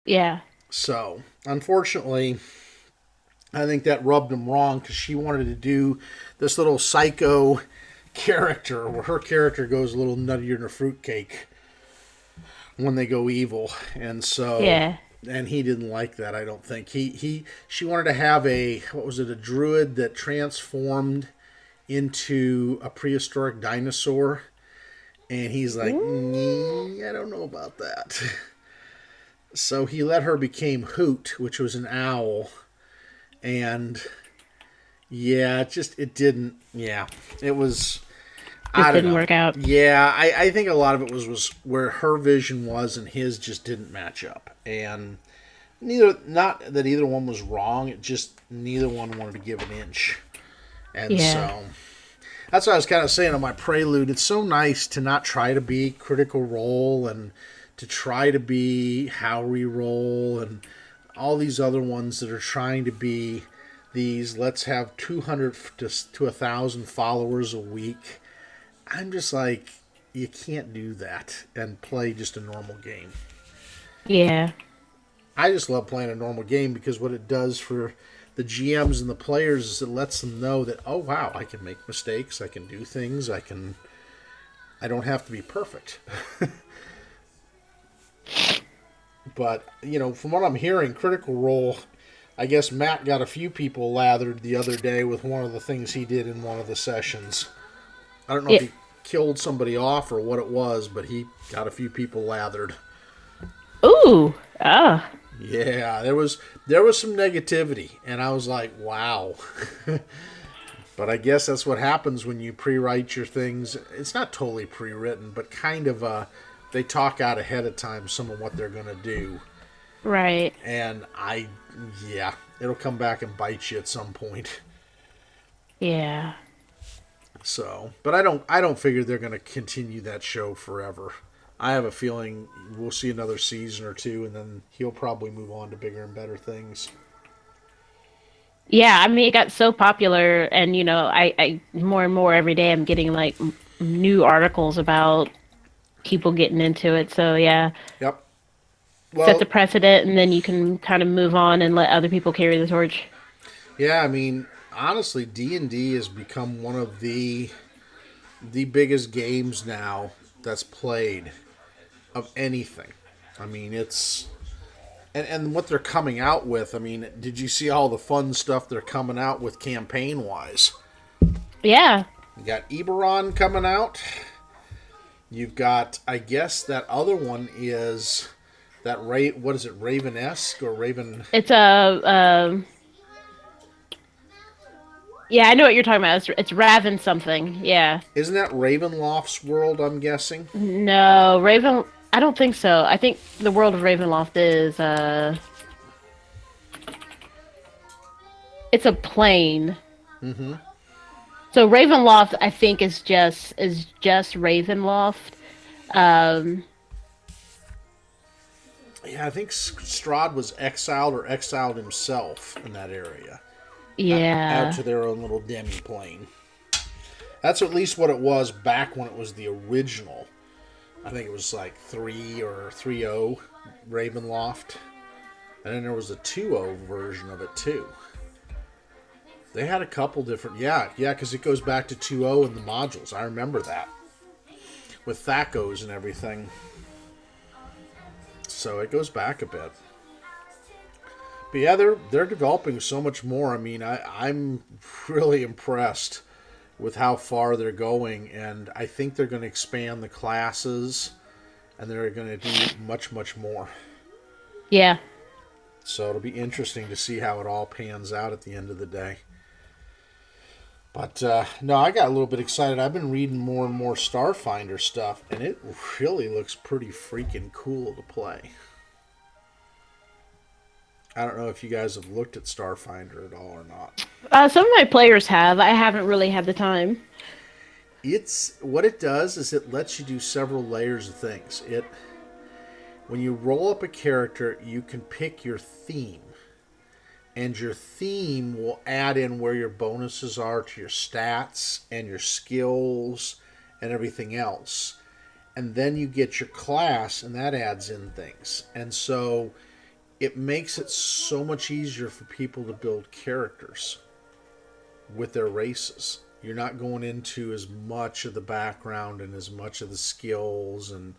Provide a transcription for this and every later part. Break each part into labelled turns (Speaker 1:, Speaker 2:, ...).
Speaker 1: Yeah.
Speaker 2: So, unfortunately, I think that rubbed him wrong because she wanted to do this little psycho character where her character goes a little nuttier than a fruitcake when they go evil. And so,
Speaker 1: Yeah.
Speaker 2: and he didn't like that, I don't think. She wanted to have a, what was it, a druid that transformed into a prehistoric dinosaur. And he's like,
Speaker 1: Ooh.
Speaker 2: I don't know about that. So he let her become Hoot, which was an owl, and yeah, it didn't. Yeah, it was. I
Speaker 1: Just
Speaker 2: don't
Speaker 1: didn't
Speaker 2: know.
Speaker 1: work out.
Speaker 2: Yeah, I think a lot of it was where her vision was and his just didn't match up, and neither not that either one was wrong. It just neither one wanted to give an inch, and
Speaker 1: Yeah.
Speaker 2: so that's what I was kind of saying on my prelude. It's so nice to not try to be Critical Role and to try to be How We Roll and all these other ones that are trying to be these, let's have 200 to 1,000 followers a week. I'm just like, you can't do that and play just a normal game.
Speaker 1: Yeah.
Speaker 2: I just love playing a normal game because what it does for the GMs and the players is it lets them know that, oh wow, I can make mistakes, I can do things, I don't have to be perfect. But, from what I'm hearing, Critical Role, I guess Matt got a few people lathered the other day with one of the things he did in one of the sessions. I don't know if
Speaker 1: Yeah.
Speaker 2: he killed somebody off or what it was, but he got a few people lathered.
Speaker 1: Ooh. Ah.
Speaker 2: Yeah, there was some negativity, and I was like, wow. But I guess that's what happens when you pre-write your things. It's not totally pre-written, but kind of they talk out ahead of time some of what they're going to do.
Speaker 1: Right.
Speaker 2: And yeah, it'll come back and bite you at some point.
Speaker 1: Yeah.
Speaker 2: So, but I don't figure they're going to continue that show forever. I have a feeling we'll see another season or two, and then he'll probably move on to bigger and better things.
Speaker 1: Yeah, I mean, it got so popular, and I more and more every day I'm getting like new articles about people getting into it. So yeah,
Speaker 2: Yep.
Speaker 1: set the
Speaker 2: Well,
Speaker 1: precedent, and then you can kind of move on and let other people carry the torch.
Speaker 2: yeah. I mean, honestly, D&D has become one of the biggest games now that's played of anything. I mean, it's and what they're coming out with. I mean, did you see all the fun stuff they're coming out with campaign wise?
Speaker 1: Yeah,
Speaker 2: You got Eberron coming out. You've got, I guess, that other one is that What is it, Raven-esque or Raven?
Speaker 1: it's yeah, I know what you're talking about. It's Raven something. Yeah.
Speaker 2: Isn't that Ravenloft's world? I'm guessing.
Speaker 1: No, Raven. I don't think so. I think the world of Ravenloft is it's a plane.
Speaker 2: Mm-hmm.
Speaker 1: So Ravenloft, I think, is just Ravenloft. Um,
Speaker 2: Yeah, I think Strahd was exiled or exiled himself in that area, out
Speaker 1: yeah,
Speaker 2: to their own little demi plane. That's at least what it was back when it was the original. I think it was like 3 or 3.0 Ravenloft. And then there was a 2.0 version of it too. They had a couple different. Yeah, because it goes back to 2.0 in the modules. I remember that. With Thakos and everything. So it goes back a bit. But yeah, they're developing so much more. I mean, I'm really impressed with how far they're going, and I think they're going to expand the classes, and they're going to do much, much more.
Speaker 1: yeah,
Speaker 2: So it'll be interesting to see how it all pans out at the end of the day. But no, I got a little bit excited. I've been reading more and more Starfinder stuff, and it really looks pretty freaking cool to play. I don't know if you guys have looked at Starfinder at all or not.
Speaker 1: some of my players have. I haven't really had the time.
Speaker 2: It's what it does is it lets you do several layers of things. It When you roll up a character, you can pick your theme, and your theme will add in where your bonuses are to your stats and your skills and everything else. And then you get your class, and that adds in things. And so it makes it so much easier for people to build characters with their races. You're not going into as much of the background and as much of the skills and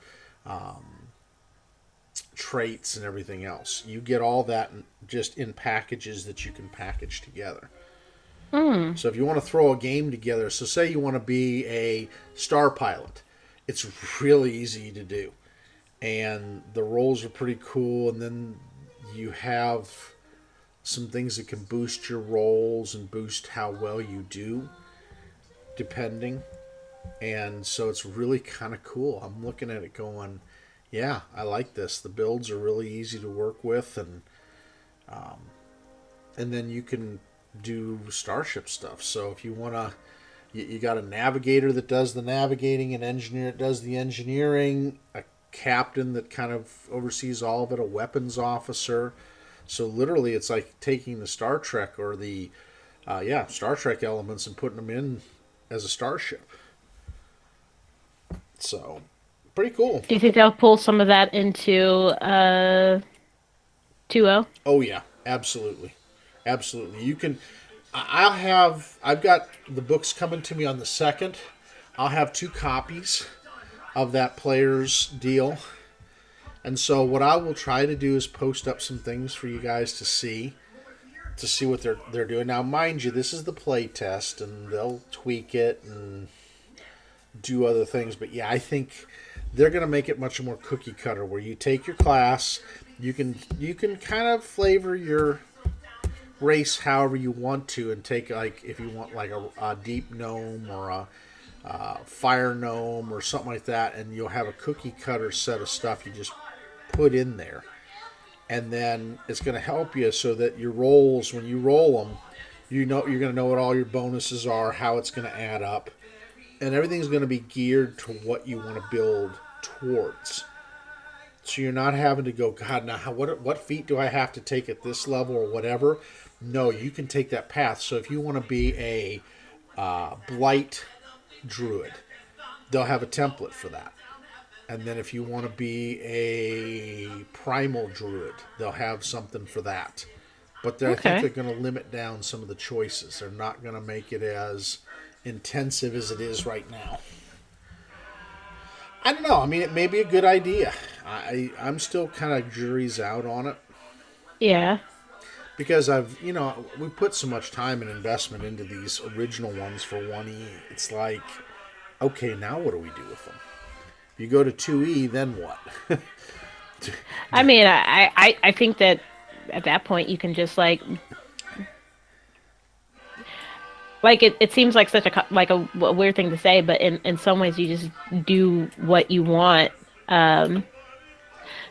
Speaker 2: traits and everything else. You get all that just in packages that you can package together.
Speaker 1: Mm.
Speaker 2: So if you want to throw a game together, so say you want to be a star pilot, it's really easy to do. And the roles are pretty cool. And then you have some things that can boost your rolls and boost how well you do, depending. And so it's really kind of cool. I'm looking at it going, yeah, I like this. The builds are really easy to work with, and then you can do starship stuff. So if you want to, you got a navigator that does the navigating, an engineer that does the engineering, a captain that kind of oversees all of it, a weapons officer. So literally, it's like taking the Star Trek or the Star Trek elements and putting them in as a starship. So pretty cool.
Speaker 1: Do you think they'll pull some of that into 2.0?
Speaker 2: Oh yeah, absolutely, absolutely. You can. I've got the books coming to me on the 2nd. I'll have 2 copies of that player's deal. And so what I will try to do is post up some things for you guys to see what they're doing. Now, mind you, this is the play test, and they'll tweak it and do other things. But yeah, I think they're going to make it much more cookie cutter, where you take your class, you can kind of flavor your race however you want to, and take, like, if you want like a deep gnome or a fire gnome or something like that, and you'll have a cookie cutter set of stuff you just put in there. And then it's going to help you so that your rolls, when you roll them, you're going to know what all your bonuses are, how it's going to add up, and everything's going to be geared to what you want to build towards. So you're not having to go, God, now what feat do I have to take at this level or whatever? No, you can take that path. So if you want to be a blight druid, they'll have a template for that. And then if you want to be a primal druid, they'll have something for that. But I think they're going to limit down some of the choices. They're not going to make it as intensive as it is right now. I don't know. I mean, it may be a good idea. I'm still kind of jury's out on it.
Speaker 1: Yeah.
Speaker 2: Because we put so much time and investment into these original ones for 1E. It's like, okay, now what do we do with them? If you go to 2E, then what?
Speaker 1: I mean, I think that at that point you can just like it seems like such a weird thing to say, but in some ways you just do what you want.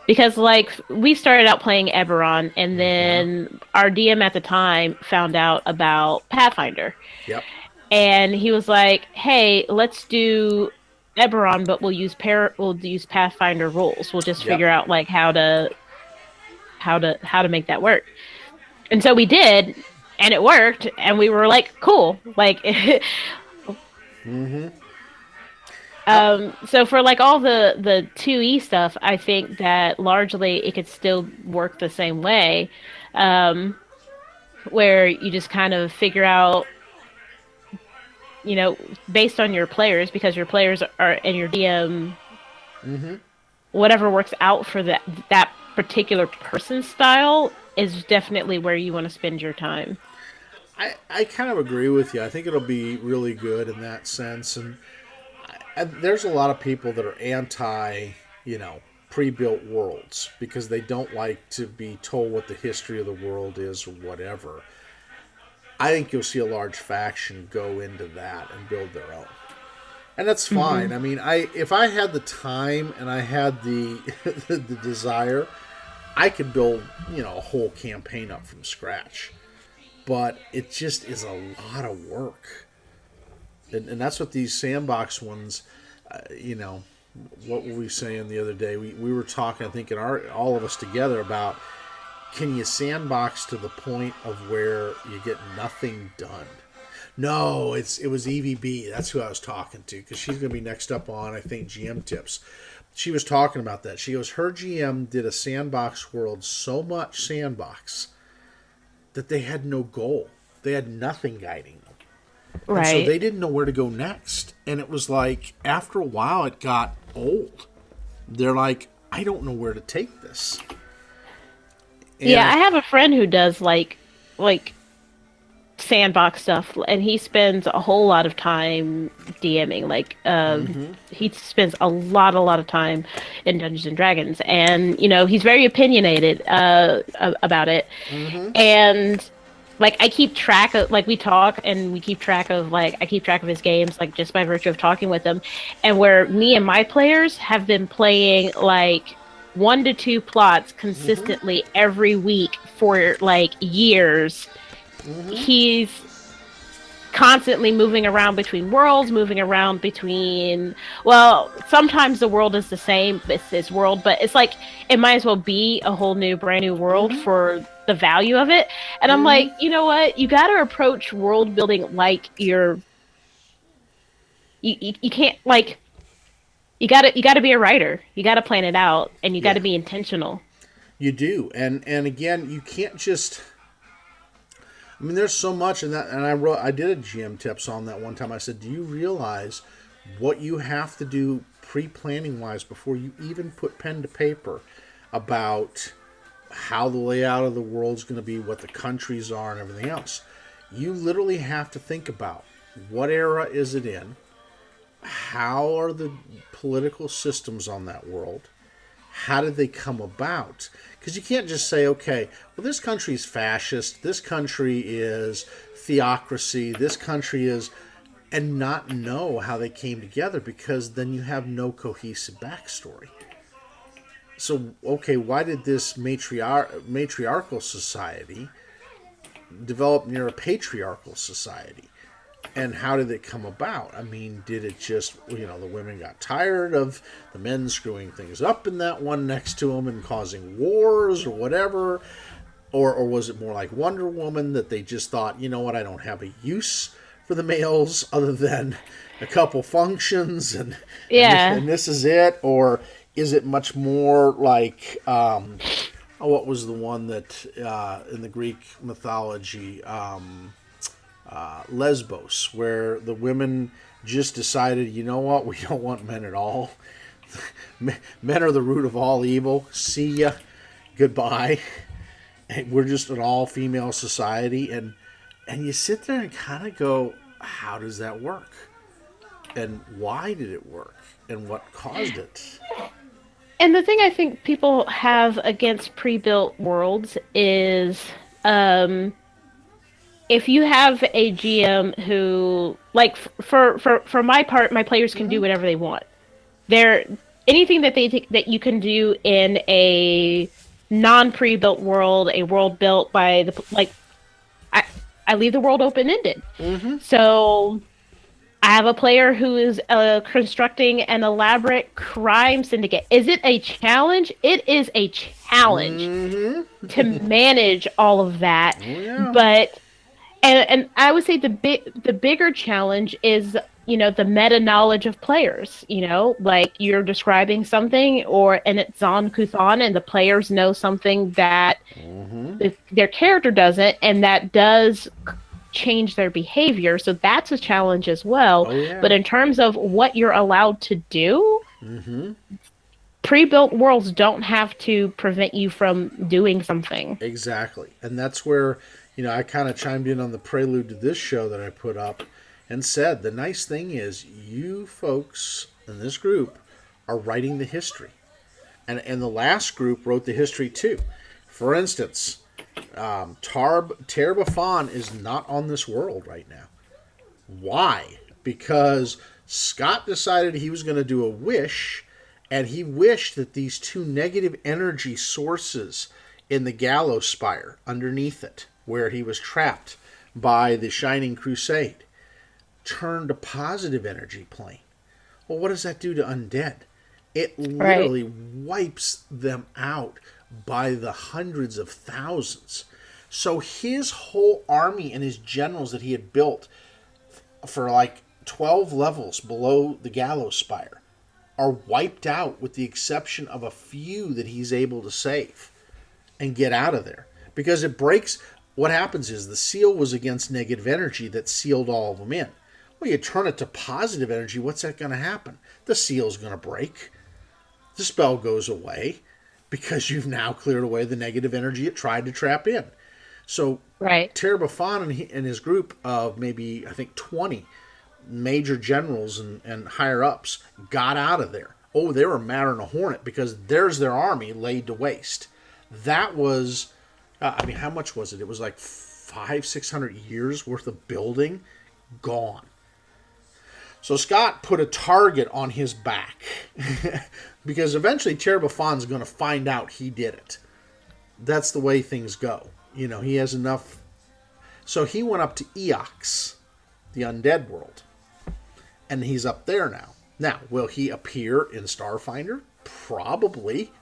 Speaker 1: Because like we started out playing Eberron, and then our DM at the time found out about Pathfinder.
Speaker 2: Yep.
Speaker 1: And he was like, "Hey, let's do Eberron, but we'll use Pathfinder rules. We'll just figure out like how to make that work." And so we did, and it worked, and we were like, "Cool!" Like, so for like all the 2E stuff, I think that largely it could still work the same way, where you just kind of figure out, based on your players, because your players are and your DM, whatever works out for that particular person's style is definitely where you want to spend your time.
Speaker 2: I kind of agree with you. I think it'll be really good in that sense. And there's a lot of people that are anti, pre-built worlds because they don't like to be told what the history of the world is or whatever. I think you'll see a large faction go into that and build their own. And that's fine. I mean, if I had the time and I had the the desire, I could build, a whole campaign up from scratch. But it just is a lot of work. And that's what these sandbox ones, what were we saying the other day? We were talking, I think, all of us together about, can you sandbox to the point of where you get nothing done? No, it was EVB. That's who I was talking to, because she's going to be next up on, I think, GM Tips. she was talking about that. She goes, her GM did a sandbox world, so much sandbox, that they had no goal. They had nothing guiding them. And so
Speaker 1: Right.
Speaker 2: they didn't know where to go next. And it was like, after a while, it got old. They're like, I don't know where to take this.
Speaker 1: Yeah,
Speaker 2: And
Speaker 1: I have a friend who does like sandbox stuff, and he spends a whole lot of time DMing. Like, he spends a lot of time in Dungeons and Dragons, and he's very opinionated about it. And like, I keep track of, like, we talk and we keep track of, like, I keep track of his games, like, just by virtue of talking with him. And where me and my players have been playing like 1 to 2 plots consistently every week for like years, he's constantly moving around between worlds, moving around between, well, sometimes the world is the same, it's this world, but it's like it might as well be a whole new brand new world for the value of it. And I'm like, you know what? You got to approach world building like you can't, like, you got to be a writer. You got to plan it out, and you got to
Speaker 2: yeah,
Speaker 1: be intentional.
Speaker 2: you do. And again, you can't just. I mean, there's so much in that, and I did a GM tips on that one time. I said, do you realize what you have to do pre-planning wise before you even put pen to paper about how the layout of the world's going to be, what the countries are, and everything else? You literally have to think about what era is it in, how are the political systems on that world, how did they come about? Because you can't just say, okay, well, this country is fascist, this country is theocracy, this country is, and not know how they came together, because then you have no cohesive backstory. So, okay, why did this matriarchal society develop near a patriarchal society? And how did it come about? I mean, did it just, the women got tired of the men screwing things up in that one next to them and causing wars or whatever? Or was it more like Wonder Woman, that they just thought, you know what, I don't have a use for the males other than a couple functions,
Speaker 1: Yeah.
Speaker 2: and this is it? Or is it much more like, what was the one that in the Greek mythology, Lesbos, where the women just decided, you know what, we don't want men at all. Men are the root of all evil. See ya, goodbye. And we're just an all-female society, and you sit there and kind of go, how does that work? And why did it work? And what caused it?
Speaker 1: And the thing I think people have against pre-built worlds is, um, if you have a GM who, like, for my part, my players can do whatever they want. They're anything that they think that you can do in a non pre-built world, a world built by the, like, I I leave the world open ended. So I have a player who is constructing an elaborate crime syndicate. Is it a challenge? It is a challenge to manage all of that.
Speaker 2: Oh, yeah.
Speaker 1: But and I would say the bigger challenge is, the meta knowledge of players. Like, you're describing something, and it's on Kuthan, and the players know something that their character doesn't, and that does change their behavior. So that's a challenge as well.
Speaker 2: Oh, yeah.
Speaker 1: But in terms of what you're allowed to do, pre-built worlds don't have to prevent you from doing something.
Speaker 2: Exactly. And that's where, I kind of chimed in on the prelude to this show that I put up and said, the nice thing is you folks in this group are writing the history. And the last group wrote the history too. For instance, Terbafan is not on this world right now. Why? Because Scott decided he was going to do a wish, and he wished that these two negative energy sources in the gallows spire underneath it, where he was trapped by the Shining Crusade, turned a positive energy plane. Well, what does that do to undead? It literally wipes them out by the hundreds of thousands. So his whole army and his generals that he had built for like 12 levels below the gallows spire are wiped out with the exception of a few that he's able to save and get out of there. Because it breaks. What happens is the seal was against negative energy that sealed all of them in. Well, you turn it to positive energy, what's that going to happen? The seal's going to break. The spell goes away because you've now cleared away the negative energy it tried to trap in. So
Speaker 1: Right.
Speaker 2: Terbafan and his group of maybe, I think, 20 major generals and higher ups got out of there. Oh, they were madder than a hornet because there's their army laid to waste. That was, how much was it? It was like 600 years worth of building gone. So Scott put a target on his back because eventually Terbafon's going to find out he did it. That's the way things go. He has enough. So he went up to Eox, the undead world, and he's up there now. Now, will he appear in Starfinder? Probably,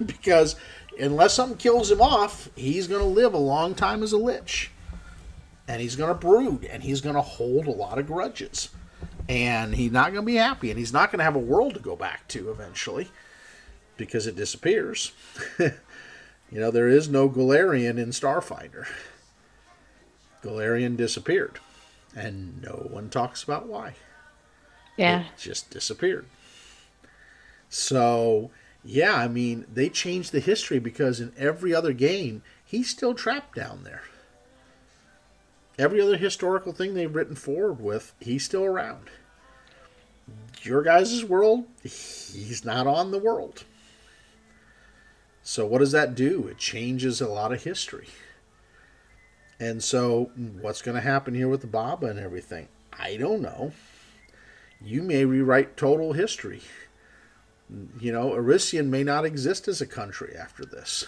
Speaker 2: because unless something kills him off, he's going to live a long time as a lich. And he's going to brood, and he's going to hold a lot of grudges. And he's not going to be happy, and he's not going to have a world to go back to eventually, because it disappears. There is no Galarian in Starfinder. Galarian disappeared, and no one talks about why.
Speaker 1: Yeah.
Speaker 2: It just disappeared. So, yeah, they changed the history because in every other game, he's still trapped down there. Every other historical thing they've written forward with, he's still around. Your guys' world, he's not on the world. So what does that do? It changes a lot of history. And so what's going to happen here with the Baba and everything? I don't know. You may rewrite total history. Elysian may not exist as a country after this.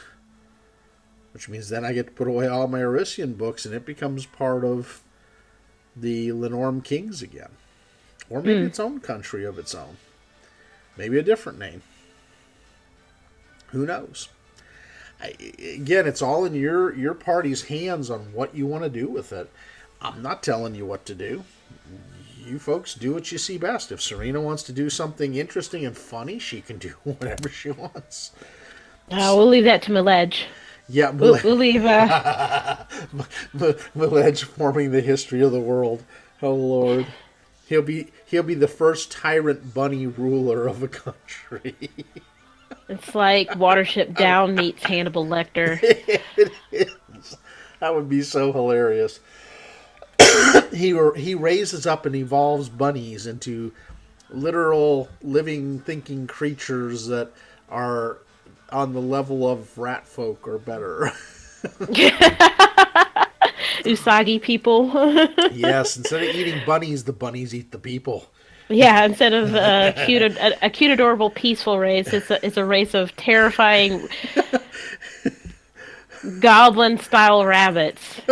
Speaker 2: Which means then I get to put away all my Elysian books and it becomes part of the Lenorm Kings again. Or maybe its own country of its own. Maybe a different name. Who knows? Again, it's all in your party's hands on what you want to do with it. I'm not telling you what to do. You folks do what you see best. If Serena wants to do something interesting and funny, she can do whatever she wants.
Speaker 1: We'll leave that to Milledge.
Speaker 2: Yeah,
Speaker 1: we'll leave
Speaker 2: Milledge forming the history of the world. Oh Lord, he'll be the first tyrant bunny ruler of a country.
Speaker 1: It's like Watership Down meets Hannibal Lecter.
Speaker 2: It is. That would be so hilarious. He raises up and evolves bunnies into literal living, thinking creatures that are on the level of rat folk or better.
Speaker 1: Usagi people.
Speaker 2: Yes, instead of eating bunnies, the bunnies eat the people.
Speaker 1: Yeah, instead of a cute, adorable, peaceful race, it's a race of terrifying goblin-style rabbits.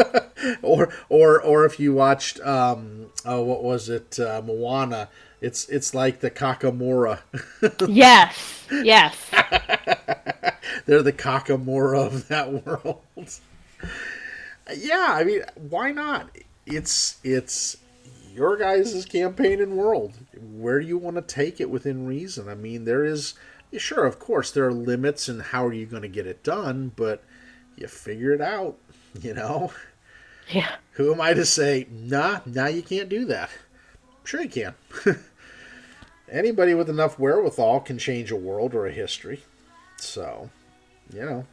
Speaker 2: or if you watched, what was it, Moana? It's like the Kakamora.
Speaker 1: Yes.
Speaker 2: They're the Kakamora of that world. Yeah, why not? It's your guys' campaign and world. Where do you want to take it within reason? There is, sure, of course, there are limits and how are you going to get it done, but you figure it out,
Speaker 1: Yeah.
Speaker 2: Who am I to say, nah, you can't do that? Sure you can. Anybody with enough wherewithal can change a world or a history. So, God,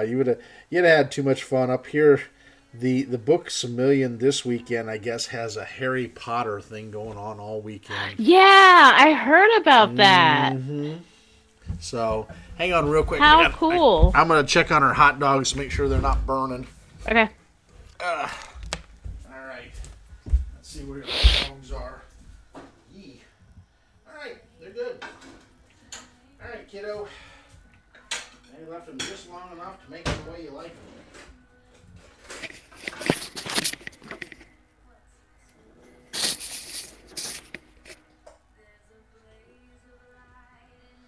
Speaker 2: you'd have had too much fun up here. The Books A Million this weekend, I guess, has a Harry Potter thing going on all weekend.
Speaker 1: Yeah, I heard about that.
Speaker 2: Mm-hmm. So, hang on real quick.
Speaker 1: How cool.
Speaker 2: I'm going to check on our hot dogs to make sure they're not burning.
Speaker 1: Okay.
Speaker 2: All right. Let's see where our dogs are. Yee. All right, they're good. All right, kiddo. You left them just long enough to make them the way you like them.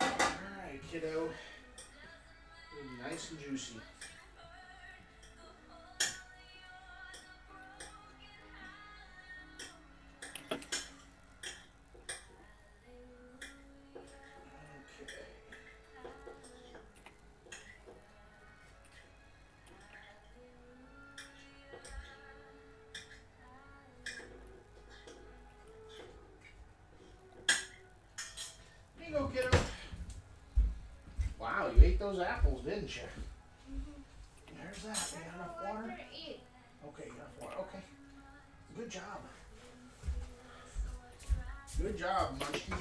Speaker 2: Alright, kiddo. It'll be nice and juicy. you ate those apples, didn't you? There's that. You got enough water? Okay, enough water. Okay. Good job. Good job, Munchkie.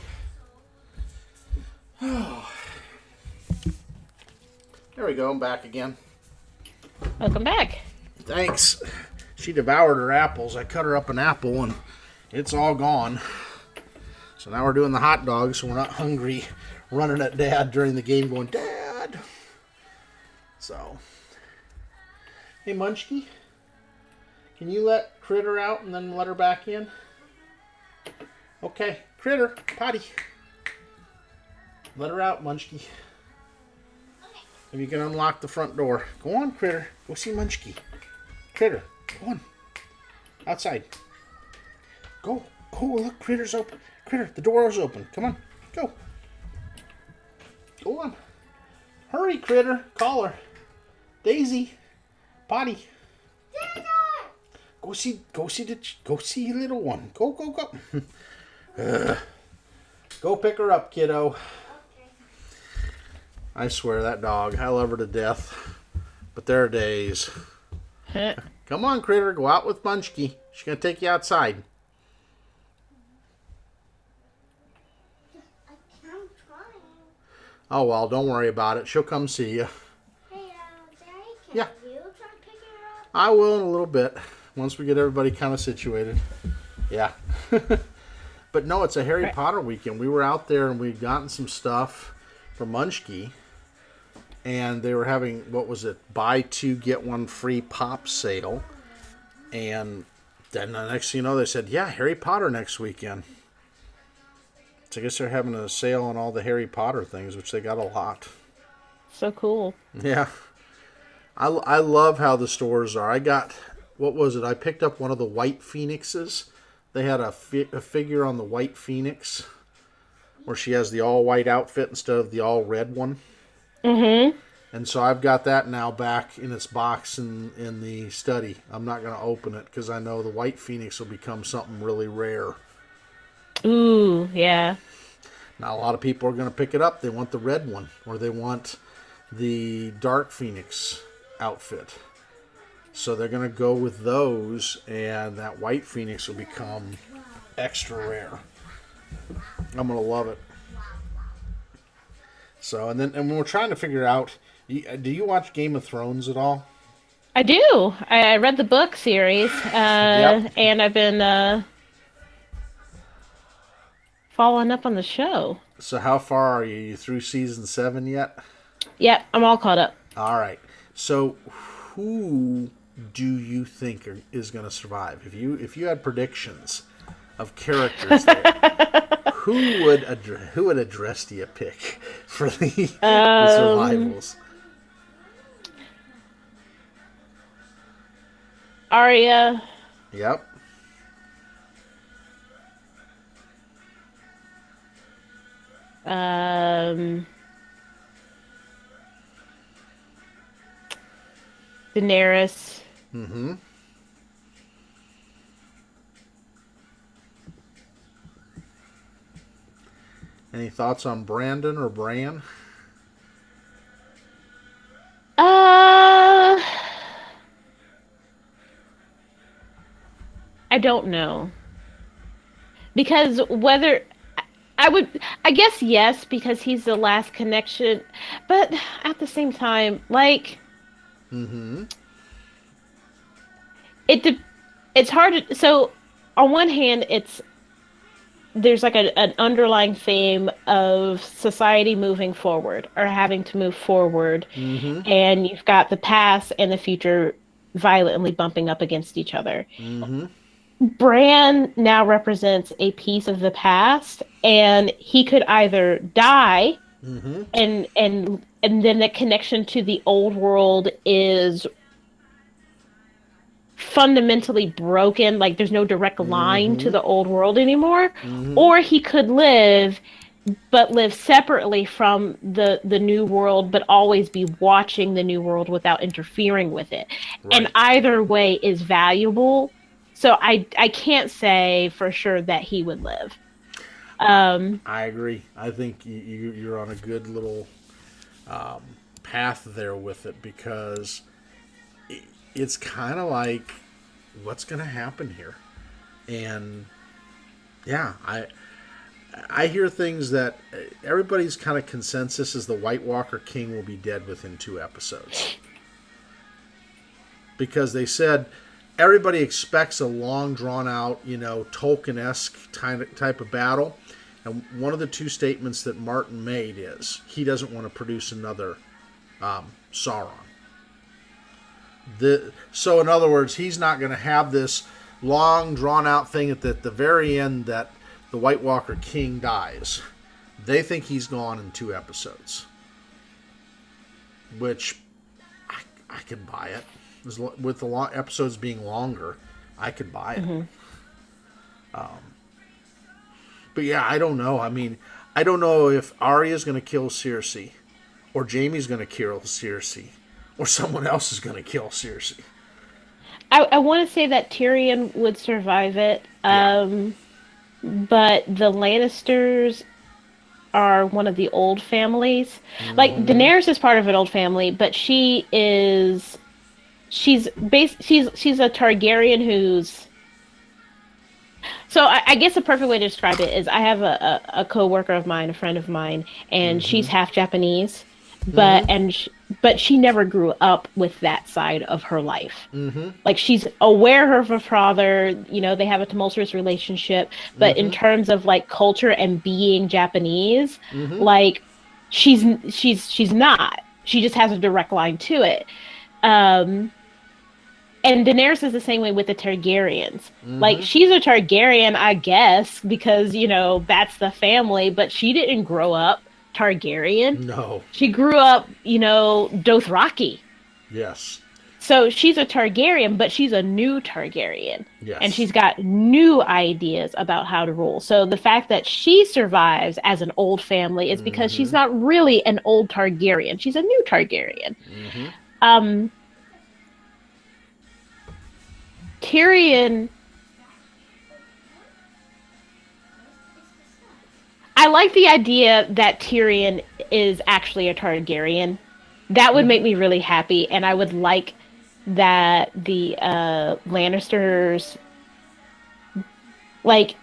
Speaker 2: Oh. There we go. I'm back again.
Speaker 1: Welcome back.
Speaker 2: Thanks. She devoured her apples. I cut her up an apple and it's all gone. So now we're doing the hot dogs so we're not hungry running at Dad during the game going, Dad. So, hey Munchkie, can you let Critter out and then let her back in? Okay, Critter, potty. Let her out, Munchkie. If you can unlock the front door. Go on, Critter. Go see Munchkie. Critter, go on. Outside. Go. Oh, look, Critter's open. Critter, the door is open. Come on. Go. Go on. Hurry, Critter. Call her. Daisy. Potty. Go see little one. Go. Go pick her up, kiddo. I swear, that dog, I love her to death. But there are days. Come on, Critter, go out with Munchkie. She's going to take you outside.
Speaker 3: I'm trying.
Speaker 2: Oh, well, don't worry about it. She'll come see you.
Speaker 3: Hey, Daddy, can
Speaker 2: Yeah.
Speaker 3: you try picking her up?
Speaker 2: I will in a little bit, once we get everybody kind of situated. Yeah. But no, it's a Harry Potter weekend. We were out there and we'd gotten some stuff for Munchkie. And they were having, what was it, buy two, get one free pop sale. And then the next thing you know, they said, yeah, Harry Potter next weekend. So I guess they're having a sale on all the Harry Potter things, which they got a lot.
Speaker 1: So cool.
Speaker 2: Yeah. I love how the stores are. I got, what was it? I picked up one of the White Phoenixes. They had a figure on the White Phoenix where she has the all-white outfit instead of the all-red one.
Speaker 1: Mm-hmm.
Speaker 2: And so I've got that now back in its box in the study. I'm not going to open it because I know the White Phoenix will become something really rare.
Speaker 1: Ooh, yeah.
Speaker 2: Now, a lot of people are going to pick it up. They want the red one, or they want the Dark Phoenix outfit. So they're going to go with those, and that White Phoenix will become extra rare. I'm going to love it. So, and when we're trying to figure out, do you watch Game of Thrones at all?
Speaker 1: I do. I read the book series,
Speaker 2: Yep.
Speaker 1: and I've been following up on the show.
Speaker 2: So how far are you? You through season 7 yet?
Speaker 1: Yep, I'm all caught up.
Speaker 2: All right. So who do you think is going to survive? If you had predictions of characters there, who would address do you pick for the survivals?
Speaker 1: Arya.
Speaker 2: Yep.
Speaker 1: Daenerys.
Speaker 2: Mm-hmm. Any thoughts on Brandon or Bran?
Speaker 1: I don't know. Because whether I guess yes, because he's the last connection, but at the same time, like,
Speaker 2: Mm-hmm.
Speaker 1: It's hard to, so on one hand, there's like an underlying theme of society moving forward or having to move forward,
Speaker 2: Mm-hmm.
Speaker 1: and you've got the past and the future violently bumping up against each other.
Speaker 2: Mm-hmm.
Speaker 1: Bran now represents a piece of the past, and he could either die,
Speaker 2: Mm-hmm.
Speaker 1: and then the connection to the old world is fundamentally broken, like there's no direct line to
Speaker 2: Mm-hmm.
Speaker 1: the old world anymore.
Speaker 2: Mm-hmm.
Speaker 1: Or he could live, but live separately from the new world, but always be watching the new world without interfering with it. And
Speaker 2: Right.
Speaker 1: either way is valuable. So I can't say for sure that he would live.
Speaker 2: I agree. I think you're on a good little path there with it, because it's kind of like, what's going to happen here? And yeah, I hear things that everybody's kind of consensus is the White Walker King will be dead within 2 episodes. Because they said everybody expects a long, drawn out, Tolkien-esque type of battle. And one of the 2 statements that Martin made is he doesn't want to produce another Sauron. So, in other words, he's not going to have this long, drawn out thing at the very end that the White Walker King dies. They think he's gone in 2 episodes. Which, I could buy it. With the episodes being longer, I could buy it. Mm-hmm. But yeah, I don't know. I mean, I don't know if Arya's going to kill Cersei, or Jaime's going to kill Cersei, or someone else is going to kill Cersei.
Speaker 1: I want to say that Tyrion would survive it, but the Lannisters are one of the old families. Mm-hmm. Like, Daenerys is part of an old family, but she's a Targaryen who's... So I guess the perfect way to describe it is I have a co-worker of mine, a friend of mine, and she's half Japanese, but but she never grew up with that side of her life. Mm-hmm. Like, she's aware of her father, they have a tumultuous relationship, but in terms of like culture and being Japanese, like she's not. She just has a direct line to it. And Daenerys is the same way with the Targaryens. Mm-hmm. Like, she's a Targaryen, I guess, because, that's the family, but she didn't grow up Targaryen.
Speaker 2: No.
Speaker 1: She grew up, Dothraki.
Speaker 2: Yes.
Speaker 1: So she's a Targaryen, but she's a new Targaryen.
Speaker 2: Yes.
Speaker 1: And she's got new ideas about how to rule. So the fact that she survives as an old family is because she's not really an old Targaryen. She's a new Targaryen. Mm-hmm. Tyrion, I like the idea that Tyrion is actually a Targaryen. That would make me really happy, and I would like that the Lannisters, like,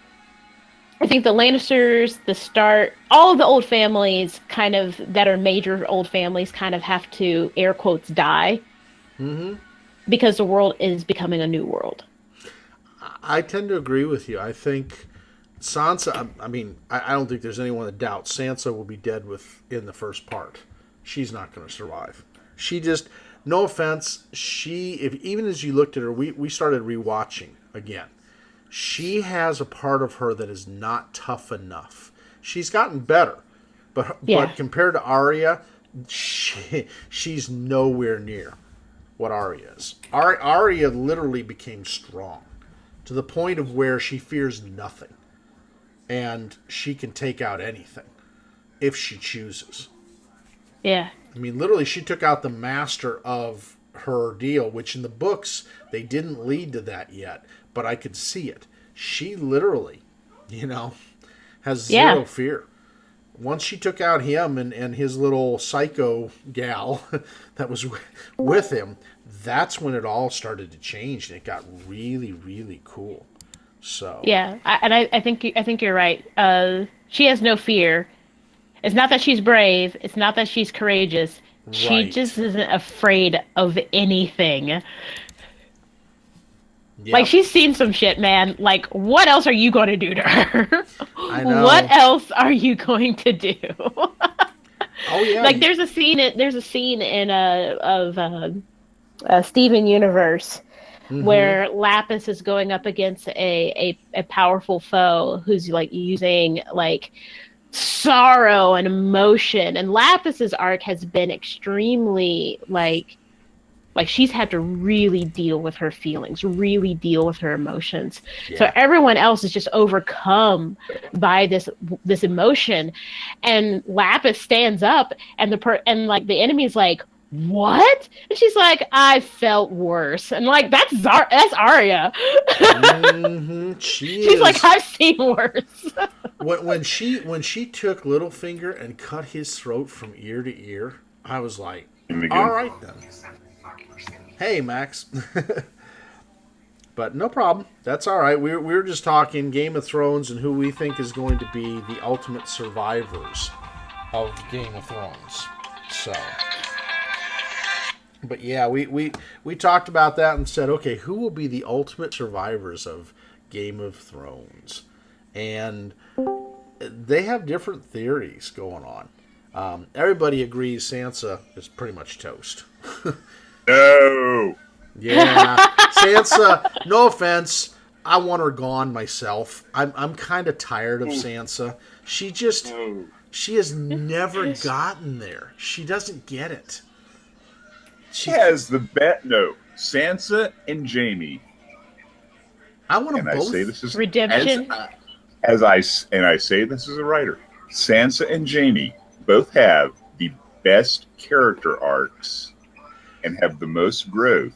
Speaker 1: I think the Lannisters, the Stark, all of the old families kind of, that are major old families, kind of have to, air quotes, die. Mm-hmm. Because the world is becoming a new world.
Speaker 2: I tend to agree with you. I think Sansa, I don't think there's anyone that doubts Sansa will be dead in the first part. She's not going to survive. She just, no offense, even as you looked at her, we started rewatching again. She has a part of her that is not tough enough. She's gotten better, but compared to Arya, she's nowhere near what Arya is. Arya literally became strong to the point of where she fears nothing, and she can take out anything if she chooses.
Speaker 1: Yeah.
Speaker 2: Literally, she took out the master of her deal, which in the books they didn't lead to that yet, but I could see it. She literally, has zero fear. Once she took out him and his little psycho gal that was with him, that's when it all started to change, and it got really, really cool. So
Speaker 1: yeah, I think you're right. She has no fear. It's not that she's brave. It's not that she's courageous. Right. She just isn't afraid of anything. Yep. Like, she's seen some shit, man. Like, what else are you going to do to her?
Speaker 2: I know.
Speaker 1: What else are you going to do?
Speaker 2: Oh yeah.
Speaker 1: Like, there's a scene in Steven Universe where Lapis is going up against a powerful foe who's like using like sorrow and emotion, and Lapis's arc has been extremely like she's had to really deal with her feelings, really deal with her emotions. Yeah. So everyone else is just overcome by this emotion, and Lapis stands up, and the enemy's like, "What?" And she's like, "I felt worse." And like, that's Arya. She's like, "I've seen worse."
Speaker 2: when she took Littlefinger and cut his throat from ear to ear, I was like,
Speaker 4: And again,
Speaker 2: all right then. Hey, Max. But no problem. That's all right. We were just talking Game of Thrones and who we think is going to be the ultimate survivors of Game of Thrones. So, but yeah, we talked about that and said, okay, who will be the ultimate survivors of Game of Thrones? And they have different theories going on. Everybody agrees Sansa is pretty much toast.
Speaker 4: no.
Speaker 2: Yeah, Sansa. No offense, I want her gone myself. I'm kind of tired of Sansa. She has never gotten there. She doesn't get it.
Speaker 4: She has the bet. No, Sansa and Jaime.
Speaker 2: I want them
Speaker 4: and
Speaker 2: both.
Speaker 4: I say this is
Speaker 1: Redemption.
Speaker 4: As I say this as a writer. Sansa and Jaime both have the best character arcs and have the most growth.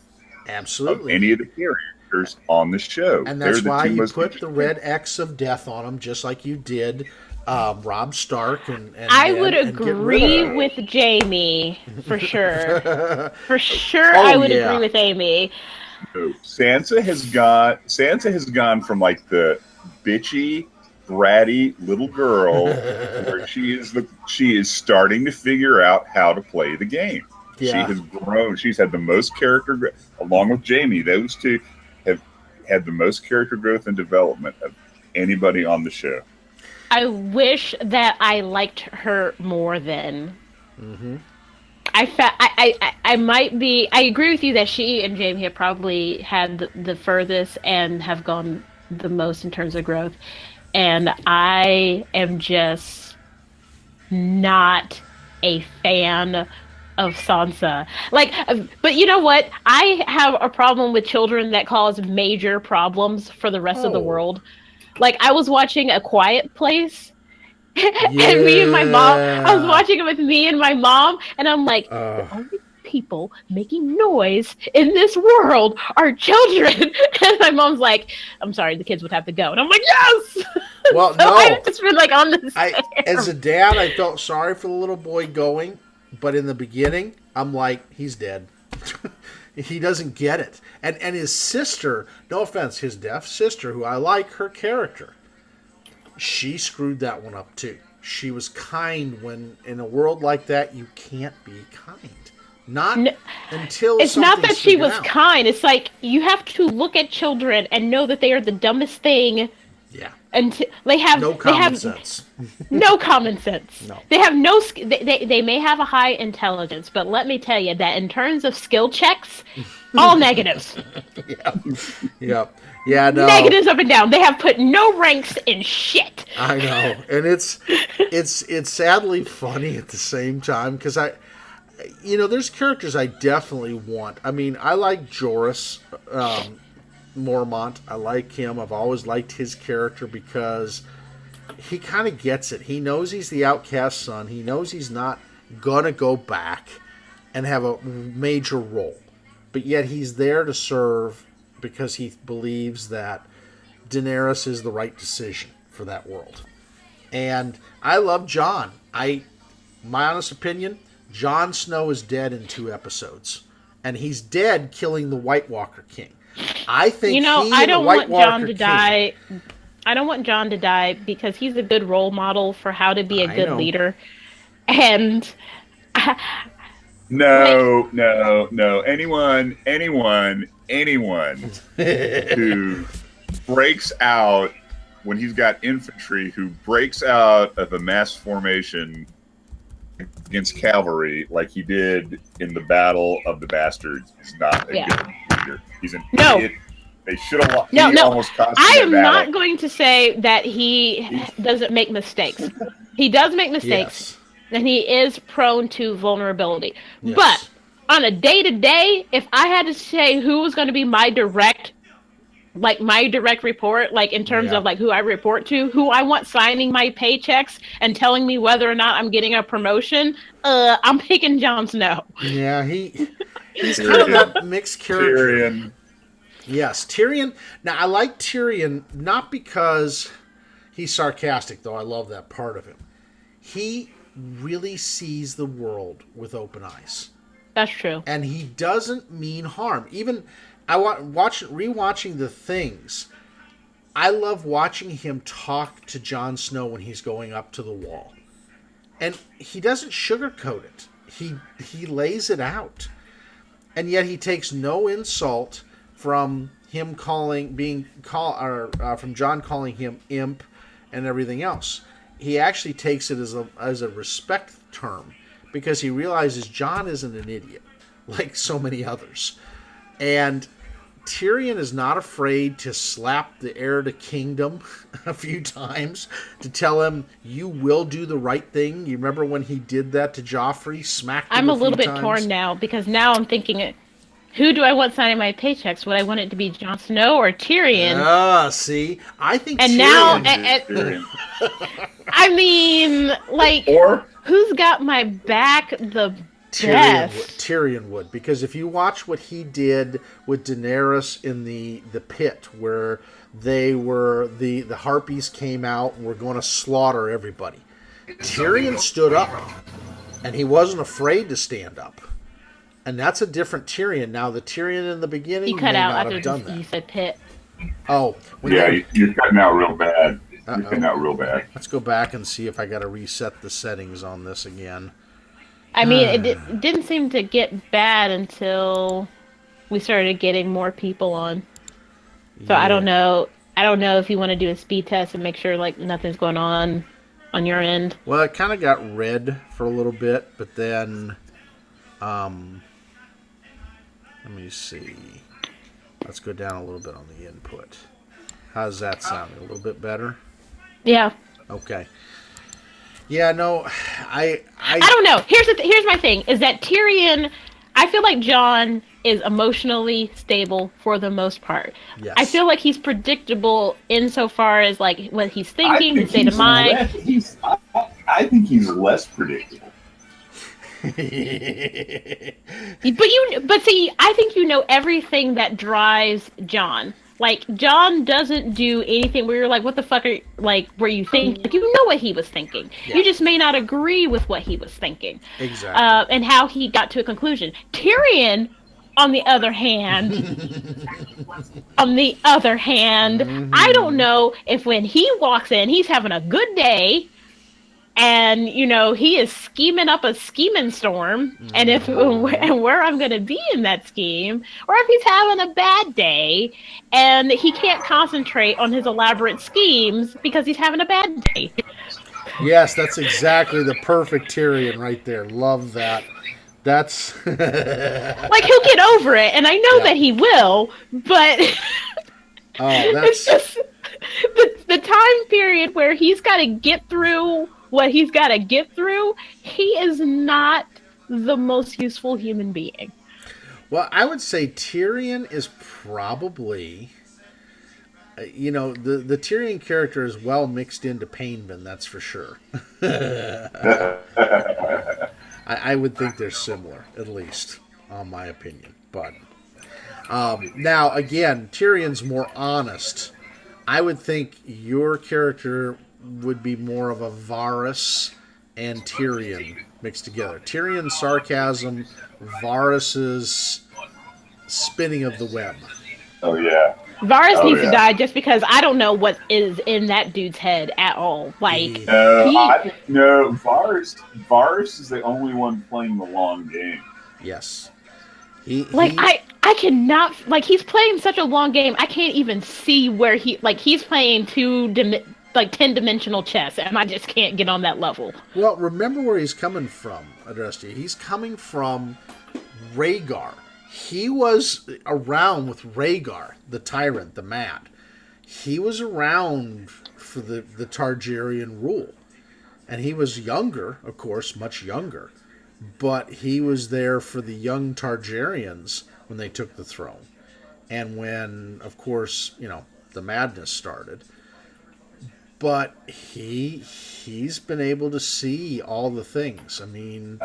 Speaker 2: Absolutely.
Speaker 4: Of any of the characters on the show.
Speaker 2: And that's why you put the red X of death on them, just like you did Robb Stark. And
Speaker 1: I would agree with Jaime, for sure. For sure, I would agree with Amy.
Speaker 4: No, Sansa has gone from like the bitchy, bratty little girl where she is starting to figure out how to play the game. Yeah. She has grown. She's had the most character growth, along with Jaime. Those two have had the most character growth and development of anybody on the show.
Speaker 1: I wish that I liked her more then.
Speaker 2: Mm-hmm.
Speaker 1: I might be. I agree with you that she and Jaime have probably had the furthest and have gone the most in terms of growth, and I am just not a fan of Sansa. Like, but you know what? I have a problem with children that cause major problems for the rest of the world. Like, I was watching A Quiet Place, and me and my mom, I was watching it with me and my mom, and I'm like, the only people making noise in this world are children. And my mom's like, I'm sorry, the kids would have to go. And I'm like, yes!
Speaker 2: Well,
Speaker 1: so
Speaker 2: no.
Speaker 1: I've just been like on this.
Speaker 2: As a dad, I felt sorry for the little boy going. But in the beginning, I'm like, he's dead. He doesn't get it. And his sister, no offense, his deaf sister, who I like her character, she screwed that one up too. She was kind when, in a world like that, you can't be kind. Until
Speaker 1: it's not that she was
Speaker 2: out.
Speaker 1: kind. It's like, you have to look at children and know that they are the dumbest thing.
Speaker 2: Yeah.
Speaker 1: And they have
Speaker 2: no common sense.
Speaker 1: No common sense.
Speaker 2: No.
Speaker 1: They have no. They may have a high intelligence, but let me tell you that in terms of skill checks, all negatives.
Speaker 2: Yeah. No.
Speaker 1: Negatives up and down. They have put no ranks in shit.
Speaker 2: I know, and it's sadly funny at the same time because there's characters I definitely want. I mean, I like Jorah Mormont. I like him. I've always liked his character because he kind of gets it. He knows he's the outcast son. He knows he's not gonna go back and have a major role, but yet he's there to serve because he believes that Daenerys is the right decision for that world. And I love Jon. My honest opinion, Jon Snow is dead in 2 episodes, and he's dead killing the White Walker King. I think
Speaker 1: I don't want Jon to die. I don't want Jon to die because he's a good role model for how to be a good leader. And
Speaker 4: no. Anyone who breaks out when he's got infantry, who breaks out of a mass formation against cavalry like he did in the Battle of the Bastards is not a good leader. He's an idiot. They should have lost. Almost cost
Speaker 1: I am not going to say that he doesn't make mistakes. He does make mistakes, and he is prone to vulnerability. Yes. But on a day-to-day, if I had to say who was going to be my direct report, like in terms of like who I report to, who I want signing my paychecks and telling me whether or not I'm getting a promotion, I'm picking Jon Snow.
Speaker 2: Yeah, he's kind of that mixed character.
Speaker 4: Tyrion.
Speaker 2: Yes, Tyrion. Now, I like Tyrion not because he's sarcastic, though I love that part of him. He really sees the world with open eyes.
Speaker 1: That's true.
Speaker 2: And he doesn't mean harm. Even rewatching the things, I love watching him talk to Jon Snow when he's going up to the wall. And he doesn't sugarcoat it. He lays it out. And yet he takes no insult from him from Jon calling him imp and everything else. He actually takes it as a respect term, because he realizes Jon isn't an idiot like so many others. And Tyrion is not afraid to slap the heir to kingdom a few times to tell him, you will do the right thing. You remember when he did that to Joffrey? Smacked him
Speaker 1: I'm a little bit
Speaker 2: times?
Speaker 1: torn now, because now I'm thinking, who do I want signing my paychecks? Would I want it to be Jon Snow or Tyrion?
Speaker 2: See? I think
Speaker 1: and
Speaker 2: Tyrion...
Speaker 1: now,
Speaker 4: Tyrion.
Speaker 1: I mean, like,
Speaker 4: Or
Speaker 1: who's got my back the best?
Speaker 2: Tyrion would, because if you watch what he did with Daenerys in the pit, where the Harpies came out and were going to slaughter everybody, Tyrion stood up, and he wasn't afraid to stand up. And that's a different Tyrion. Now, the Tyrion in the beginning
Speaker 1: He cut
Speaker 2: may
Speaker 1: out
Speaker 2: not
Speaker 1: after
Speaker 2: have done that.
Speaker 1: you said pit.
Speaker 2: Oh,
Speaker 4: you're cutting out real bad. You're cutting out real bad.
Speaker 2: Let's go back and see if I got to reset the settings on this again.
Speaker 1: I mean, it didn't seem to get bad until we started getting more people on. So
Speaker 2: Yeah.
Speaker 1: I don't know. I don't know if you want to do a speed test and make sure like nothing's going on your end.
Speaker 2: Well, it kind of got red for a little bit, but then, let me see. Let's go down a little bit on the input. How's that sound? A little bit better?
Speaker 1: Yeah.
Speaker 2: Okay. Yeah, no, I
Speaker 1: don't know. Here's my thing: is that Tyrion? I feel like Jon is emotionally stable for the most part.
Speaker 2: Yes.
Speaker 1: I feel like he's predictable insofar as like what he's thinking, his state of mind.
Speaker 4: I think he's less predictable.
Speaker 1: But see, I think you know everything that drives Jon. Like, Jon doesn't do anything where you're like, what the fuck were you thinking? Like, you know what he was thinking.
Speaker 2: Yeah.
Speaker 1: You just may not agree with what he was thinking.
Speaker 2: Exactly.
Speaker 1: And how he got to a conclusion. Tyrion, on the other hand, I don't know if when he walks in, he's having a good day, and he is scheming up a scheming storm, and where I'm going to be in that scheme, or if he's having a bad day and he can't concentrate on his elaborate schemes because he's having a bad day.
Speaker 2: Yes, that's exactly the perfect Tyrion right there. Love that. That's
Speaker 1: like, he'll get over it, and I know that he will, but it's just the time period where he's got to get through what he's got to get through. He is not the most useful human being.
Speaker 2: Well, I would say Tyrion is probably, the Tyrion character is well mixed into Painman, that's for sure. I would think they're similar, at least, on my opinion. But now, again, Tyrion's more honest. I would think your character would be more of a Varys and Tyrion mixed together. Tyrion's sarcasm, Varys's spinning of the web.
Speaker 4: Oh, yeah.
Speaker 1: Varys needs to die just because I don't know what is in that dude's head at all. Like,
Speaker 4: Varys is the only one playing the long game.
Speaker 2: Yes.
Speaker 1: I cannot, like, he's playing such a long game, I can't even see where he's playing 10-dimensional chess, and I just can't get on that level.
Speaker 2: Well, remember where he's coming from, Adresti. He's coming from Rhaegar. He was around with Rhaegar, the tyrant, the Mad. He was around for the Targaryen rule. And he was younger, of course, much younger. But he was there for the young Targaryens when they took the throne. And when, of course, the madness started. But he's been able to see all the things. I mean,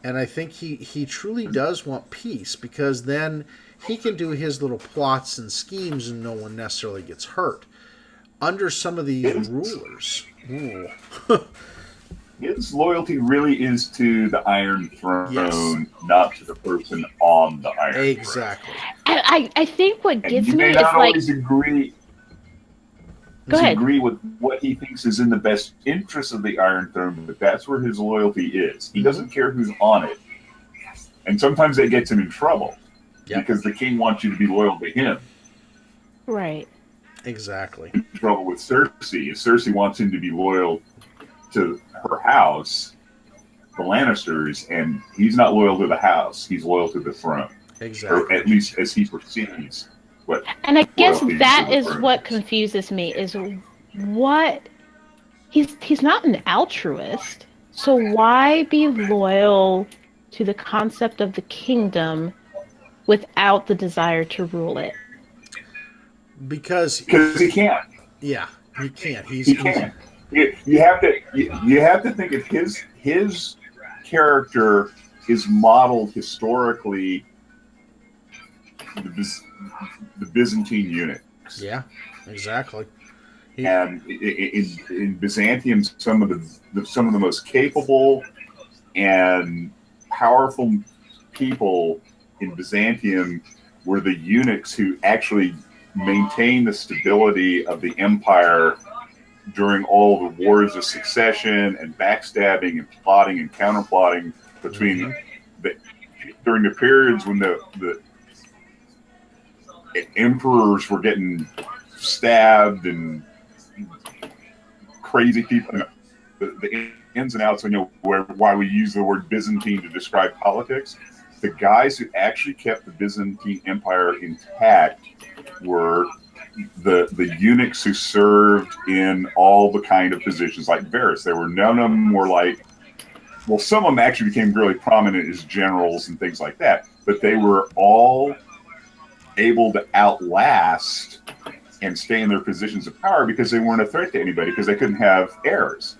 Speaker 2: and I think he truly does want peace, because then he can do his little plots and schemes and no one necessarily gets hurt. Under some of these rulers,
Speaker 4: his loyalty really is to the Iron Throne,
Speaker 2: Yes.
Speaker 4: not to the person on the Iron Throne.
Speaker 2: Exactly.
Speaker 1: I think what
Speaker 4: And
Speaker 1: gets
Speaker 4: you may
Speaker 1: me is
Speaker 4: not
Speaker 1: like,
Speaker 4: always agree
Speaker 1: go ahead.
Speaker 4: with what he thinks is in the best interest of the Iron Throne, but that's where his loyalty is. He doesn't care who's on it. And sometimes that gets him in trouble because the king wants you to be loyal to him.
Speaker 1: Right.
Speaker 2: Exactly.
Speaker 4: In trouble with Cersei. If Cersei wants him to be loyal to her house, the Lannisters, and he's not loyal to the house, he's loyal to the throne.
Speaker 2: Exactly.
Speaker 4: Or at least as he perceives what.
Speaker 1: And I guess
Speaker 4: loyalty
Speaker 1: that
Speaker 4: to the
Speaker 1: is
Speaker 4: throne
Speaker 1: what
Speaker 4: is.
Speaker 1: confuses me is what he's not an altruist. So why be loyal to the concept of the kingdom without the desire to rule it?
Speaker 2: Because
Speaker 4: Because he can't.
Speaker 2: yeah, he can't.
Speaker 4: He can't. You have to think of his character is modeled historically the Byzantine eunuchs.
Speaker 2: Yeah, exactly.
Speaker 4: And in Byzantium, some of the most capable and powerful people in Byzantium were the eunuchs who actually maintained the stability of the empire during all the wars of succession and backstabbing and plotting and counterplotting between during the periods when the emperors were getting stabbed and crazy people, the ins and outs, why we use the word Byzantine to describe politics. The guys who actually kept the Byzantine Empire intact were the eunuchs who served in all the kind of positions like Varys. None of them were like, well, some of them actually became really prominent as generals and things like that, but they were all able to outlast and stay in their positions of power because they weren't a threat to anybody because they couldn't have heirs.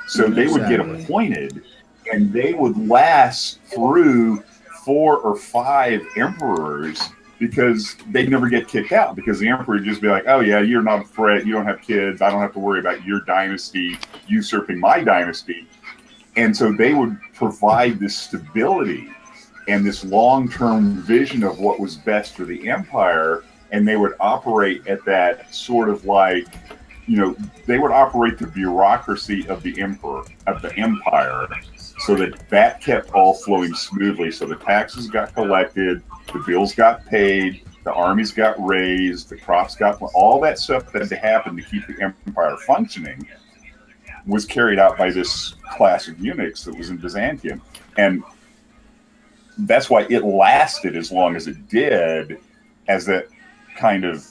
Speaker 4: So they would get appointed and they would last through 4 or 5 emperors because they'd never get kicked out because the emperor would just be like, oh yeah, you're not a threat, you don't have kids, I don't have to worry about your dynasty usurping my dynasty. And so they would provide this stability and this long-term vision of what was best for the empire, and they would operate at that sort of like, they would operate the bureaucracy of the empire so that kept all flowing smoothly. So the taxes got collected, the bills got paid, the armies got raised, the crops got, all that stuff that had to happen to keep the empire functioning was carried out by this class of eunuchs that was in Byzantium. And that's why it lasted as long as it did, as that kind of,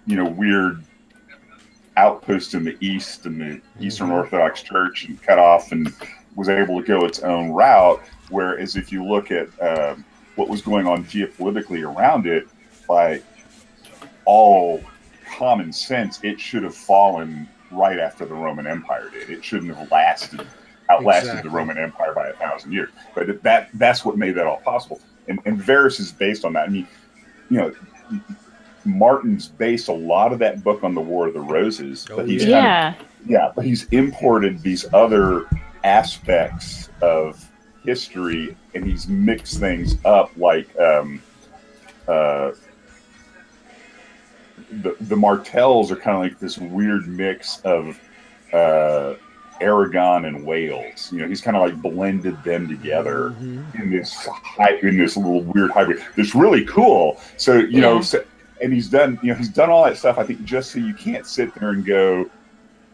Speaker 4: weird outpost in the East and the Eastern Orthodox Church, and cut off and was able to go its own route. Whereas if you look at what was going on geopolitically around it, by all common sense, it should have fallen right after the Roman Empire did. It shouldn't have outlasted the Roman Empire by 1,000 years. But that's what made that all possible. And Varys is based on that. I mean, Martin's based a lot of that book on the War of the Roses, but he's imported these other aspects of history, and he's mixed things up, like the Martells are kind of like this weird mix of Aragon and Wales. He's kind of like blended them together in this little weird hybrid. It's really cool. So and he's done all that stuff, I think, just so you can't sit there and go,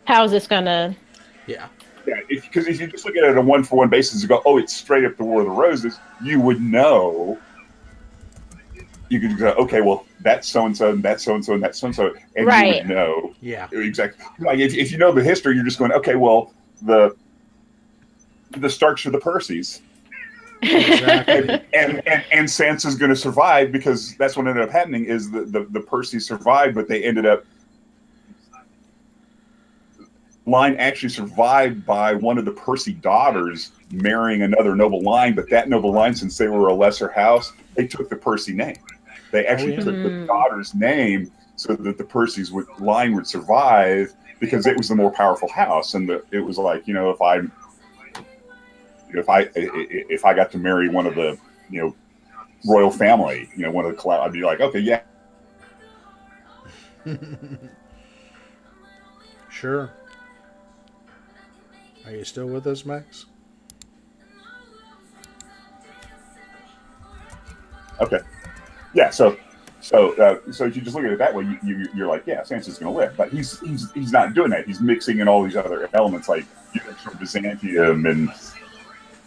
Speaker 1: how is this gonna?
Speaker 2: Yeah.
Speaker 4: Yeah, because if you just look at it on a one-for-one basis and go, oh, it's straight up the War of the Roses, you would know. You could go, okay, well, that's so-and-so, and that's so-and-so, and that's so-and-so, and you would know.
Speaker 2: Yeah.
Speaker 4: Exactly. Like, if you know the history, you're just going, okay, well, the Starks are the Percys.
Speaker 2: Exactly.
Speaker 4: and Sansa's going to survive, because that's what ended up happening, is the Percys survived, but they ended up... line actually survived by one of the Percy daughters marrying another noble line, but that noble line, since they were a lesser house, they took the Percy name. They actually took the daughter's name so that the Percy's line would survive, because it was the more powerful house. And it was like, if if I got to marry one of the royal family, one of the I'd be like, okay, yeah.
Speaker 2: Sure. Are you still with us, Max?
Speaker 4: Okay. Yeah. So if you just look at it that way, you're like, yeah, Sansa's going to live, but he's not doing that. He's mixing in all these other elements like from Byzantium and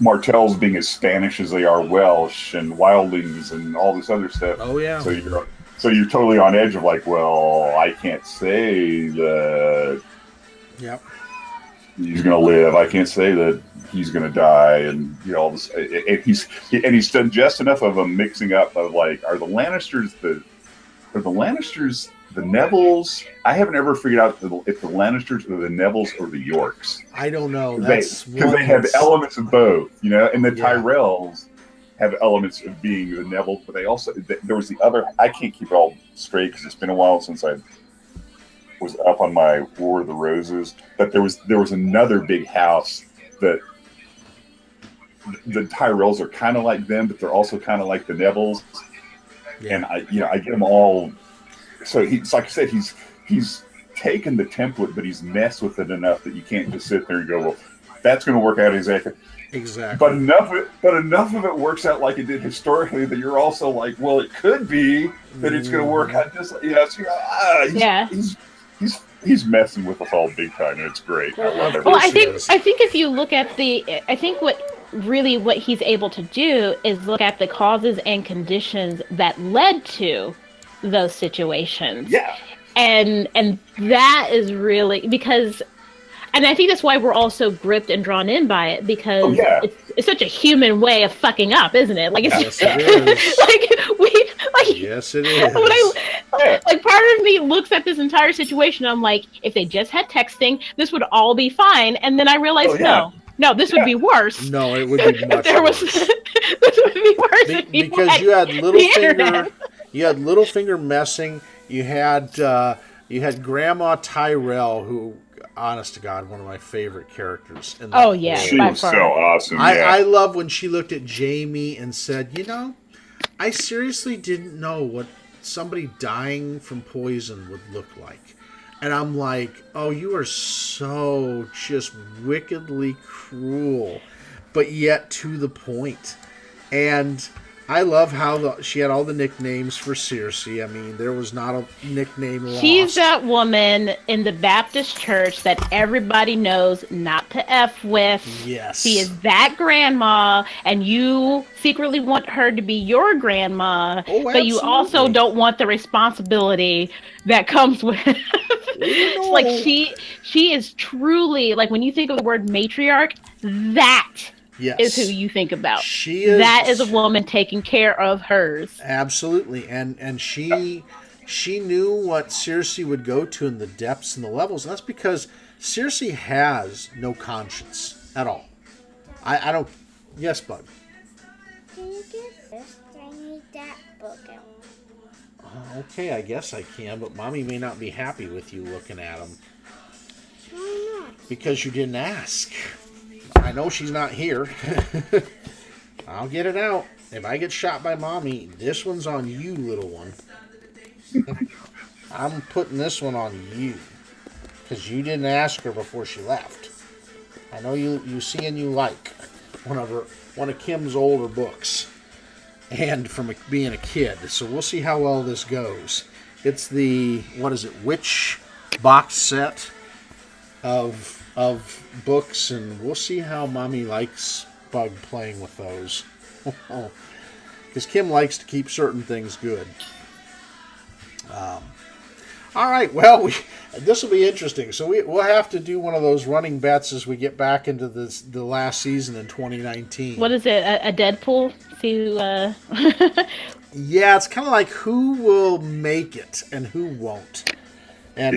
Speaker 4: Martells being as Spanish as they are Welsh and wildlings and all this other stuff.
Speaker 2: Oh yeah.
Speaker 4: So you're totally on edge of like, well, I can't say that.
Speaker 2: Yep.
Speaker 4: He's going to live. I can't say that he's going to die, and all this. And he's done just enough of a mixing up of like, are the Lannisters the Nevilles? I haven't ever figured out if the Lannisters are the Nevilles or the Yorks.
Speaker 2: I don't know.
Speaker 4: Because they have elements of both, and the Tyrells have elements of being the Nevilles, but they also there was the other. I can't keep it all straight because it's been a while since I was up on my War of the Roses, but there was another big house that the Tyrells are kind of like them, but they're also kind of like the Nevilles. Yeah. And I get them all. So he's like I said, he's taken the template, but he's messed with it enough that you can't just sit there and go, well, that's going to work out exactly.
Speaker 2: Exactly.
Speaker 4: But enough of it works out like it did historically that you're also like, well, it could be that it's going to work out just like He's messing with us all big time, and it's great. I love it.
Speaker 1: Well, I think if you look at what he's able to do is look at the causes and conditions that led to those situations.
Speaker 4: Yeah.
Speaker 1: And that is really because, and I think that's why we're all so gripped and drawn in by it because it's such a human way of fucking up, isn't it? Like it's
Speaker 2: yes, it is. Yes, it is.
Speaker 1: Like part of me looks at this entire situation. I'm like, if they just had texting, this would all be fine. And then I realized, no, this would be worse.
Speaker 2: No, it would be much worse.
Speaker 1: This would be worse
Speaker 2: because you had Littlefinger. You had Littlefinger messing. You had Grandma Tyrell, who, honest to God, one of my favorite characters.
Speaker 4: She was so awesome.
Speaker 2: I love when she looked at Jamie and said, I seriously didn't know what somebody dying from poison would look like. And I'm like, oh, you are so just wickedly cruel, but yet to the point. And I love how she had all the nicknames for Cersei. I mean, there was not a nickname lost.
Speaker 1: She's that woman in the Baptist church that everybody knows not to F with.
Speaker 2: Yes.
Speaker 1: She is that grandma, and you secretly want her to be your grandma, but you also don't want the responsibility that comes with it. Like she is truly, like when you think of the word matriarch, that is who you think about. That is a woman taking care of hers.
Speaker 2: Absolutely. And she knew what Cersei would go to in the depths and the levels. And that's because Cersei has no conscience at all. I don't... Yes, Bug?
Speaker 3: Can you get this? I need that book.
Speaker 2: Okay, I guess I can, but Mommy may not be happy with you looking at them.
Speaker 3: Why not?
Speaker 2: Because you didn't ask. I know she's not here. I'll get it out. If I get shot by Mommy, this one's on you, little one. I'm putting this one on you. Because you didn't ask her before she left. I know you see and you like one of Kim's older books. And from being a kid. So we'll see how well this goes. It's the, Witch box set of books, and we'll see how Mommy likes Bug playing with those. Because Kim likes to keep certain things good. All right, well, this will be interesting. So we'll have to do one of those running bets as we get back into the last season in 2019. What is it,
Speaker 1: a Deadpool?
Speaker 2: Yeah, it's kind of like who will make it and who won't. And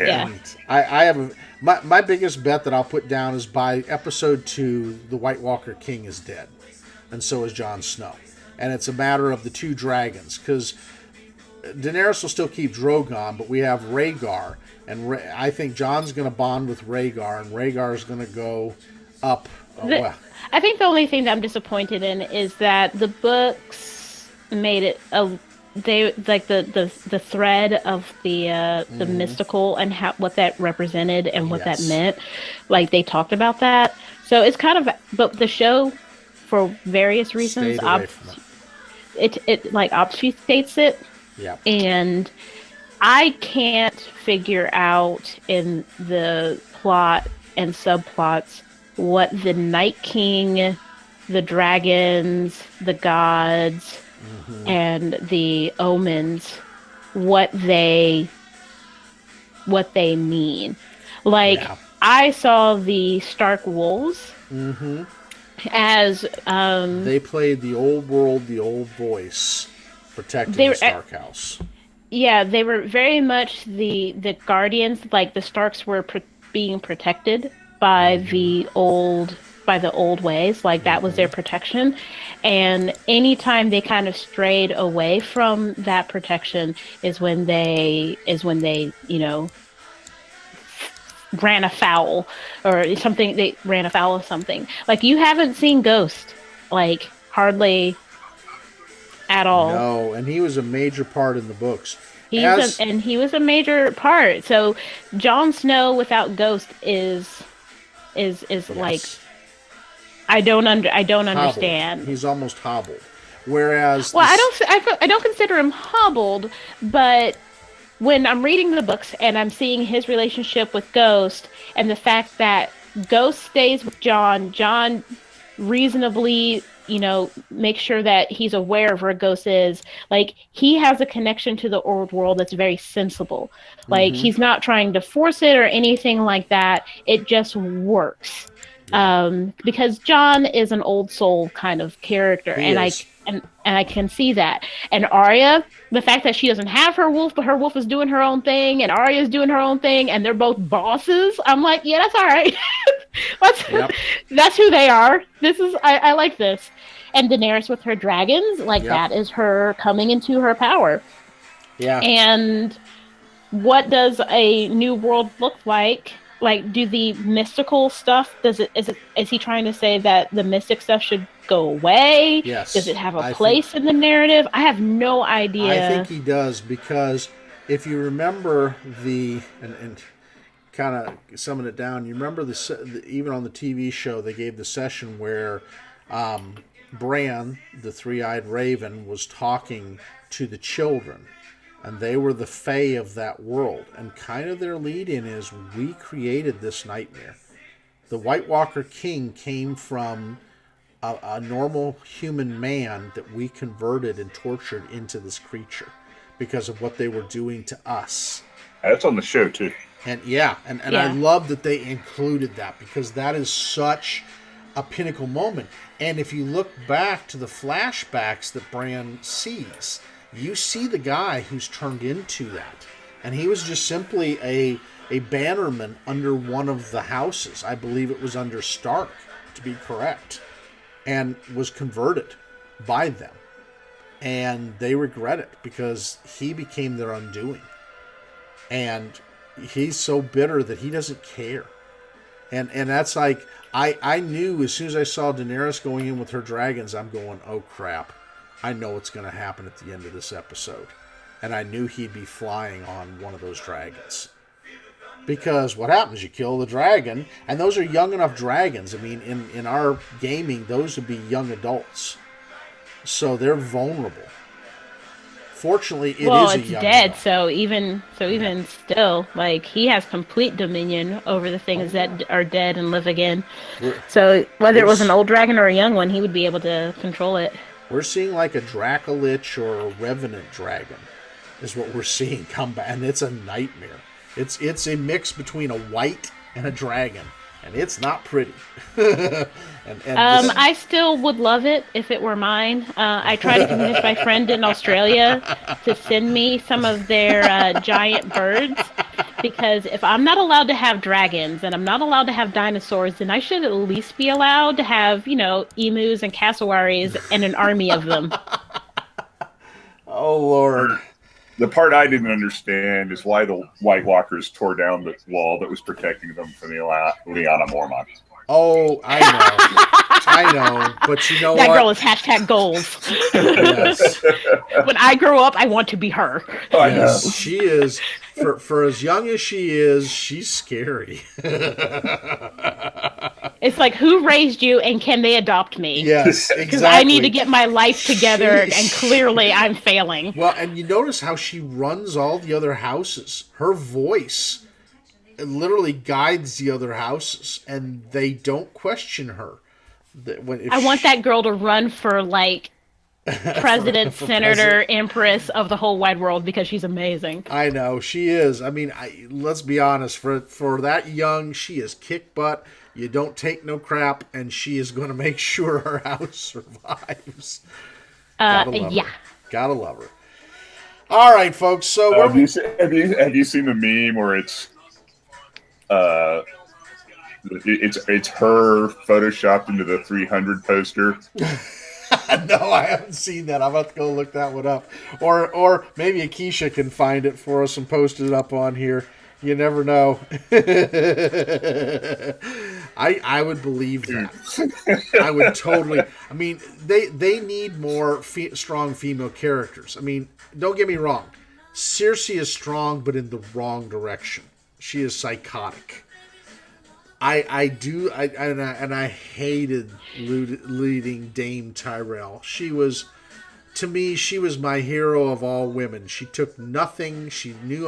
Speaker 2: I have my biggest bet that I'll put down is by episode 2, the White Walker King is dead, and so is Jon Snow, and it's a matter of the two dragons because Daenerys will still keep Drogon, but we have Rhaegar, and I think Jon's going to bond with Rhaegar, and Rhaegar is going to go up Well,
Speaker 1: I think the only thing that I'm disappointed in is that the books made it a they like the thread of the mystical and how what that represented and what that
Speaker 2: yes.
Speaker 1: meant. Like they talked about that. So it's kind of but the show for various reasons
Speaker 2: Stayed away from it.
Speaker 1: it like obfuscates it,
Speaker 2: Yeah.
Speaker 1: and I can't figure out in the plot and subplots what the Night King, the dragons, the gods, and the omens, what they mean. Like
Speaker 2: Yeah.
Speaker 1: I saw the Stark wolves as
Speaker 2: They played the old world, the old voice, protecting
Speaker 1: they
Speaker 2: the
Speaker 1: were
Speaker 2: Stark house.
Speaker 1: yeah, they were very much the guardians. Like the Starks were being protected by the old ways. Like that was their protection, and anytime they kind of strayed away from that protection is when they ran afoul or something. They ran afoul of something. Like you haven't seen Ghost, like hardly at all.
Speaker 2: No, and he was a major part in the books.
Speaker 1: And he was a major part. So Jon Snow without Ghost is like
Speaker 2: Yes,
Speaker 1: I don't
Speaker 2: hobbled.
Speaker 1: understand.
Speaker 2: He's almost hobbled. Whereas
Speaker 1: Well,
Speaker 2: this,
Speaker 1: I don't consider him hobbled, but when I'm reading the books and I'm seeing his relationship with Ghost and the fact that Ghost stays with Jon reasonably, make sure that he's aware of where Ghost is. Like he has a connection to the old world that's very sensible. Like he's not trying to force it or anything like that. It just works. Because Jon is an old soul kind of character,
Speaker 2: he is.
Speaker 1: and I can see that. And Arya, the fact that she doesn't have her wolf, but her wolf is doing her own thing, and Arya's doing her own thing, and they're both bosses. I'm like, yeah, that's all right.
Speaker 2: Yep.
Speaker 1: That's who they are. I like this. And Daenerys with her dragons, like
Speaker 2: Yep.
Speaker 1: that is her coming into her power.
Speaker 2: Yeah.
Speaker 1: And what does a new world look like? Like, do the mystical stuff, is he trying to say that the mystic stuff should go away?
Speaker 2: Yes.
Speaker 1: Does it have a place in the narrative? I have no idea.
Speaker 2: I think he does, because if you remember and kind of summon it down, you remember even on the TV show they gave the session where Bran, the three-eyed raven, was talking to the children, and they were the Fae of that world, and kind of their lead-in is, we created this nightmare. The White Walker King came from a normal human man that we converted and tortured into this creature because of what they were doing to us.
Speaker 4: That's on the show too.
Speaker 2: And yeah, I love that they included that, because that is such a pinnacle moment. And if you look back to the flashbacks that Bran sees, you see the guy who's turned into that. And he was just simply a bannerman under one of the houses. I believe it was under Stark, to be correct. And was converted by them. And they regret it because he became their undoing. And he's so bitter that he doesn't care. And that's like, I knew as soon as I saw Daenerys going in with her dragons, I'm going, oh crap. I know what's going to happen at the end of this episode. And I knew he'd be flying on one of those dragons. Because what happens, you kill the dragon, and those are young enough dragons. I mean, in our gaming, those would be young adults. So they're vulnerable. Fortunately, it's
Speaker 1: dead, adult. So even still, like, he has complete dominion over the things that are dead and live again. So whether it was an old dragon or a young one, he would be able to control it.
Speaker 2: We're seeing like a Dracolich or a Revenant dragon is what we're seeing come back, and it's a nightmare. It's a mix between a white and a dragon, and it's not pretty.
Speaker 1: I still would love it if it were mine. I tried to convince my friend in Australia to send me some of their giant birds, because if I'm not allowed to have dragons and I'm not allowed to have dinosaurs, then I should at least be allowed to have, emus and cassowaries and an army of them.
Speaker 2: Oh, Lord.
Speaker 4: The part I didn't understand is why the White Walkers tore down the wall that was protecting them from the Lyanna Mormont.
Speaker 2: Oh, I know, but you know
Speaker 1: That
Speaker 2: what?
Speaker 1: girl is hashtag goals.
Speaker 2: Yes,
Speaker 1: When I grow up, I want to be her.
Speaker 4: I know.
Speaker 2: yes, she is. For as young as she is, she's scary.
Speaker 1: It's like, who raised you and can they adopt me?
Speaker 2: Yes,
Speaker 1: Because I need to
Speaker 2: exactly.
Speaker 1: get my life together,
Speaker 2: She-
Speaker 1: and clearly I'm failing.
Speaker 2: Well, and you notice how she runs all the other houses. Her voice literally guides the other houses, and they don't question her.
Speaker 1: I want that girl to run for like president,
Speaker 2: for
Speaker 1: senator,
Speaker 2: president.
Speaker 1: empress of the whole wide world because she's amazing.
Speaker 2: I know she is. I mean, let's be honest. For that young, she is kick butt. You don't take no crap, and she is going to make sure her house survives. Gotta love
Speaker 1: Yeah.
Speaker 2: her. Gotta love her. All right, folks. So
Speaker 4: Have you seen the meme where it's her photoshopped into the 300 poster?
Speaker 2: no, I haven't seen that. I'm about to go look that one up, or maybe Akeisha can find it for us and post it up on here. You never know. I would believe that. I would totally. I mean, they need more strong female characters. I mean, don't get me wrong. Cersei is strong, but in the wrong direction. She is psychotic. I hated leading Dame Tyrell. To me, she was my hero of all women. She took nothing. She knew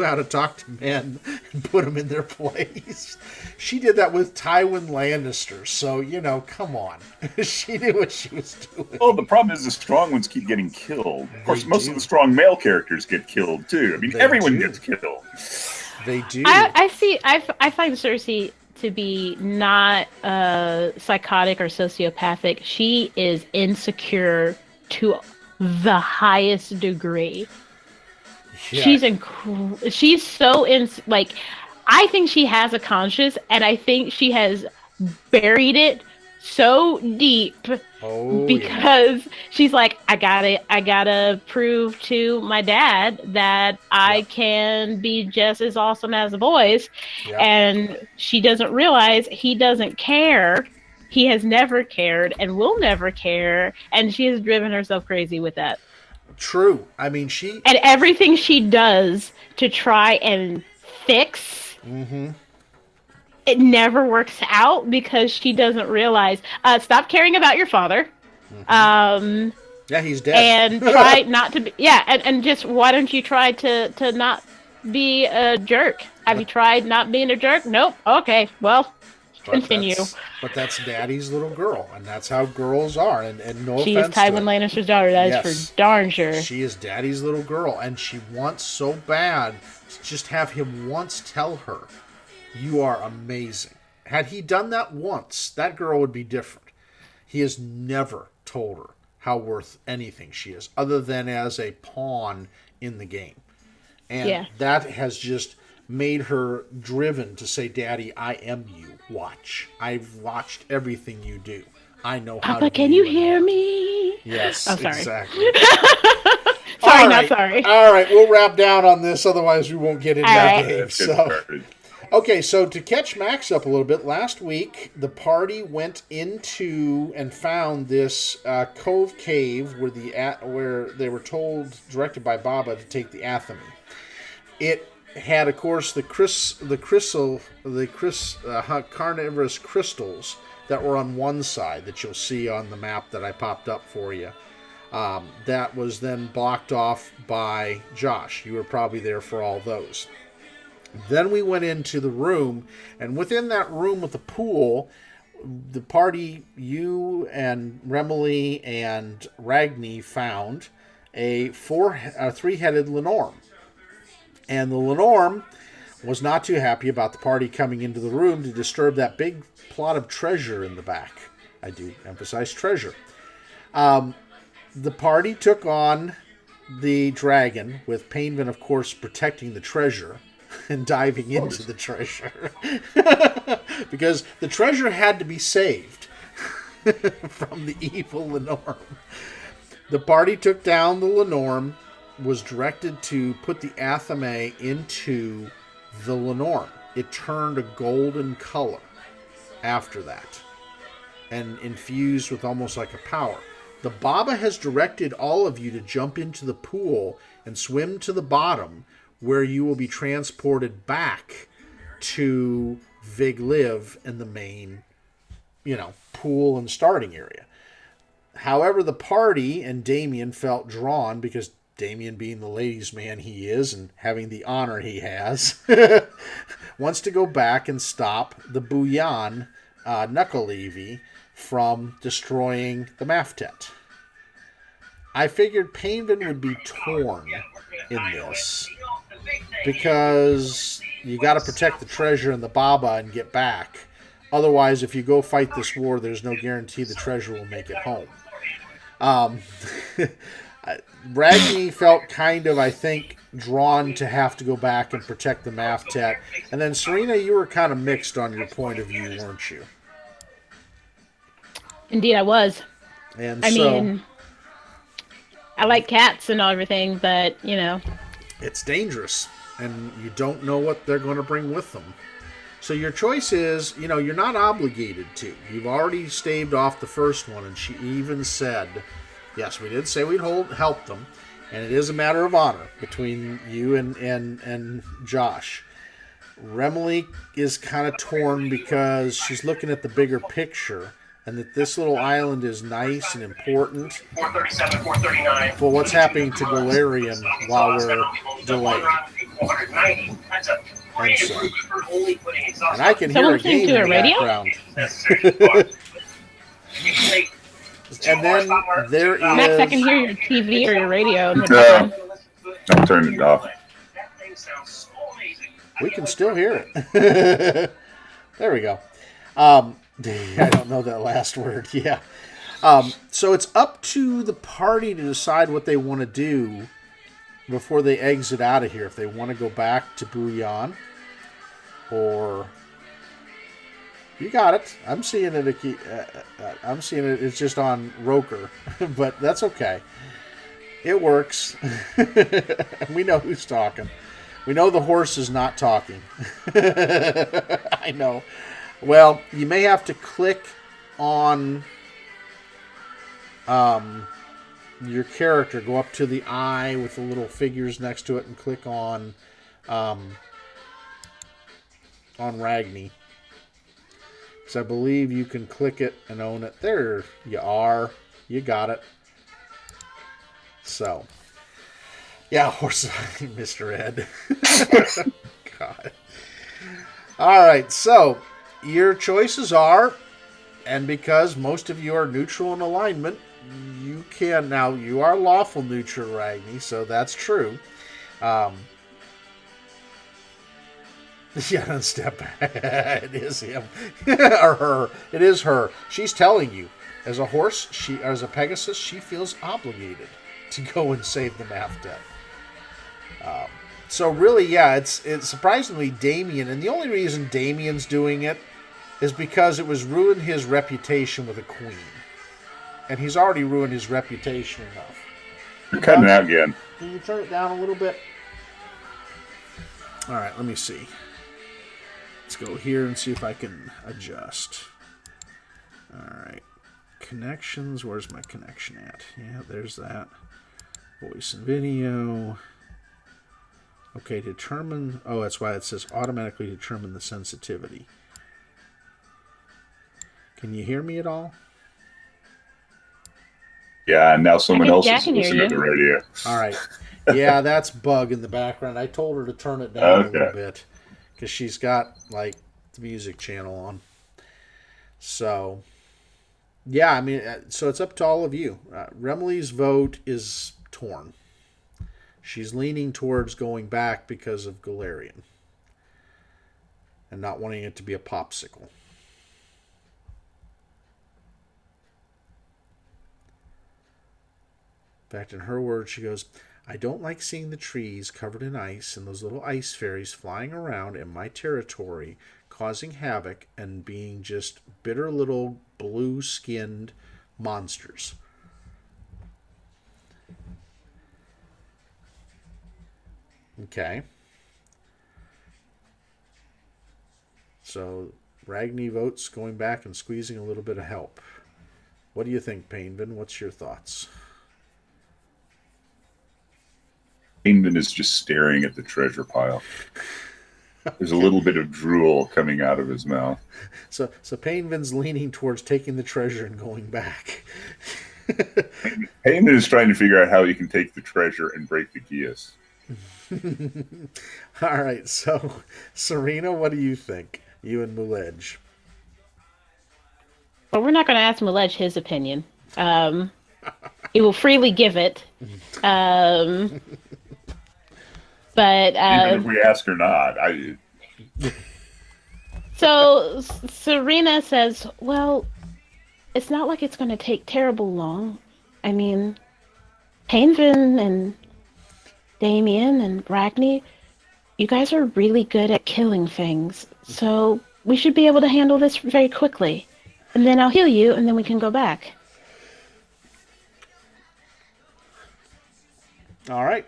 Speaker 2: how to talk to men and put them in their place. She did that with Tywin Lannister. So come on, she knew what she was doing.
Speaker 4: Well, the problem is the strong ones keep getting killed. Of course, most
Speaker 2: do.
Speaker 4: of the strong male characters get killed too. I mean,
Speaker 2: They
Speaker 4: everyone
Speaker 2: do.
Speaker 4: gets killed.
Speaker 2: They do.
Speaker 1: I find Cersei to be not psychotic or sociopathic. She is insecure to the highest degree.
Speaker 2: Yeah.
Speaker 1: She's so like, I think she has a conscience, and I think she has buried it so deep because she's like, I gotta prove to my dad that I can be just as awesome as the boys.
Speaker 2: Yep.
Speaker 1: And she doesn't realize he doesn't care. He has never cared and will never care, and she has driven herself crazy with that.
Speaker 2: True. I mean,
Speaker 1: and everything she does to try and fix it never works out because she doesn't realize. Stop caring about your father.
Speaker 2: Yeah, he's dead.
Speaker 1: And try not to be. Yeah, and just why don't you try to not be a jerk? Have you tried not being a jerk? Nope. Okay, well, continue.
Speaker 2: But that's Daddy's little girl, and that's how girls are. And no
Speaker 1: she is
Speaker 2: offense to
Speaker 1: Tywin
Speaker 2: it.
Speaker 1: Lannister's daughter. That is for darn sure.
Speaker 2: She is Daddy's little girl, and she wants so bad to just have him once tell her, "You are amazing." Had he done that once, that girl would be different. He has never told her how worth anything she is, other than as a pawn in the game. And that has just made her driven to say, "Daddy, I am you. Watch. I've watched everything you do. I know how
Speaker 1: Papa,
Speaker 2: to
Speaker 1: can you hear me?"
Speaker 2: Yes,
Speaker 1: I'm sorry.
Speaker 2: exactly.
Speaker 1: Sorry, not sorry.
Speaker 2: All right, we'll wrap down on this, otherwise we won't get into that
Speaker 1: right.
Speaker 2: game. So, okay, so to catch Max up a little bit, last week the party went into and found this cove cave where they were told, directed by Baba, to take the Athame. It had, of course, the carnivorous crystals that were on one side that you'll see on the map that I popped up for you. That was then blocked off by Josh. You were probably there for all those. Then we went into the room, and within that room with the pool, the party, you and Remily and Ragni, found a three-headed Lenorm. And the Lenorm was not too happy about the party coming into the room to disturb that big plot of treasure in the back. I do emphasize treasure. The party took on the dragon, with Painvin, of course, protecting the treasure and diving into the treasure. Because the treasure had to be saved from the evil Lenorm. The party took down the Lenorm, was directed to put the Athame into the Lenorm. It turned a golden color. after that, and infused with almost like a power. The Baba has directed all of you to jump into the pool and swim to the bottom, where you will be transported back to Vigliv in the main, pool and starting area. However, the party and Damien felt drawn, because Damien, being the ladies' man he is and having the honor he has, wants to go back and stop the Buyan Nuckalevee from destroying the Maftet. I figured Painvin would be torn in this, because you got to protect the treasure and the Baba and get back. Otherwise, if you go fight this war, there's no guarantee the treasure will make it home. Ragni felt kind of, I think, drawn to have to go back and protect the Maftet. And then, Serena, you were kind of mixed on your point of view, weren't you?
Speaker 1: Indeed, I was.
Speaker 2: And
Speaker 1: I mean, I like cats and everything, but,
Speaker 2: it's dangerous, and you don't know what they're going to bring with them. So your choice is, you're not obligated to. You've already staved off the first one, and she even said, yes, we did say we'd help them, and it is a matter of honor between you and Josh. Remily is kind of torn because she's looking at the bigger picture, and that this little island is nice and important. 437, 439. But what's happening to Galarian while we're delayed? And so, and I can hear a game in the background. And then there is...
Speaker 1: Max, I can hear your TV or your radio.
Speaker 4: I'll turn it off.
Speaker 2: We can still hear it. There we go. I don't know that last word. Yeah. So it's up to the party to decide what they want to do before they exit out of here. If they want to go back to Buyan, or... You got it. I'm seeing it. I'm seeing it. It's just on Roker, but that's okay. It works. We know who's talking. We know the horse is not talking. I know. Well, you may have to click on your character. Go up to the eye with the little figures next to it and click on Ragni. So I believe you can click it and own it. There you are. You got it. So, yeah, horse, Mr. Ed. God. All right, so your choices are, and because most of you are neutral in alignment, you can, now you are lawful neutral, Ragni, so that's true. Yeah, step back. It is him. Or her. It is her. She's telling you, as a horse, as a Pegasus, she feels obligated to go and save the Maftet. So really, yeah, it's surprisingly Damien, and the only reason Damien's doing it is because it was ruined his reputation with a queen. And he's already ruined his reputation enough.
Speaker 4: You're cutting out again.
Speaker 2: Can you turn it down a little bit? All right, let me see. Let's go here and see if I can adjust. All right. Connections. Where's my connection at? Yeah, there's that. Voice and video. Okay, determine. Oh, that's why it says automatically determine the sensitivity. Can you hear me at all?
Speaker 4: Yeah, and now someone else is listening to the radio.
Speaker 2: All right. Yeah, that's Bug in the background. I told her to turn it down a little bit, because she's got, like, the music channel on. So, yeah, I mean, so it's up to all of you. Remily's vote is torn. She's leaning towards going back because of Galarian. And not wanting it to be a popsicle. In fact, in her words, she goes, I don't like seeing the trees covered in ice and those little ice fairies flying around in my territory, causing havoc and being just bitter little blue-skinned monsters. Okay. So Ragni votes going back and squeezing a little bit of help. What do you think, Painvin? What's your thoughts?
Speaker 4: Painvin is just staring at the treasure pile. There's a little bit of drool coming out of his mouth.
Speaker 2: So Painvin's leaning towards taking the treasure and going back.
Speaker 4: Painvin is trying to figure out how he can take the treasure and break the geas.
Speaker 2: All right, so Serena, what do you think? You and Mulej.
Speaker 1: Well, we're not going to ask Mulej his opinion. He will freely give it. But
Speaker 4: even if we ask or not,
Speaker 1: So Serena says, "Well, it's not like it's going to take terrible long. I mean, Painvin and Damien and Ragni, you guys are really good at killing things, so we should be able to handle this very quickly. And then I'll heal you, and then we can go back."
Speaker 2: All right.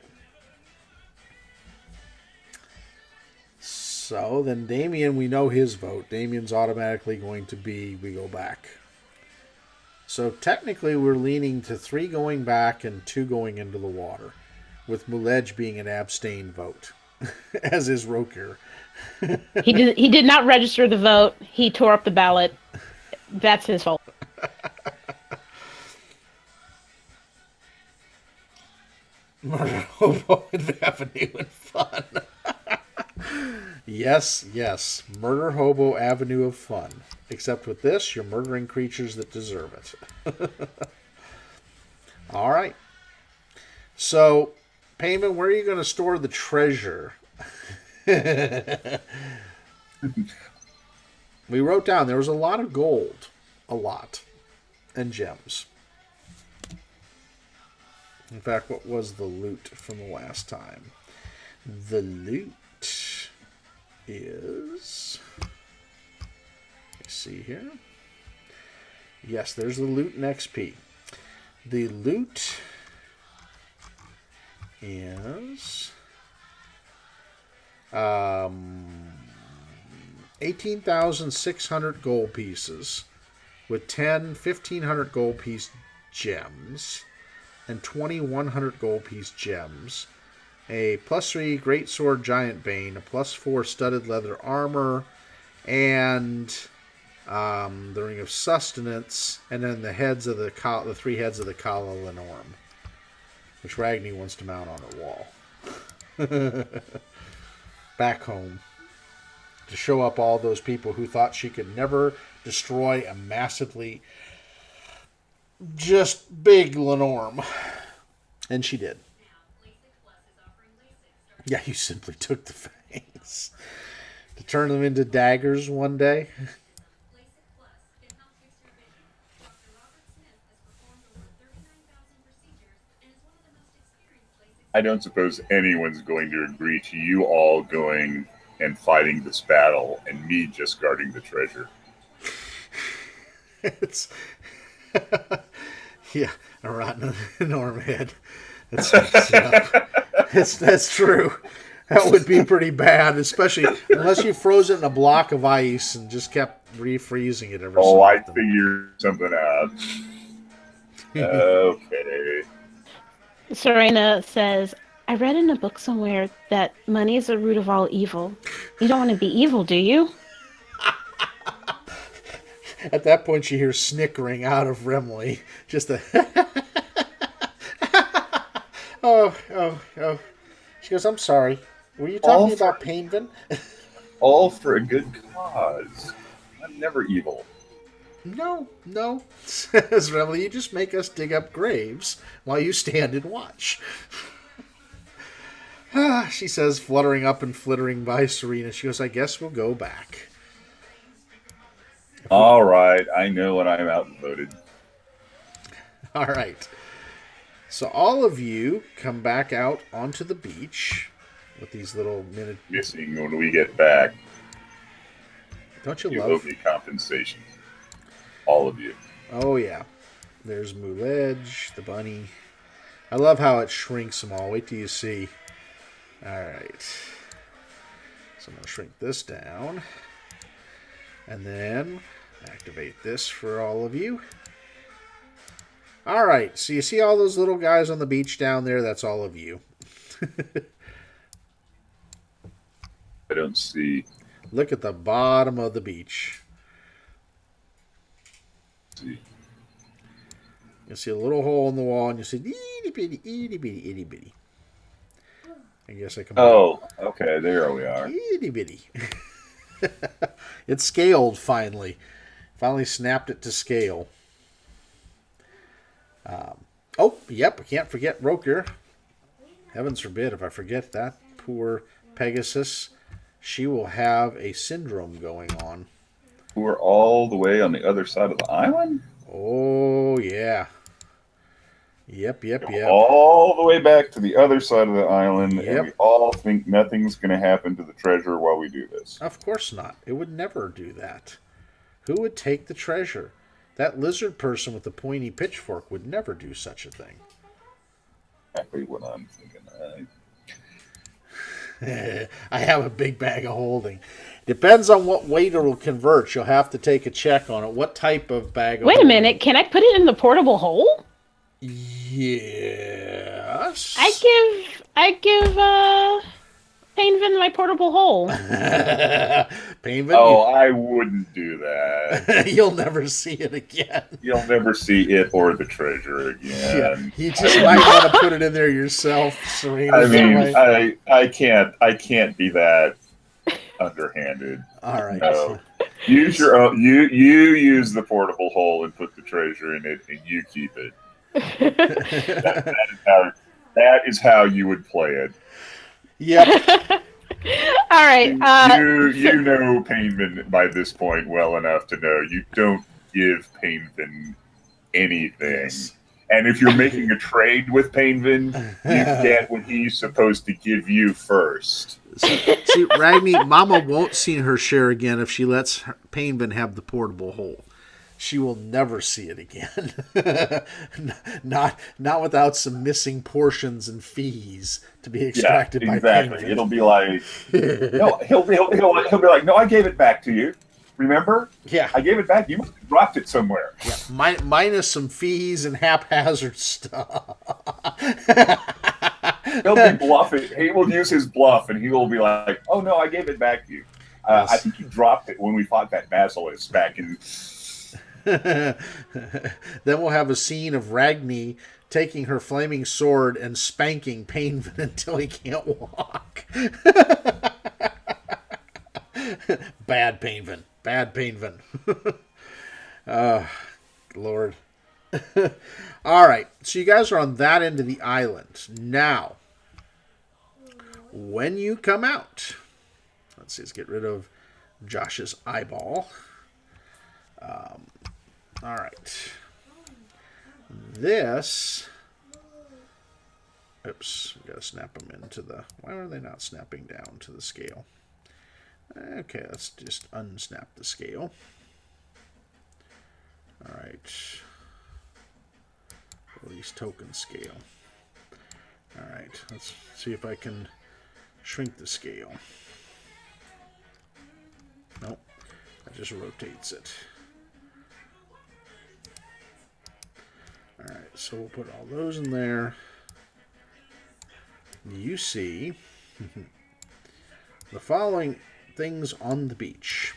Speaker 2: So then Damien, we know his vote. Damien's automatically going to be we go back. So technically we're leaning to 3 going back and 2 going into the water, with Mulej being an abstain vote, as is Rokir.
Speaker 1: He did not register the vote. He tore up the ballot. That's his fault.
Speaker 2: Murder Hobo and Avenue and Fun. Yes. Murder Hobo Avenue of Fun. Except with this, you're murdering creatures that deserve it. All right. So, Payman, where are you going to store the treasure? We wrote down there was a lot of gold. A lot. And gems. In fact, what was the loot from the last time? The loot is... Let's see here. Yes, there's the loot in XP. The loot is 18,600 gold pieces with 10 1,500 gold piece gems and 2,100 gold piece gems, a +3 greatsword giant bane, a +4 studded leather armor, and the ring of sustenance, and then the heads of the 3 heads of the Kala Lenorm, which Ragni wants to mount on her wall. Back home. To show up all those people who thought she could never destroy a massively just big Lenorm. And she did. Yeah, you simply took the fangs. To turn them into daggers one day.
Speaker 4: I don't suppose anyone's going to agree to you all going and fighting this battle and me just guarding the treasure.
Speaker 2: It's yeah, a rotten enorm head. That's true. That would be pretty bad, especially unless you froze it in a block of ice and just kept refreezing it every so often.
Speaker 4: I figured something out. Okay.
Speaker 1: Serena says, "I read in a book somewhere that money is the root of all evil. You don't want to be evil, do you?"
Speaker 2: At that point, she hears snickering out of Remley. Just a... oh. She goes, "I'm sorry. Were you talking about Painvin?"
Speaker 4: All for a good cause. I'm never evil.
Speaker 2: No, says Remley. You just make us dig up graves while you stand and watch. She says, fluttering up and flittering by Serena. She goes, "I guess we'll go back."
Speaker 4: All right, I know when I'm outvoted.
Speaker 2: All right. So all of you come back out onto the beach with these little minute.
Speaker 4: Missing when we get back.
Speaker 2: Don't you
Speaker 4: You
Speaker 2: love?
Speaker 4: owe me compensation. All of you.
Speaker 2: Oh yeah. There's Mulej, the bunny. I love how it shrinks them all. Wait till you see. All right. So I'm gonna shrink this down. And then activate this for all of you. All right, so you see all those little guys on the beach down there? That's all of you.
Speaker 4: I don't see.
Speaker 2: Look at the bottom of the beach.
Speaker 4: See.
Speaker 2: You'll see a little hole in the wall, and you see itty bitty, itty bitty, itty bitty. I guess I can.
Speaker 4: Oh, okay. There we are.
Speaker 2: Itty bitty. It's scaled finally. Finally snapped it to scale. Oh, yep. I can't forget Roker. Heavens forbid if I forget that. Poor Pegasus. She will have a syndrome going on.
Speaker 4: We're all the way on the other side of the island?
Speaker 2: Oh, yeah. Yep.
Speaker 4: All the way back to the other side of the island,
Speaker 2: Yep.
Speaker 4: and we all think nothing's going to happen to the treasure while we do this.
Speaker 2: Of course not. It would never do that. Who would take the treasure? That lizard person with the pointy pitchfork would never do such a thing.
Speaker 4: Exactly what I'm thinking.
Speaker 2: I have a big bag of holding. Depends on what weight it'll convert. You'll have to take a check on it. What type of bag of
Speaker 1: Wait a
Speaker 2: holding?
Speaker 1: minute. Can I put it in the portable hole?
Speaker 2: Yes.
Speaker 1: I give Painvin my portable hole.
Speaker 2: Painvin,
Speaker 4: I wouldn't do that.
Speaker 2: you'll never see it again.
Speaker 4: You'll never see it or the treasure
Speaker 2: Yeah,
Speaker 4: again.
Speaker 2: you just might want to put it in there yourself, Serena.
Speaker 4: I mean, I can't be that underhanded.
Speaker 2: All right.
Speaker 4: No. Use your own. You use the portable hole and put the treasure in it, and you keep it. That is how you would play it.
Speaker 2: Yep.
Speaker 1: All right.
Speaker 4: You know Painvin by this point well enough to know you don't give Painvin anything.
Speaker 2: Yes.
Speaker 4: And if you're making a trade with Painvin, you get what he's supposed to give you first.
Speaker 2: See, Ragni, Mama won't see her share again if she lets Painvin have the portable hole. She will never see it again. not without some missing portions and fees to be extracted by
Speaker 4: exactly.
Speaker 2: Painvin.
Speaker 4: It'll be like, no, he'll be like, no, I gave it back to you. Remember?
Speaker 2: Yeah.
Speaker 4: I gave it back. You must have dropped it somewhere.
Speaker 2: Yeah. Minus some fees and haphazard stuff.
Speaker 4: He'll be bluffing. He will use his bluff, and he will be like, "Oh no, I gave it back to you.
Speaker 2: Yes.
Speaker 4: I think you dropped it when we fought that basilisk back in."
Speaker 2: Then we'll have a scene of Ragni taking her flaming sword and spanking Painvin until he can't walk. Bad Painvin. Bad Painvin. Lord. All right. So you guys are on that end of the island. Now, when you come out, let's see, let's get rid of Josh's eyeball. All right. This. Oops. We gotta snap them into the. Why are they not snapping down to the scale? Okay, let's just unsnap the scale. All right. Release token scale. All right. Let's see if I can shrink the scale. Nope. That just rotates it. All right. So we'll put all those in there. You see the following things on the beach.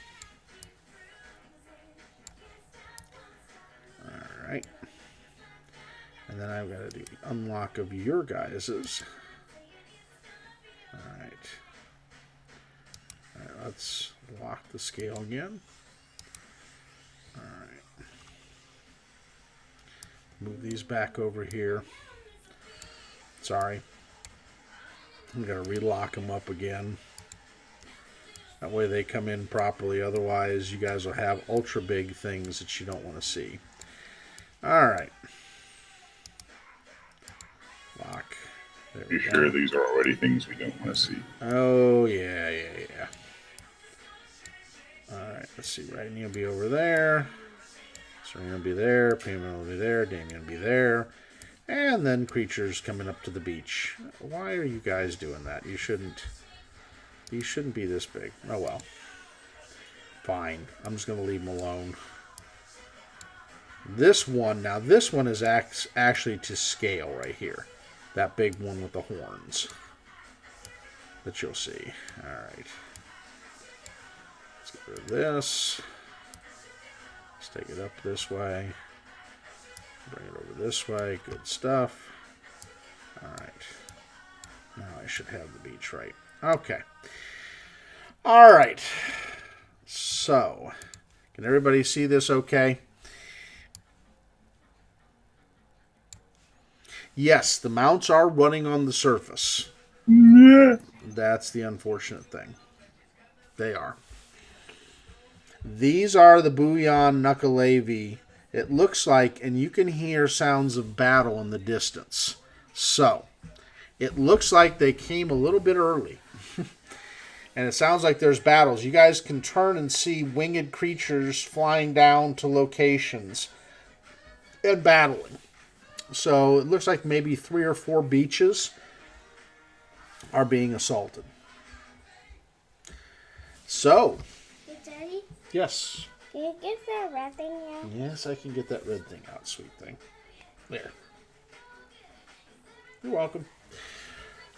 Speaker 2: All right. And then I've got to do the unlock of your guys's. All right. All right, let's lock the scale again. All right. Move these back over here. Sorry. I'm going to relock them up again. That way they come in properly. Otherwise, you guys will have ultra big things that you don't want to see. All right. Lock. There we
Speaker 4: You
Speaker 2: go.
Speaker 4: sure these are already things we don't want to see?
Speaker 2: Oh, yeah. All right. Let's see. Ragni will be over there. Serena will be there. Payment will be there. Damien will be there. And then creatures coming up to the beach. Why are you guys doing that? You shouldn't be this big. Oh, well. Fine. I'm just going to leave them alone. This one, now this one is actually to scale right here. That big one with the horns that you'll see. Alright. Let's get rid of this. Let's take it up this way. Bring it over this way. Good stuff. Alright. Now I should have the beach right. Okay. Alright. So, can everybody see this okay? Yes, the mounts are running on the surface. That's the unfortunate thing. They are. These are the Buyan Nuckalevee. It looks like, and you can hear sounds of battle in the distance. So, it looks like they came a little bit early. And it sounds like there's battles. You guys can turn and see winged creatures flying down to locations and battling. So it looks like maybe 3 or 4 beaches are being assaulted. So.
Speaker 3: Hey, Daddy?
Speaker 2: Yes.
Speaker 3: Can you get that red thing out?
Speaker 2: Yes, I can get that red thing out, sweet thing. There. You're welcome.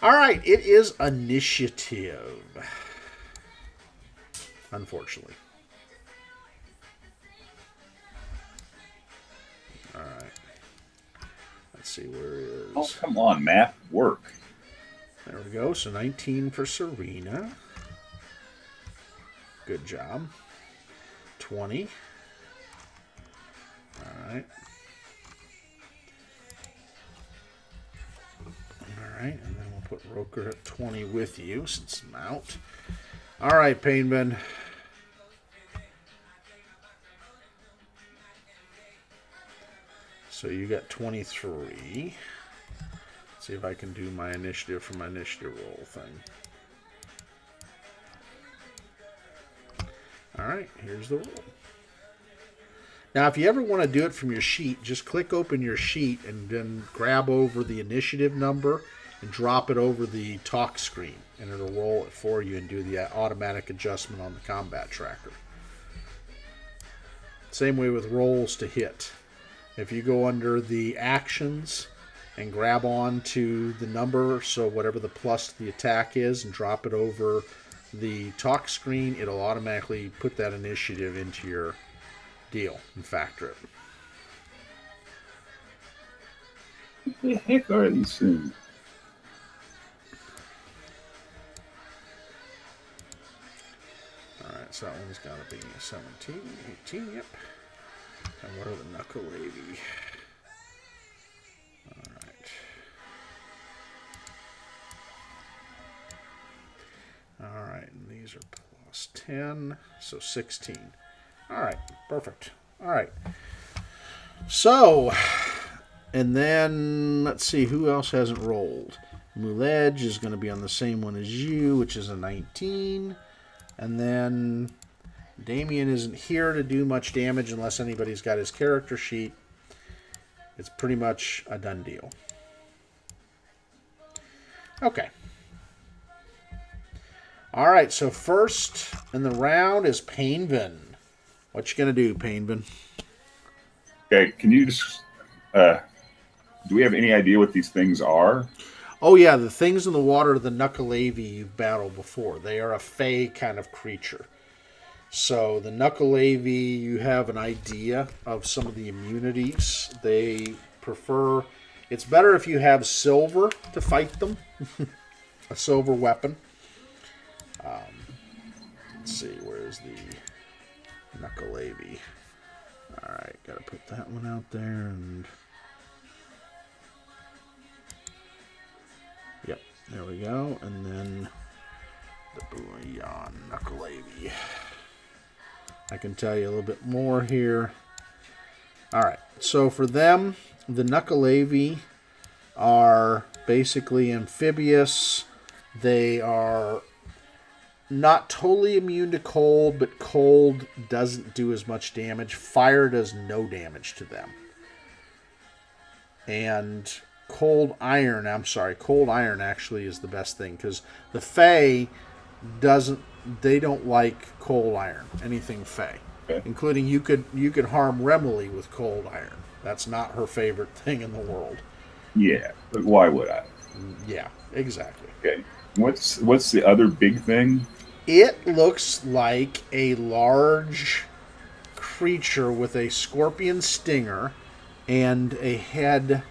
Speaker 2: All right, it is initiative. Unfortunately. All right. Let's see, where is...
Speaker 4: Oh, come on, math. Work.
Speaker 2: There we go. So 19 for Serena. Good job. 20. All right. All right, and then we'll put Roker at 20 with you since mount. All right, Painbin. So you got 23. Let's see if I can do my initiative for my initiative roll thing. All right, here's the roll. Now, if you ever want to do it from your sheet, just click open your sheet and then grab over the initiative number and drop it over the talk screen, and it'll roll it for you and do the automatic adjustment on the combat tracker. Same way with rolls to hit. If you go under the actions and grab on to the number, so whatever the plus to the attack is, and drop it over the talk screen, it'll automatically put that initiative into your deal and factor it.
Speaker 4: What the heck are these things?
Speaker 2: Alright, so that one's got to be 17, 18, yep. And what are the Nuckalevee? Alright. Alright, and these are plus 10, so 16. Alright, perfect. Alright. So, and then, let's see, who else hasn't rolled? Muledge is going to be on the same one as you, which is a 19. And then Damien isn't here to do much damage unless anybody's got his character sheet. It's pretty much a done deal. Okay. Alright, so first in the round is Painvin. What you going to do, Painvin?
Speaker 4: Okay, can you just... do we have any idea what these things are?
Speaker 2: Oh yeah, the things in the water are the Nuckalevee you've battled before. They are a fey kind of creature. So the Nuckalevee, you have an idea of some of the immunities. They prefer... It's better if you have silver to fight them. A silver weapon. Let's see, where's the Nuckalevee? Alright, gotta put that one out there and... Yep, there we go. And then the Buyan Nuckalevee. I can tell you a little bit more here. Alright, so for them, the Nuckalevee are basically amphibious. They are not totally immune to cold, but cold doesn't do as much damage. Fire does no damage to them. And cold iron actually is the best thing, because the Fae doesn't they don't like cold iron, anything fey,
Speaker 4: Okay.
Speaker 2: including you could harm Remily with cold iron. That's not her favorite thing in the world.
Speaker 4: Yeah, but why would I?
Speaker 2: Yeah, exactly.
Speaker 4: Okay. What's the other big thing?
Speaker 2: It looks like a large creature with a scorpion stinger and a head.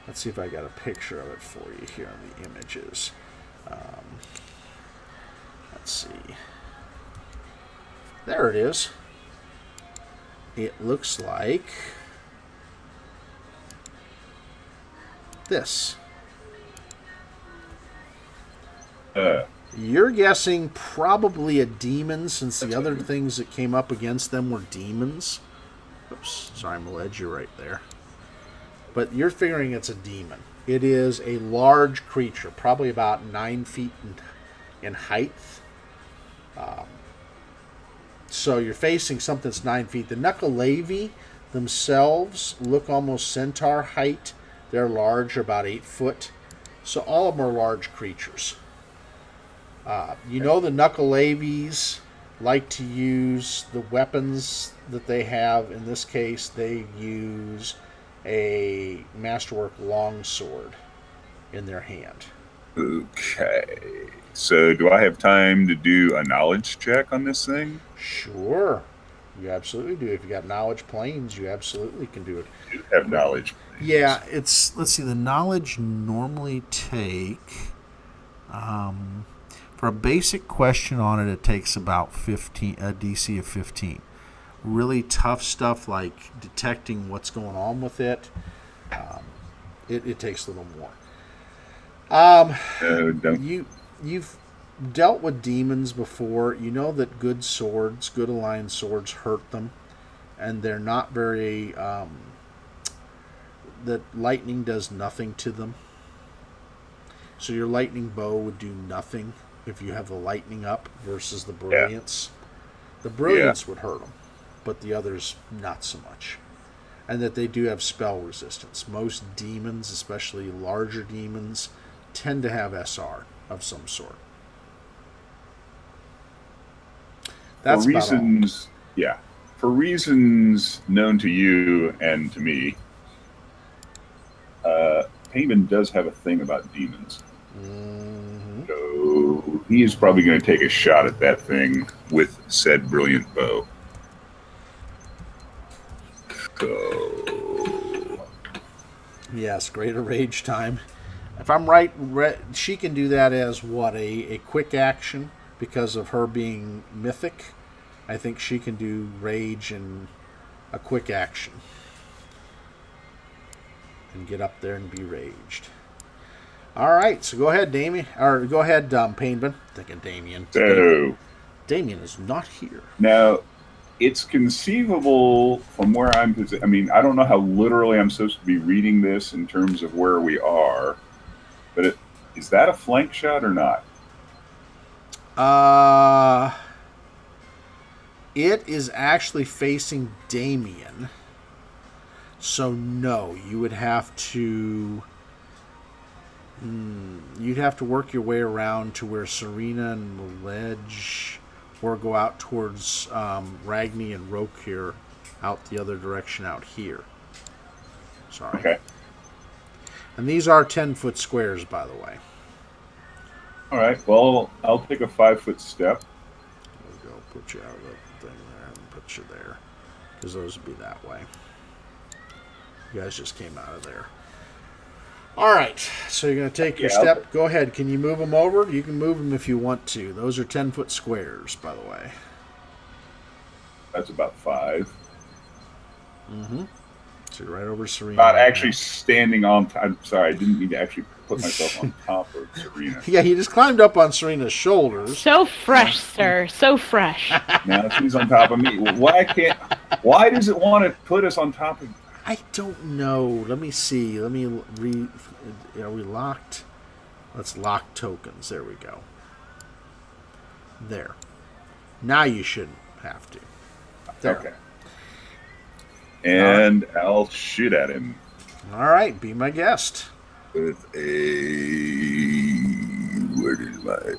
Speaker 2: Let's see if I got a picture of it for you here on the images. Let's see. There it is. It looks like this. You're guessing probably a demon, since the other things that came up against them were demons. Oops, sorry, I'm going to edge you right there. But you're figuring it's a demon. It is a large creature, probably about 9 feet in height. So you're facing something that's 9 feet. The Nuckalevee themselves look almost centaur height. They're large, about 8 foot. So all of them are large creatures. You know the Nuckaleves like to use the weapons that they have. In this case, they use a masterwork longsword in their hand.
Speaker 4: Okay. So do I have time to do a knowledge check on this thing?
Speaker 2: Sure. You absolutely do. If you got knowledge planes, you absolutely can do it.
Speaker 4: I do have knowledge.
Speaker 2: Yeah, it's, let's see, the knowledge normally take, for a basic question on it takes about 15, a DC of 15. Really tough stuff like detecting what's going on with it, it takes a little more. You've dealt with demons before. You know that good swords, good aligned swords, hurt them, and they're not very. That lightning does nothing to them. So your lightning bow would do nothing if you have the lightning up versus the brilliance. Yeah. The brilliance would hurt them, but the others not so much. And that they do have spell resistance. Most demons, especially larger demons, tend to have SR of some sort. That's
Speaker 4: for reasons, yeah. For reasons known to you and to me, Payman does have a thing about demons. Mm-hmm. So he is probably going to take a shot at that thing with said brilliant bow. So,
Speaker 2: yes, greater rage time. If I'm right, she can do that as what, a quick action because of her being mythic. I think she can do rage in a quick action and get up there and be raged. All right, so go ahead, Damien, or go ahead, Painman. Thinking Damien.
Speaker 4: So
Speaker 2: Damien is not here
Speaker 4: now. It's conceivable from where I'm. I mean, I don't know how literally I'm supposed to be reading this in terms of where we are, but is that a flank shot or not?
Speaker 2: It is actually facing Damien. So no, you would have to. You'd have to work your way around to where Serena and the ledge, or go out towards Ragni and Roke here, out the other direction out here. Sorry.
Speaker 4: Okay.
Speaker 2: And these are 10-foot squares, by the way.
Speaker 4: All right. Well, I'll take a 5-foot step.
Speaker 2: There we go. Put you out of the thing there and put you there, because those would be that way. You guys just came out of there. All right, so you're going to take your step. Go ahead. Can you move them over? You can move them if you want to. Those are 10-foot squares, by the way.
Speaker 4: That's about 5.
Speaker 2: Mm-hmm. So you're right over Serena.
Speaker 4: Not actually standing on. I'm sorry, I didn't mean to actually put myself on top of Serena.
Speaker 2: Yeah, he just climbed up on Serena's shoulders.
Speaker 1: So fresh, sir. So fresh.
Speaker 4: Now she's on top of me. Why does it want to put us on top of?
Speaker 2: I don't know. Let me see. Let me are we locked? Let's lock tokens. There we go. There. Now you shouldn't have to. There.
Speaker 4: Okay. And I'll shoot at him.
Speaker 2: All right. Be my guest.
Speaker 4: With a... Where is my...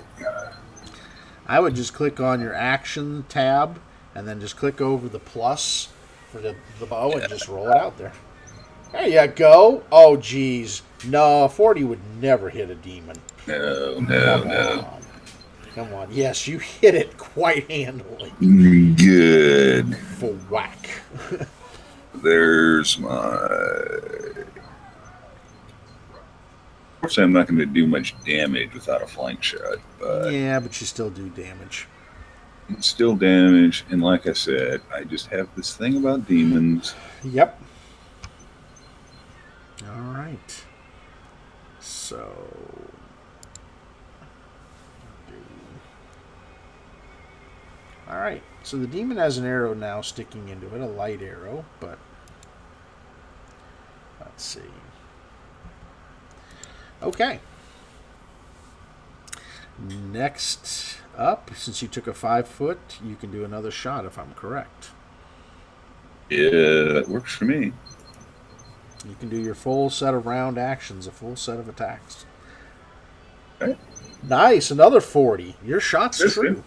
Speaker 2: I would just click on your action tab and then just click over the plus for the bow and just roll it out there. There you go. Oh, geez. No, 40 would never hit a demon.
Speaker 4: No.
Speaker 2: Come on. Yes, you hit it quite handily.
Speaker 4: Good.
Speaker 2: For whack.
Speaker 4: There's my... Unfortunately, I'm not going to do much damage without a flank shot. But
Speaker 2: yeah, but you still do damage.
Speaker 4: It's still damage, and like I said, I just have this thing about demons.
Speaker 2: Yep. All right. So... all right. So the demon has an arrow now sticking into it, a light arrow, but... let's see. Okay. Next up, since you took a 5-foot, you can do another shot if I'm correct.
Speaker 4: Yeah, that works for me.
Speaker 2: You can do your full set of round actions, a full set of attacks.
Speaker 4: Okay.
Speaker 2: Nice, another 40. Your shot's true.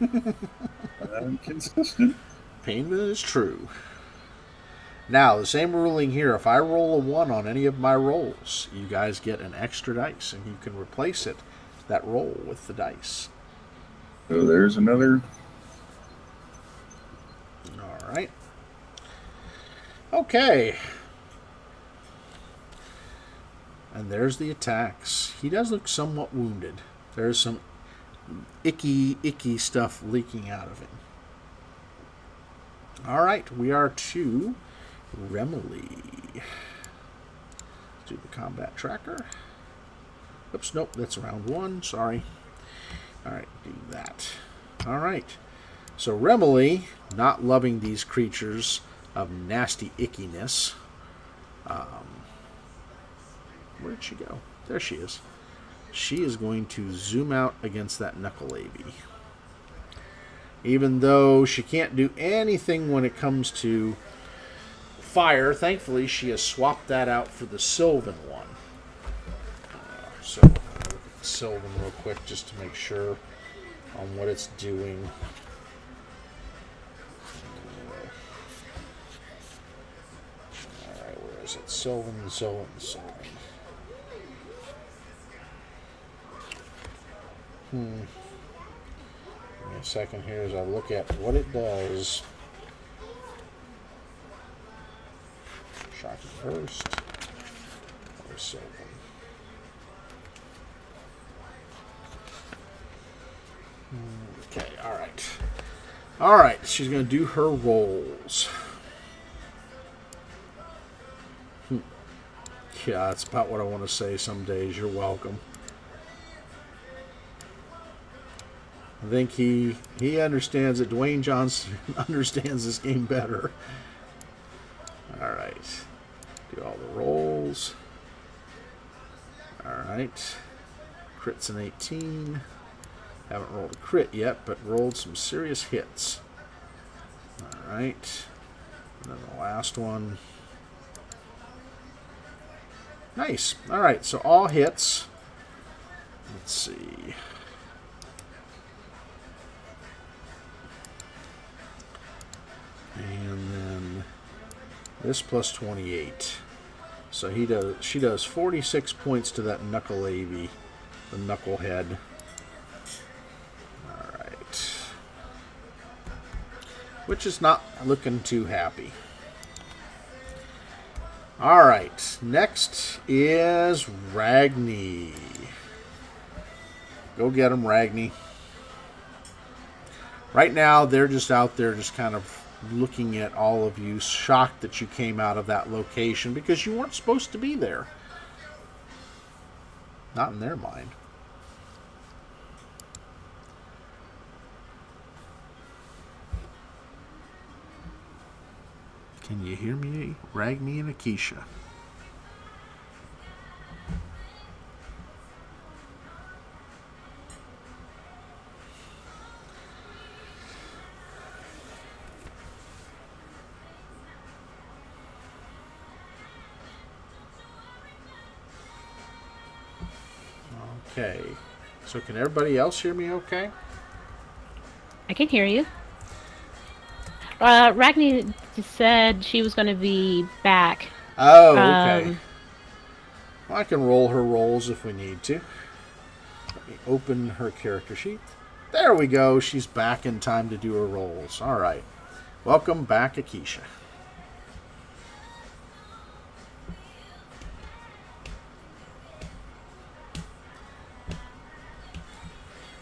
Speaker 4: I'm consistent.
Speaker 2: Payment is true. Now, the same ruling here. If I roll a 1 on any of my rolls, you guys get an extra dice, and you can replace that roll with the dice.
Speaker 4: So there's another.
Speaker 2: All right. Okay. And there's the attacks. He does look somewhat wounded. There's some icky stuff leaking out of him. All right, we are to Remily. Let's do the combat tracker. Oops, nope, that's round 1. Sorry. All right, do that. All right. So Remily, not loving these creatures of nasty ickiness. Where'd she go? There she is. She is going to zoom out against that Nuckalevee. Even though she can't do anything when it comes to fire, thankfully she has swapped that out for the Sylvan one. So I'll look at the Sylvan real quick just to make sure on what it's doing. Alright, where is it? Sylvan. Give me a second here as I look at what it does. Shocking first. Or Sylvan. Okay, alright. Alright, she's going to do her rolls. Yeah, that's about what I want to say some days. You're welcome. I think he understands it. Dwayne Johnson understands this game better. Alright. Do all the rolls. Alright. Crits an 18. Haven't rolled a crit yet, but rolled some serious hits. Alright. And then the last one. Nice. Alright, so all hits. Let's see. And then this plus 28. So she does 46 points to that Nuckalevee, the knucklehead. Alright. Which is not looking too happy. Alright, next is Ragni. Go get him, Ragni. Right now, they're just out there just kind of looking at all of you, shocked that you came out of that location because you weren't supposed to be there. Not in their mind. Can you hear me, Ragni and Akeisha? Okay. So can everybody else hear me okay?
Speaker 1: I can hear you. Ragni just said she was going to be back.
Speaker 2: Oh, okay.
Speaker 1: Um,
Speaker 2: Well, I can roll her rolls if we need to. Let me open her character sheet. There we go. She's back in time to do her rolls. All right. Welcome back, Akeisha.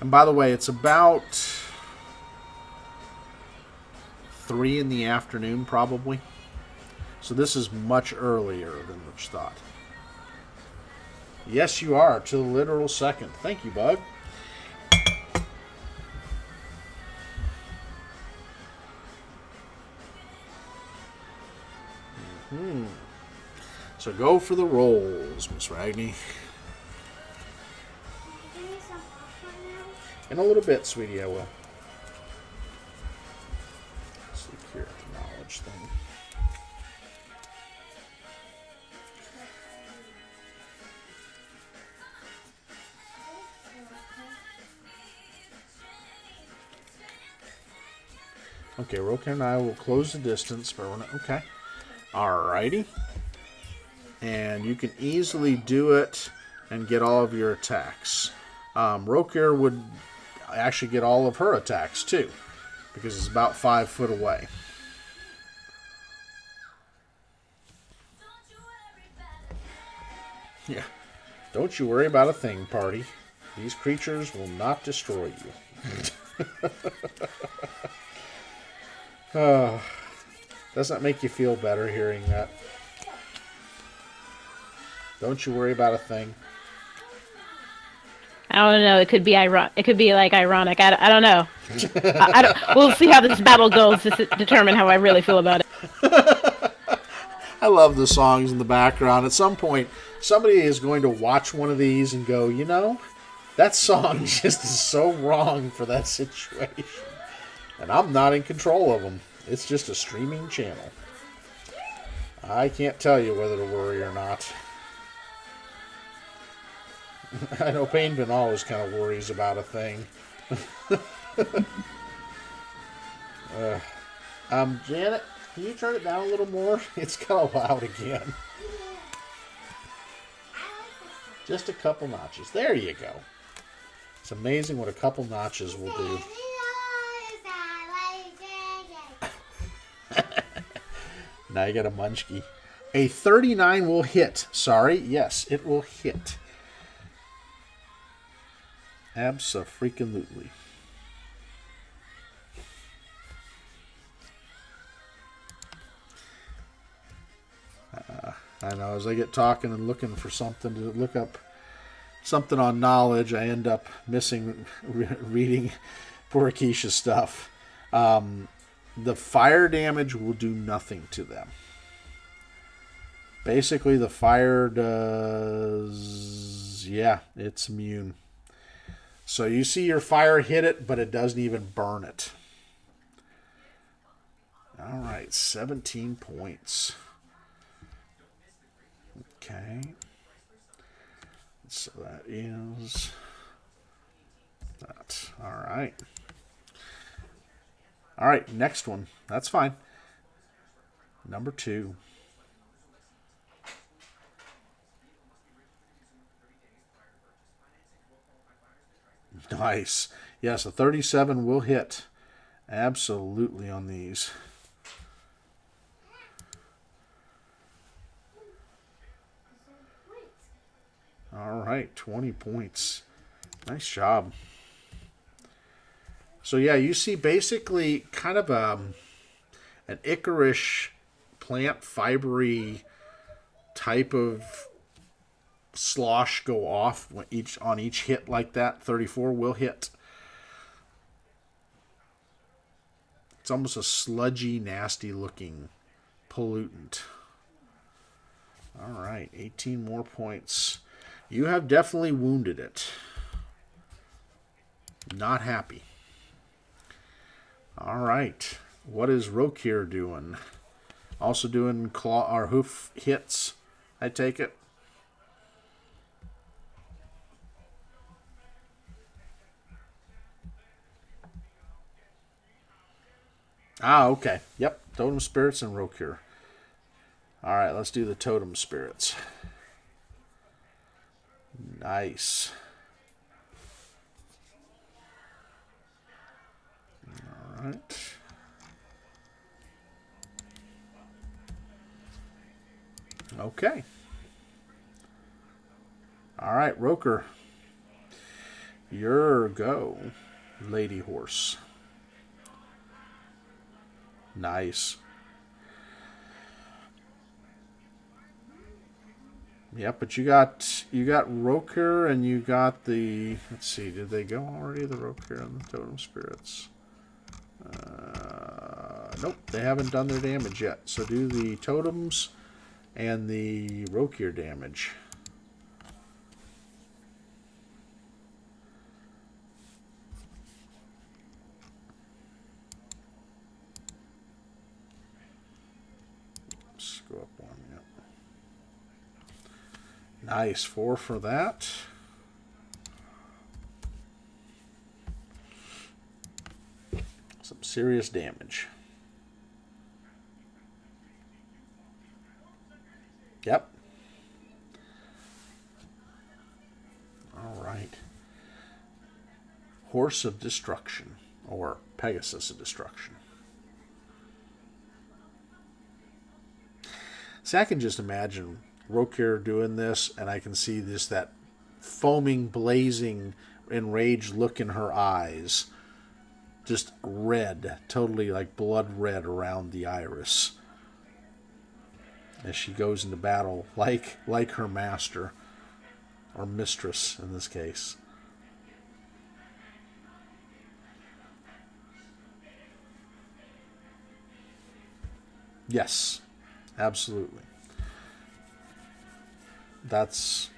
Speaker 2: And by the way, it's about 3 in the afternoon, probably. So this is much earlier than Rich thought. Yes, you are, to the literal second. Thank you, Bug. So go for the rolls, Miss Ragni.
Speaker 3: Give me some popcorn now.
Speaker 2: In a little bit, sweetie, I will. Secure the knowledge thing. Okay, Roka and I will close the distance. But we're not, okay. Alrighty. And you can easily do it and get all of your attacks. Rokir would actually get all of her attacks too, because it's about 5 foot away. Yeah. Don't you worry about a thing, party. These creatures will not destroy you. Doesn't that make you feel better hearing that? Don't you worry about a thing.
Speaker 1: I don't know. It could be ironic. It could be like ironic. I don't know. I don't. We'll see how this battle goes to determine how I really feel about it.
Speaker 2: I love the songs in the background. At some point, somebody is going to watch one of these and go, you know, that song just is so wrong for that situation. And I'm not in control of them. It's just a streaming channel. I can't tell you whether to worry or not. I know Painbin always kind of worries about a thing. Janet, can you turn it down a little more? It's kind of loud again. Just a couple notches. There you go. It's amazing what a couple notches will do. Now you got a munchkie. A 39 will hit. Sorry. Yes, it will hit. Abso-freaking-lutely. I know, as I get talking and looking for something to look up, something on knowledge, I end up missing reading poor Akeisha's stuff. The fire damage will do nothing to them. Basically, the fire does... Yeah, it's immune. So you see your fire hit it, but it doesn't even burn it. All right, 17 points. Okay. So that is that. All right. All right, next one. That's fine. Number 2. Nice. Yes, a 37 will hit. Absolutely on these. All right, 20 points. Nice job. So yeah, you see basically kind of an Icarish plant fibery type of slosh go off on each hit like that. 34 will hit. It's almost a sludgy, nasty looking pollutant. All right, 18 more points. You have definitely wounded it. Not happy. All right. What is Rokir doing? Also doing claw or hoof hits, I take it. Ah, okay. Yep. Totem spirits and Rokir. All right, let's do the totem spirits. Nice. All right. Okay. All right, Roker. Your go, Lady Horse. Nice. Yep, but you got Roker and you got the. Let's see, did they go already? The Roker and the Totem Spirits. Nope, they haven't done their damage yet. So do the totems and the Roker damage. Let's go up one. Yep. Nice, 4 for that. Some serious damage. Yep. All right. Horse of Destruction, or Pegasus of Destruction. See, I can just imagine Rokir doing this, and I can see this, that foaming, blazing, enraged look in her eyes. Just red, totally like blood red around the iris. As she goes into battle like her master, or mistress in this case. Yes, absolutely. That's...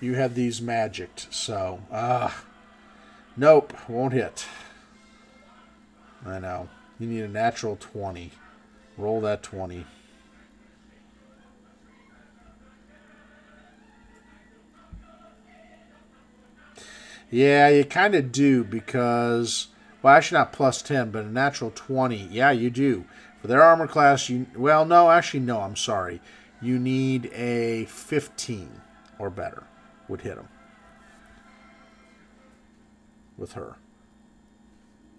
Speaker 2: You have these magicked, so... Nope, won't hit. I know. You need a natural 20. Roll that 20. Yeah, you kind of do because... Well, actually not plus 10, but a natural 20. Yeah, you do. For their armor class, you... Well, no, actually, no, I'm sorry. You need a 15 or better would hit them. With her.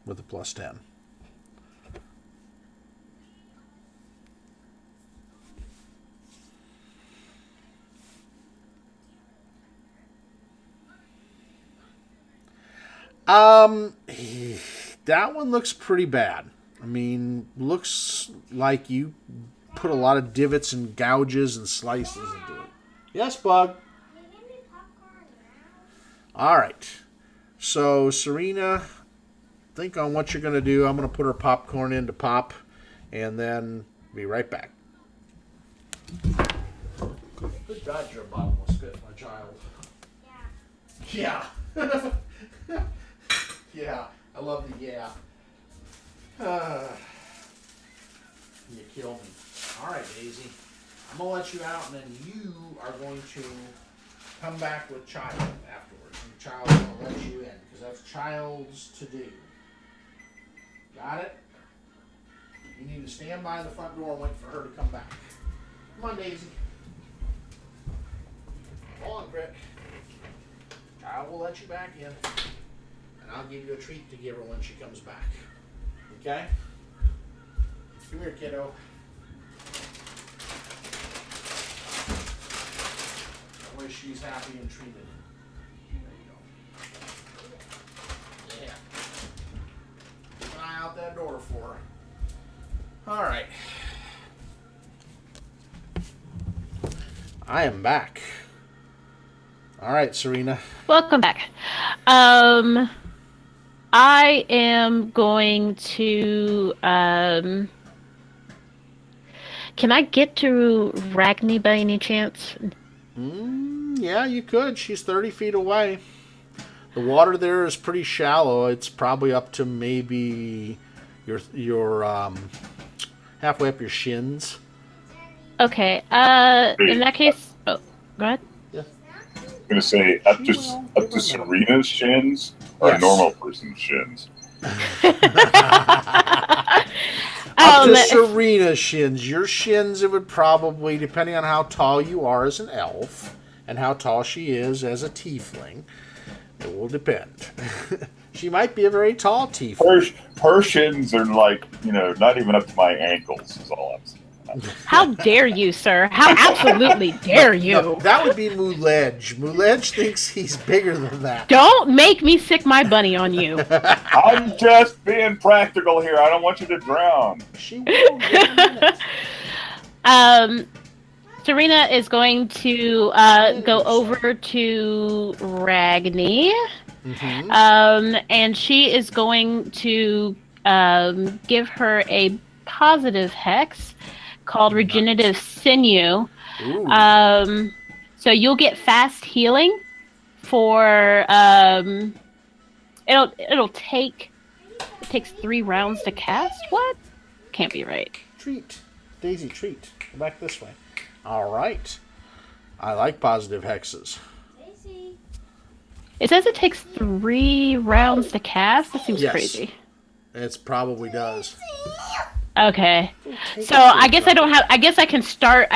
Speaker 2: With a plus 10. That one looks pretty bad. I mean, looks like you put a lot of divots and gouges and slices into it. Yes, Bug. All right. So, Serena, think on what you're going to do. I'm going to put her popcorn in to pop, and then be right back. Good God, you're a bottomless pit, my child. Yeah. Yeah. Yeah. I love the yeah. You kill me. All right, Daisy. I'm going to let you out, and then you are going to come back with Child afterwards. And Child's going to let you in, because that's Child's to do. Got it? You need to stand by the front door and wait for her to come back. Come on, Daisy. Hold on, Crick. Child will let you back in. And I'll give you a treat to give her when she comes back. Okay? Come here, kiddo. That way she's happy and treated. There you go. Yeah. Keep an eye out that door for her. All right. I am back. All right, Serena.
Speaker 1: Welcome back. I am going to. Can I get to Ragni by any chance?
Speaker 2: Yeah, you could. She's 30 feet away. The water there is pretty shallow. It's probably up to maybe your halfway up your shins.
Speaker 1: Okay. In that case, oh, go ahead.
Speaker 2: Yeah.
Speaker 4: I'm gonna say up to Serena's shins or
Speaker 2: Yes.
Speaker 4: a normal person's shins.
Speaker 2: Up to Serena's shins. Your shins, it would probably, depending on how tall you are as an elf and how tall she is as a tiefling, it will depend. She might be a very tall tiefling.
Speaker 4: Her shins are like, not even up to my ankles, is all I'm saying.
Speaker 1: How dare you, sir? How absolutely dare you?
Speaker 2: No, that would be Muledge. Muledge thinks he's bigger than that.
Speaker 1: Don't make me sick my bunny on you.
Speaker 4: I'm just being practical here. I don't want you to drown.
Speaker 2: She will in a minute.
Speaker 1: Serena is going to go over to Ragni.
Speaker 2: Mm-hmm.
Speaker 1: And she is going to give her a positive hex called Regenerative Sinew. So you'll get fast healing for it takes 3 rounds to cast. What? Can't be right.
Speaker 2: Treat. Daisy, treat. Go back this way. All right. I like positive hexes.
Speaker 1: It says it takes 3 rounds to cast. That seems crazy.
Speaker 2: It probably does.
Speaker 1: Okay. So I guess I can start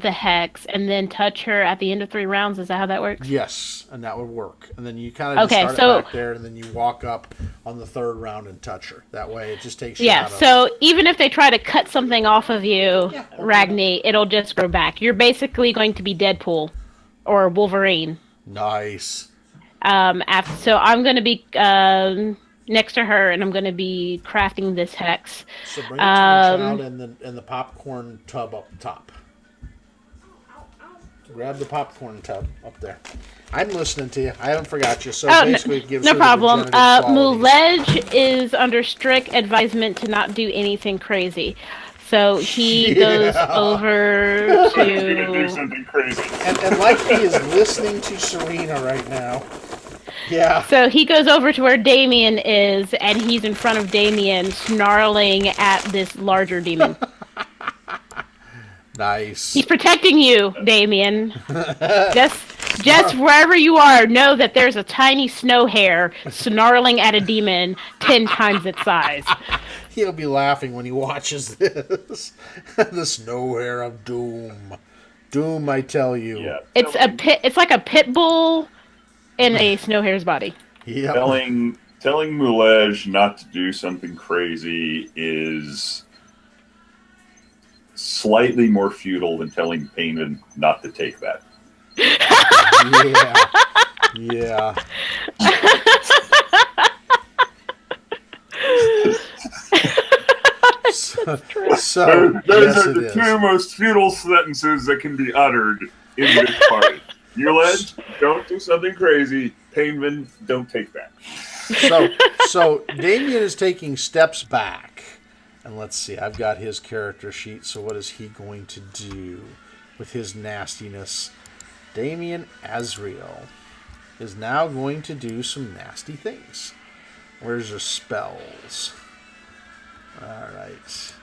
Speaker 1: the hex and then touch her at the end of 3 rounds. Is that how that works?
Speaker 2: Yes, and that would work. And then you kind of start it back there, and then you walk up on the 3rd round and touch her. That way, it just takes.
Speaker 1: Yeah. So even if they try to cut something off of you, Ragni, it'll just grow back. You're basically going to be Deadpool or Wolverine.
Speaker 2: Nice.
Speaker 1: So I'm going to be next to her, and I'm going to be crafting this hex.
Speaker 2: So bring it to the child and the popcorn tub up top. Grab the popcorn tub up there. I'm listening to you. I haven't forgot you. So basically, it gives
Speaker 1: no
Speaker 2: her
Speaker 1: problem.
Speaker 2: The qualities.
Speaker 1: Muledge is under strict advisement to not do anything crazy. So he goes over to
Speaker 4: do something crazy.
Speaker 2: And like he is listening to Serena right now. Yeah.
Speaker 1: So he goes over to where Damien is, and he's in front of Damien, snarling at this larger demon.
Speaker 2: Nice.
Speaker 1: He's protecting you, Damien. Just wherever you are, know that there's a tiny snow hare snarling at a demon 10 times its size.
Speaker 2: He'll be laughing when he watches this. The snow hare of doom. Doom, I tell you.
Speaker 4: Yeah.
Speaker 1: It's like a pit bull in a snow hare's body.
Speaker 2: Yep.
Speaker 4: Telling Muledge not to do something crazy is slightly more futile than telling Payman not to take that.
Speaker 2: Yeah.
Speaker 4: Those are the 2 most futile sentences that can be uttered in this party. Muledge, don't do something crazy. Payman, don't take that.
Speaker 2: So Damien is taking steps back. And let's see, I've got his character sheet, so what is he going to do with his nastiness? Damien Azrael is now going to do some nasty things. Where's your spells? Alright.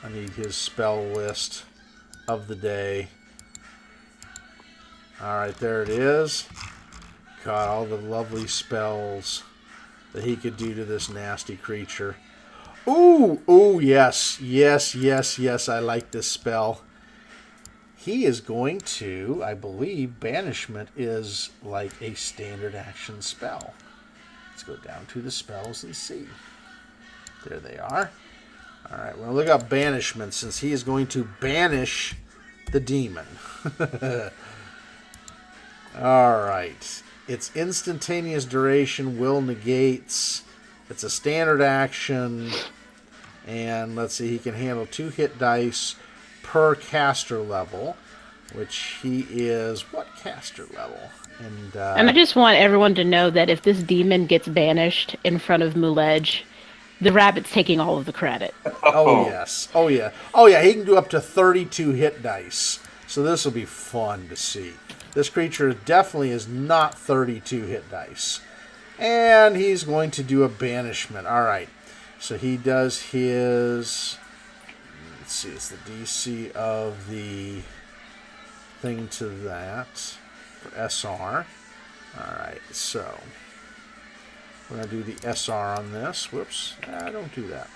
Speaker 2: I need his spell list of the day. Alright, there it is. Got all the lovely spells that he could do to this nasty creature. Ooh, yes, I like this spell. He is going to, I believe, Banishment is like a standard action spell. Let's go down to the spells and see. There they are. Alright, we're going to look up Banishment since he is going to banish the demon. Alright. It's instantaneous duration, will negates. It's a standard action. And let's see, he can handle 2 hit dice per caster level, which he is what caster level? And
Speaker 1: I just want everyone to know that if this demon gets banished in front of Muledge, the rabbit's taking all of the credit.
Speaker 2: Oh yes. Oh yeah, he can do up to 32 hit dice. So this will be fun to see. This creature definitely is not 32 hit dice. And he's going to do a banishment. Alright. So he does his... Let's see, it's the DC of the thing to that for SR. Alright, so... We're going to do the SR on this. Whoops. Don't do that.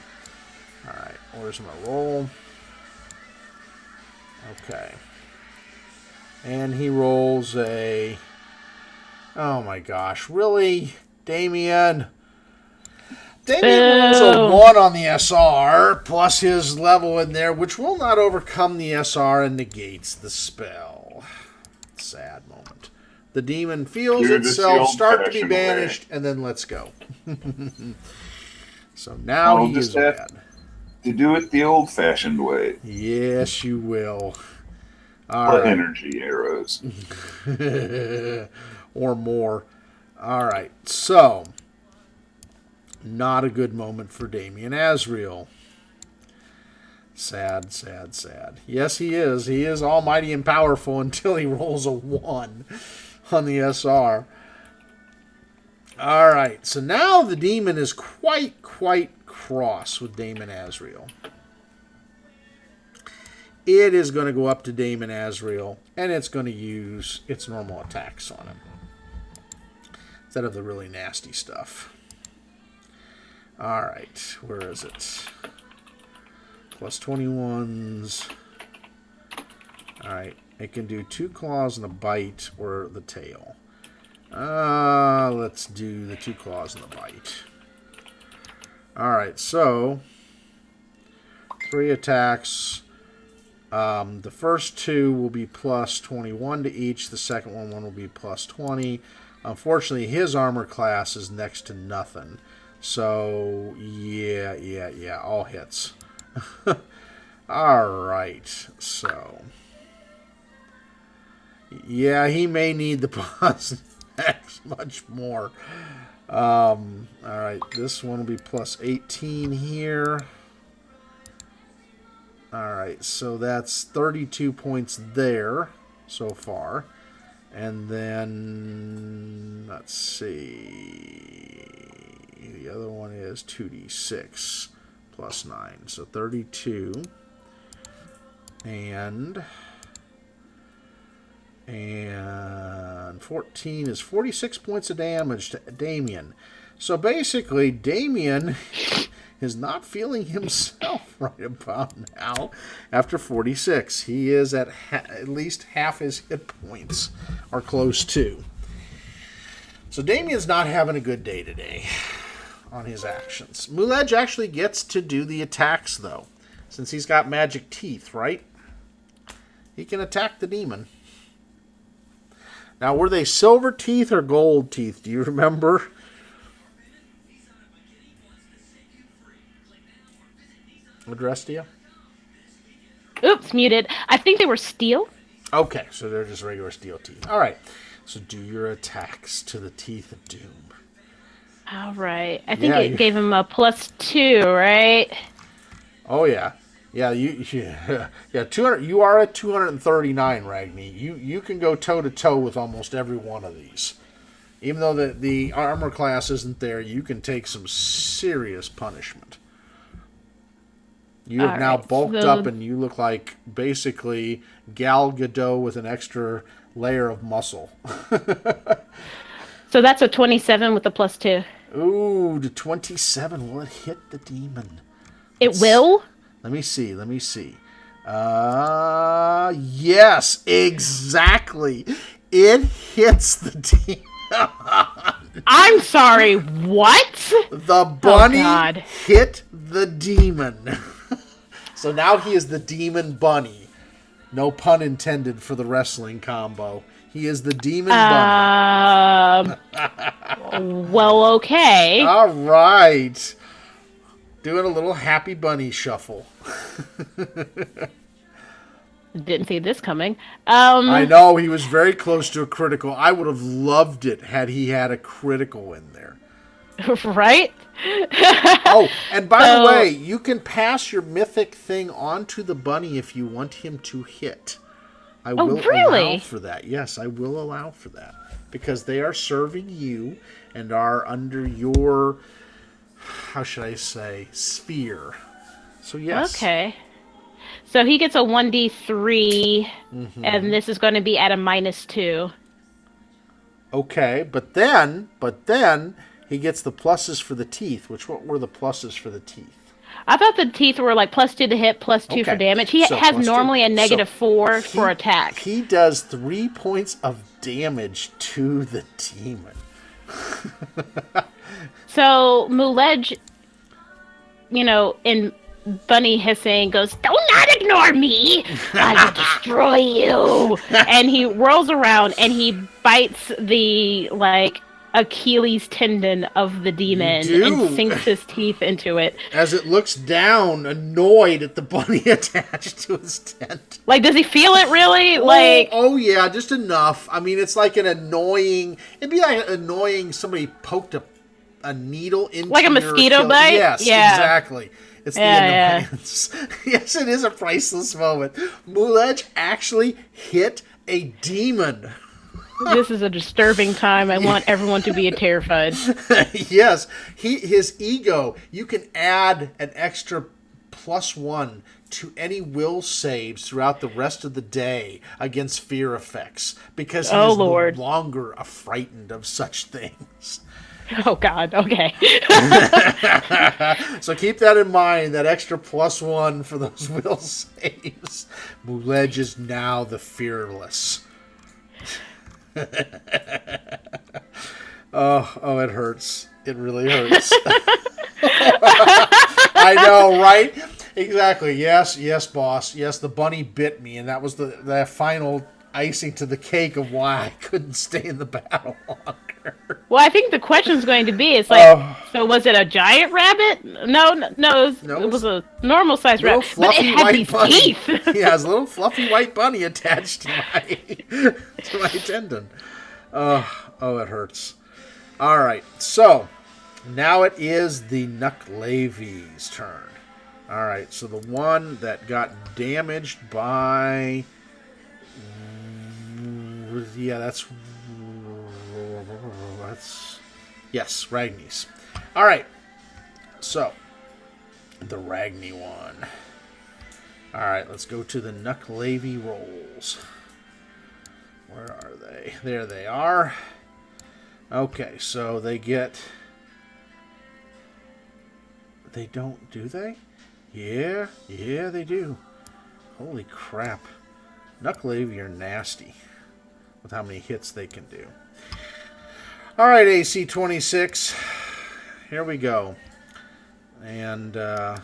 Speaker 2: All right. Where's my roll? Okay. And he rolls a... Oh, my gosh. Really? Damien? Damien rolls a 1 on the SR, plus his level in there, which will not overcome the SR and negates the spell. Sad moment. The demon feels itself start to be banished, and then let's go. So now he is mad.
Speaker 4: To do it the old-fashioned way.
Speaker 2: Yes, you will.
Speaker 4: Or energy arrows.
Speaker 2: Or more. All right, so... Not a good moment for Damien Azrael. Sad, sad, sad. Yes, he is. He is almighty and powerful until he rolls a 1 on the SR. All right, so now the demon is quite cross with Damon Azrael. It is going to go up to Damon Azrael, and it's going to use its normal attacks on him instead of the really nasty stuff. All right, where is it? Plus 21s. All right, it can do 2 claws and a bite or the tail. Let's do the 2 claws and the bite. All right, so 3 attacks. The first 2 will be plus 21 to each. The second one will be plus 20. Unfortunately, his armor class is next to nothing. So, yeah, all hits. All right, so. Yeah, he may need the positive X much more. All right, this one will be plus 18 here. All right, so that's 32 points there so far. And then, let's see. The other one is 2d6 plus 9. So 32. And 14 is 46 points of damage to Damien. So basically, Damien is not feeling himself right about now after 46. He is at least half his hit points, or close to. So Damien's not having a good day today on his actions. Muledge actually gets to do the attacks, though, since he's got magic teeth, right? He can attack the demon. Now, were they silver teeth or gold teeth? Do you remember? Address to you?
Speaker 1: Oops, muted. I think they were steel.
Speaker 2: Okay, so they're just regular steel teeth. All right, so do your attacks to the teeth of doom.
Speaker 1: All right. I think it gave him a +2, right?
Speaker 2: Oh yeah, yeah. Yeah. 200. You are at 239, Ragni. You can go toe to toe with almost every one of these. Even though the armor class isn't there, you can take some serious punishment. You have now bulked up, and you look like basically Gal Gadot with an extra layer of muscle.
Speaker 1: So that's a 27 with a +2.
Speaker 2: Ooh, the 27. Will it hit the demon?
Speaker 1: It will?
Speaker 2: Let me see. Yes, exactly. It hits the demon.
Speaker 1: I'm sorry, what?
Speaker 2: The bunny hit the demon. So now he is the demon bunny. No pun intended for the wrestling combo. He is the demon bunny.
Speaker 1: Well, okay.
Speaker 2: All right. Doing a little happy bunny shuffle.
Speaker 1: Didn't see this coming.
Speaker 2: I know, he was very close to a critical. I would have loved it had he had a critical in there.
Speaker 1: Right?
Speaker 2: Oh, and by the way, you can pass your mythic thing onto the bunny if you want him to hit. I will allow for that. Yes, I will allow for that. Because they are serving you and are under your, how should I say, sphere. So yes.
Speaker 1: Okay. So he gets a 1d3, and this is going to be at a -2.
Speaker 2: Okay, but then he gets the pluses for the teeth. What were the pluses for the teeth?
Speaker 1: I thought the teeth were like +2 to hit, +2 for
Speaker 2: Okay.
Speaker 1: damage. He
Speaker 2: So
Speaker 1: has
Speaker 2: +2.
Speaker 1: normally a -4 for attack.
Speaker 2: He does 3 points of damage to the demon.
Speaker 1: So Muledge, in bunny hissing, goes, "Do not ignore me! I will destroy you!" And he whirls around and he bites the Achilles tendon of the demon and sinks his teeth into it.
Speaker 2: As it looks down, annoyed at the bunny attached to his tent.
Speaker 1: Like, does he feel it really?
Speaker 2: Oh yeah, just enough. I mean, it's like it'd be like annoying somebody poked a needle into
Speaker 1: like a mosquito bite?
Speaker 2: Yes,
Speaker 1: yeah.
Speaker 2: Exactly. It's the annoyance. Yeah. Yes, it is a priceless moment. Muledge actually hit a demon.
Speaker 1: This is a disturbing time. I want everyone to be terrified.
Speaker 2: Yes, his ego. You can add an extra +1 to any will saves throughout the rest of the day against fear effects because he is
Speaker 1: Lord.
Speaker 2: no longer frightened of such things.
Speaker 1: Oh God. Okay.
Speaker 2: So keep that in mind. That extra +1 for those will saves. Muledge is now the fearless. Oh, it hurts. It really hurts. I know, right? Exactly. Yes, boss. Yes, the bunny bit me, and that was the final icing to the cake of why I couldn't stay in the battle longer.
Speaker 1: Well, I think the question's going to be, so was it a giant rabbit? No, it was a normal sized rabbit. But it had these teeth.
Speaker 2: Yeah, it's a little fluffy white bunny attached to my tendon. Oh, it hurts. All right, so now it is the Nuckalevee's turn. All right, so the one that got damaged by... Yeah, that's... Yes, Ragni's. All right, so the Ragni one. All right, let's go to the Nuckalevee rolls. Where are they? There they are. Okay, so they get... They don't, do they? Yeah, they do. Holy crap. Nuckalevee are nasty with how many hits they can do. All right, AC 26. Here we go. And, all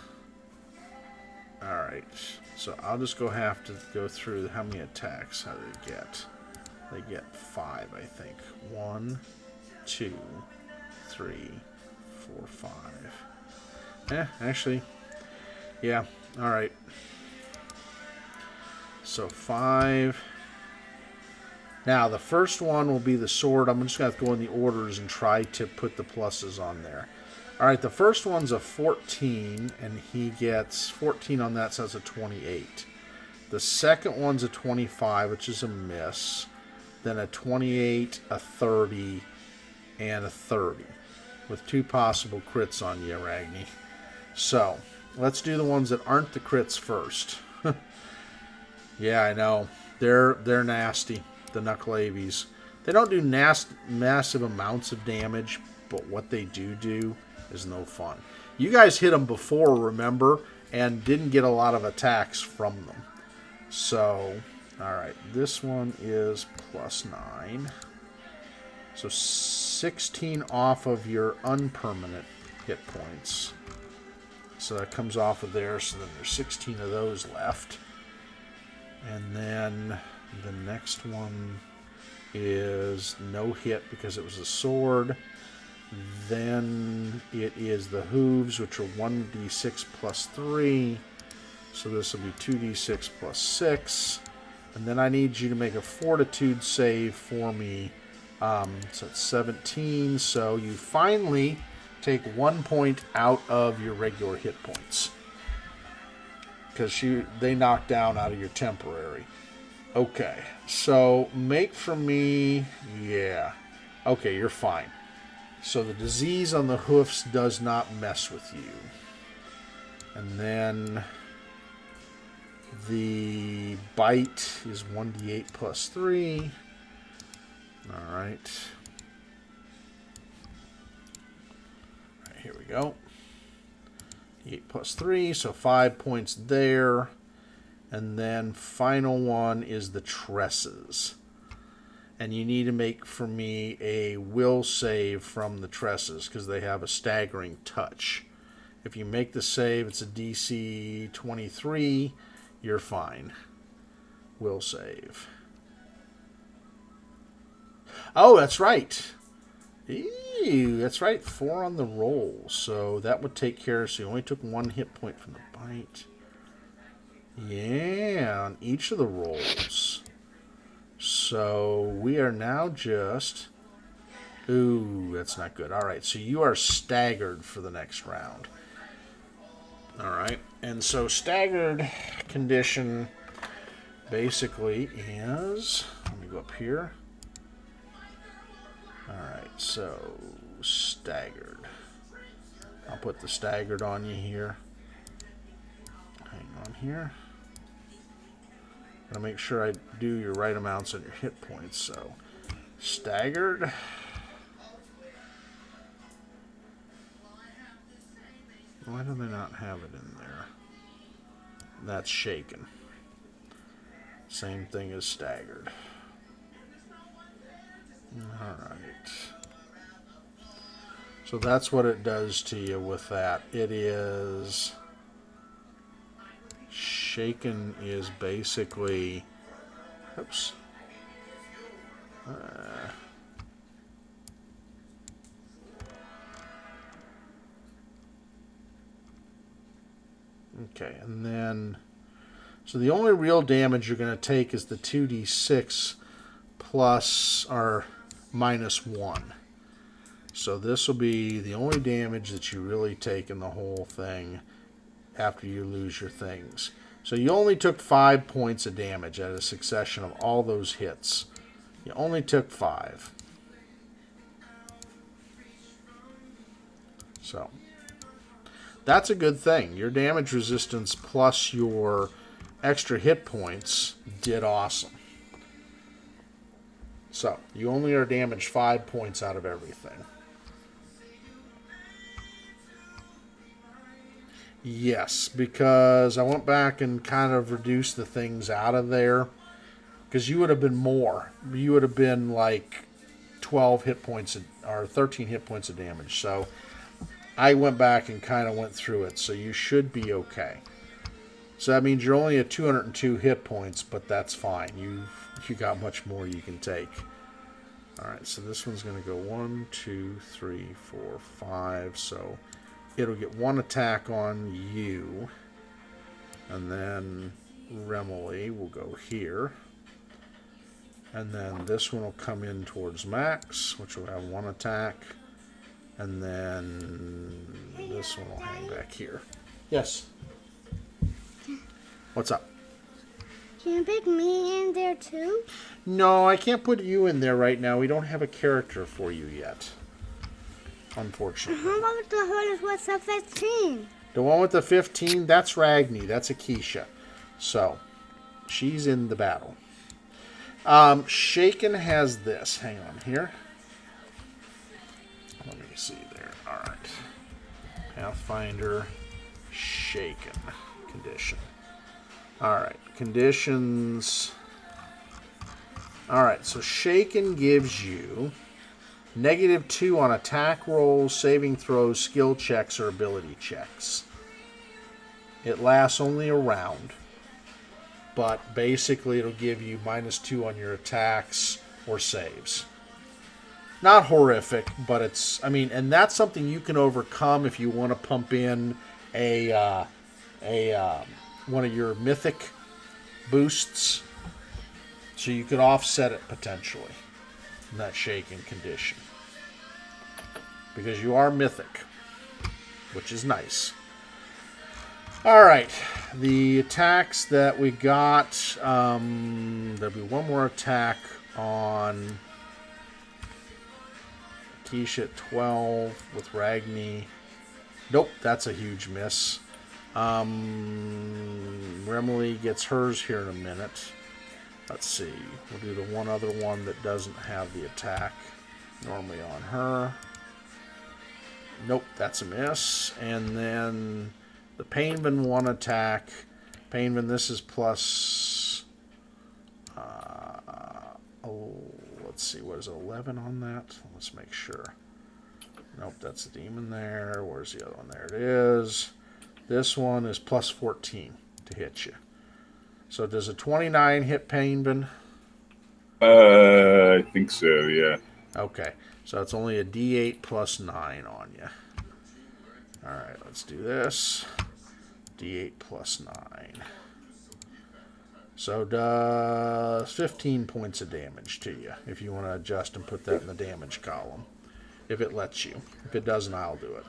Speaker 2: right. So I'll just have to go through how many attacks. How do they get? They get 5, I think. 1, 2, 3, 4, 5. Actually, yeah. All right. So 5. Now, the first one will be the sword. I'm just going to have to go in the orders and try to put the pluses on there. All right, the first one's a 14, and he gets 14 on that, so that's a 28. The second one's a 25, which is a miss. Then a 28, a 30, and a 30. With 2 possible crits on you, Ragni. So, let's do the ones that aren't the crits first. Yeah, I know. They're nasty. The Nuckalevees. They don't do massive amounts of damage, but what they do is no fun. You guys hit them before, remember, and didn't get a lot of attacks from them. So, alright, this one is +9. So 16 off of your unpermanent hit points. So that comes off of there, so then there's 16 of those left. And then the next one is no hit because it was a sword. Then it is the hooves, which are 1d6 plus 3. So this will be 2d6 plus 6. And then I need you to make a fortitude save for me. So it's 17. So you finally take 1 point out of your regular hit points. Because they knock down out of your temporary. Okay, so make for me, yeah. Okay, you're fine. So the disease on the hoofs does not mess with you. And then the bite is 1d8 plus 3. All right. here we go. 8 plus 3, so 5 points there. And then final one is the tresses. And you need to make for me a will save from the tresses because they have a staggering touch. If you make the save, it's a DC 23, you're fine. Will save. Oh, that's right. Ew, that's right. 4 on the roll. So that would take care. So you only took 1 hit point from the bite. Yeah, on each of the rolls. So we are now just... Ooh, that's not good. All right, so you are staggered for the next round. All right, and so staggered condition basically is... Let me go up here. All right, so staggered. I'll put the staggered on you here. Hang on here. Gotta make sure I do your right amounts on your hit points. So staggered. Why do they not have it in there? That's shaken. Same thing as staggered. Alright. So that's what it does to you with that. It is... Shaken is basically... Oops. Okay, and then... So the only real damage you're going to take is the 2d6 plus or minus 1. So this will be the only damage that you really take in the whole thing after you lose your things. So you only took 5 points of damage at a succession of all those hits. You only took 5. So that's a good thing. Your damage resistance plus your extra hit points did awesome. So you only are damaged 5 points out of everything. Yes, because I went back and kind of reduced the things out of there. Because you would have been more. You would have been like 12 hit points or 13 hit points of damage. So I went back and kind of went through it. So you should be okay. So that means you're only at 202 hit points, but that's fine. You got much more you can take. Alright, so this one's going to go 1, 2, 3, 4, 5. So it'll get 1 attack on you. And then Remily will go here. And then this one will come in towards Max, which will have 1 attack. And then this one will hang back here. Yes. What's up?
Speaker 3: Can you pick me in there too?
Speaker 2: No, I can't put you in there right now. We don't have a character for you yet. Unfortunately.
Speaker 3: How about the one with the 15?
Speaker 2: The one with the 15, that's Ragni. That's Akeisha. So, she's in the battle. Shaken has this. Hang on here. Let me see there. Alright. Pathfinder. Shaken. Condition. Alright. Conditions. Alright, so Shaken gives you -2 on attack rolls, saving throws, skill checks, or ability checks. It lasts only a round. But basically it'll give you -2 on your attacks or saves. Not horrific, but it's... I mean, and that's something you can overcome if you want to pump in one of your mythic boosts. So you could offset it potentially in that shaken condition. Because you are mythic, which is nice. Alright, the attacks that we got, there'll be 1 more attack on Keisha at 12 with Ragni. Nope, that's a huge miss. Remily gets hers here in a minute. Let's see, we'll do the one other one that doesn't have the attack normally on her. Nope, that's a miss. And then the Painman 1 attack. Painman, this is plus. Let's see, what is it, 11 on that? Let's make sure. Nope, that's the demon there. Where's the other one? There it is. This one is plus 14 to hit you. So does a 29 hit Painman?
Speaker 4: I think so, yeah.
Speaker 2: Okay, so it's only a D8 plus 9 on you. Alright, let's do this. D8 plus 9. So does 15 points of damage to you, if you want to adjust and put that in the damage column. If it lets you. If it doesn't, I'll do it.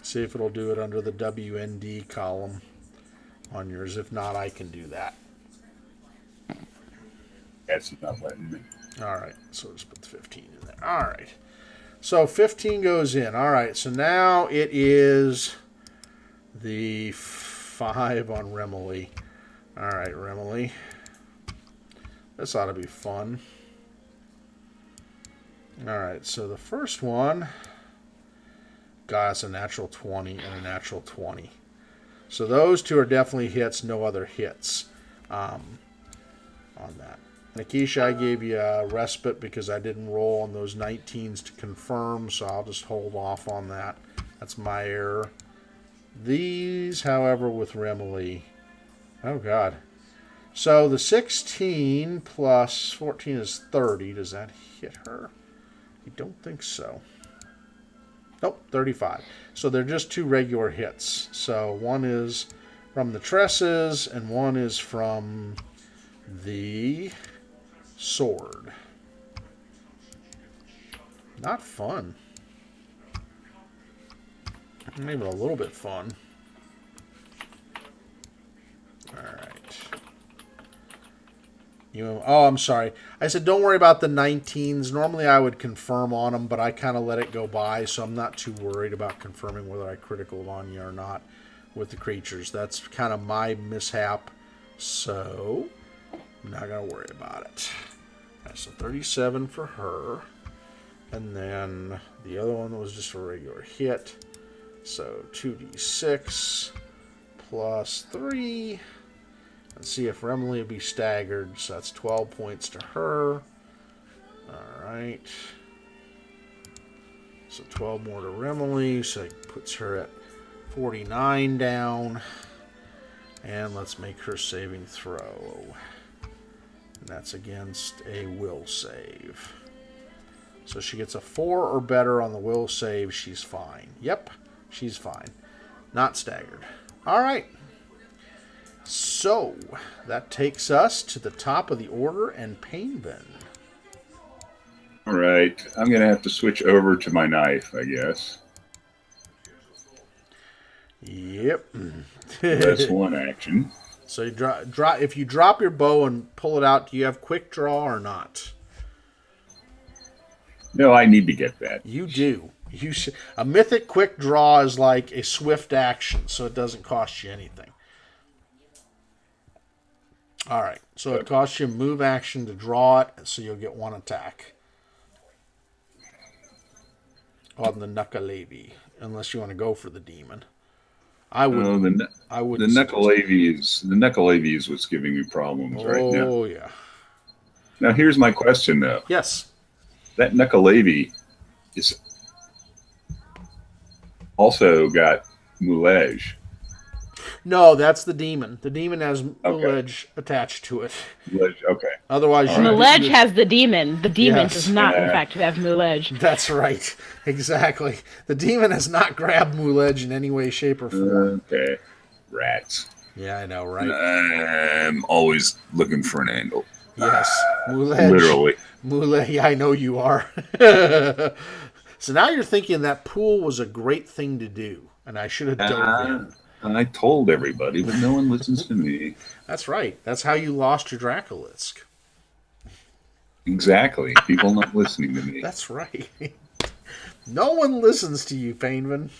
Speaker 2: See if it'll do it under the WND column on yours. If not, I can do that.
Speaker 4: That's not letting me.
Speaker 2: Alright, so just put the 15 in there. Alright. So 15 goes in. Alright, so now it is the 5 on Remily. Alright, Remily. This ought to be fun. Alright, so the first one got us a natural 20 and a natural 20. So those two are definitely hits, no other hits on that. Nikisha, I gave you a respite because I didn't roll on those 19s to confirm, so I'll just hold off on that. That's my error. These, however, with Remily, oh god. So the 16 plus 14 is 30. Does that hit her? I don't think so. Nope, 35. So they're just two regular hits. So one is from the tresses and one is from the sword. Not fun. Not even a little bit fun. Alright. Oh, I'm sorry. I said don't worry about the 19s. Normally I would confirm on them, but I kind of let it go by, so I'm not too worried about confirming whether I critical on you or not with the creatures. That's kind of my mishap, so I'm not going to worry about it. Okay, so 37 for her. And then the other one was just a regular hit. So 2d6 plus 3. Let's see if Remily will be staggered. So that's 12 points to her. Alright. So 12 more to Remily. So it puts her at 49 down. And let's make her saving throw. And that's against a will save. So she gets a 4 or better on the will save. She's fine. Yep, she's fine. Not staggered. Alright. So, that takes us to the top of the order and Painman.
Speaker 4: Alright, I'm going to have to switch over to my knife, I guess.
Speaker 2: Yep.
Speaker 4: That's one action.
Speaker 2: So you drop. If you drop your bow and pull it out, do you have quick draw or not?
Speaker 4: No, I need to get that.
Speaker 2: You do. A mythic quick draw is like a swift action, so it doesn't cost you anything. All right, so it costs you a move action to draw it, so you'll get one attack on the Nuckalevee, unless you want to go for the demon. I would.
Speaker 4: The Nuckalevee is what's giving me problems right now.
Speaker 2: Oh yeah.
Speaker 4: Now here's my question though.
Speaker 2: Yes.
Speaker 4: That Nuckalevee is also got Moulege.
Speaker 2: No, that's the demon. The demon has Moulege attached to it.
Speaker 4: Okay.
Speaker 2: Otherwise,
Speaker 1: Moulege has the demon. The demon does not, in fact, have Moulege.
Speaker 2: That's right. Exactly. The demon has not grabbed Moulege in any way, shape, or form.
Speaker 4: Okay. Rats.
Speaker 2: Yeah, I know, right?
Speaker 4: I'm always looking for an angle.
Speaker 2: Yes. Moulege.
Speaker 4: Literally.
Speaker 2: Moulege, yeah, I know you are. So now you're thinking that pool was a great thing to do, and I should have dove in.
Speaker 4: I told everybody, but no one listens to me.
Speaker 2: That's right. That's how you lost your Dracolisk.
Speaker 4: Exactly. People not listening to me.
Speaker 2: That's right. No one listens to you, Painman.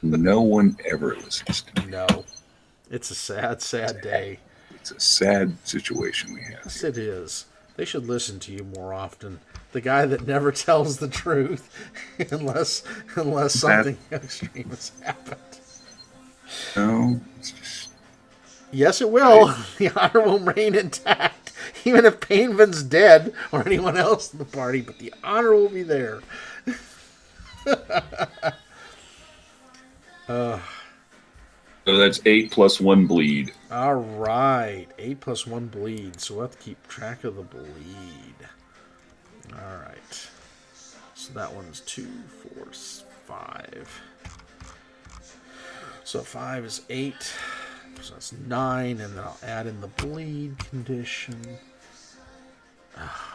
Speaker 4: No one ever listens to me.
Speaker 2: No. It's a sad, sad day.
Speaker 4: It's a sad situation we have.
Speaker 2: Yes, it is. They should listen to you more often. The guy that never tells the truth unless something extreme has happened.
Speaker 4: No.
Speaker 2: Yes, it will. The honor will remain intact, even if Painvin's dead or anyone else in the party, but the honor will be there.
Speaker 4: So that's 8 plus 1 bleed.
Speaker 2: All right. 8 plus 1 bleed. So we'll have to keep track of the bleed. All right. So that one's 2, 4, 5. So 5 is 8. So that's 9. And then I'll add in the bleed condition.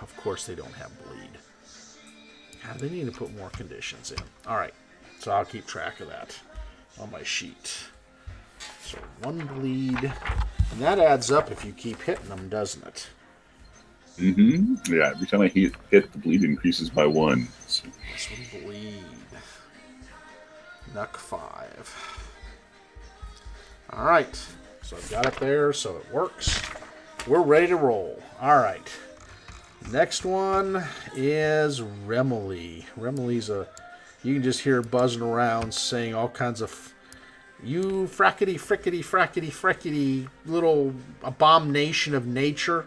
Speaker 2: Of course they don't have bleed. God, they need to put more conditions in. All right. So I'll keep track of that on my sheet. So 1 bleed. And that adds up if you keep hitting them, doesn't it?
Speaker 4: Mm-hmm. Yeah, every time I hit, the bleed increases by 1. So.
Speaker 2: This one bleed. Nuck 5. All right. So I've got it there, so it works. We're ready to roll. All right. Next one is Remily. Remily's you can just hear her buzzing around saying all kinds of, you frackety, frickety, frackety, freckety little abomination of nature.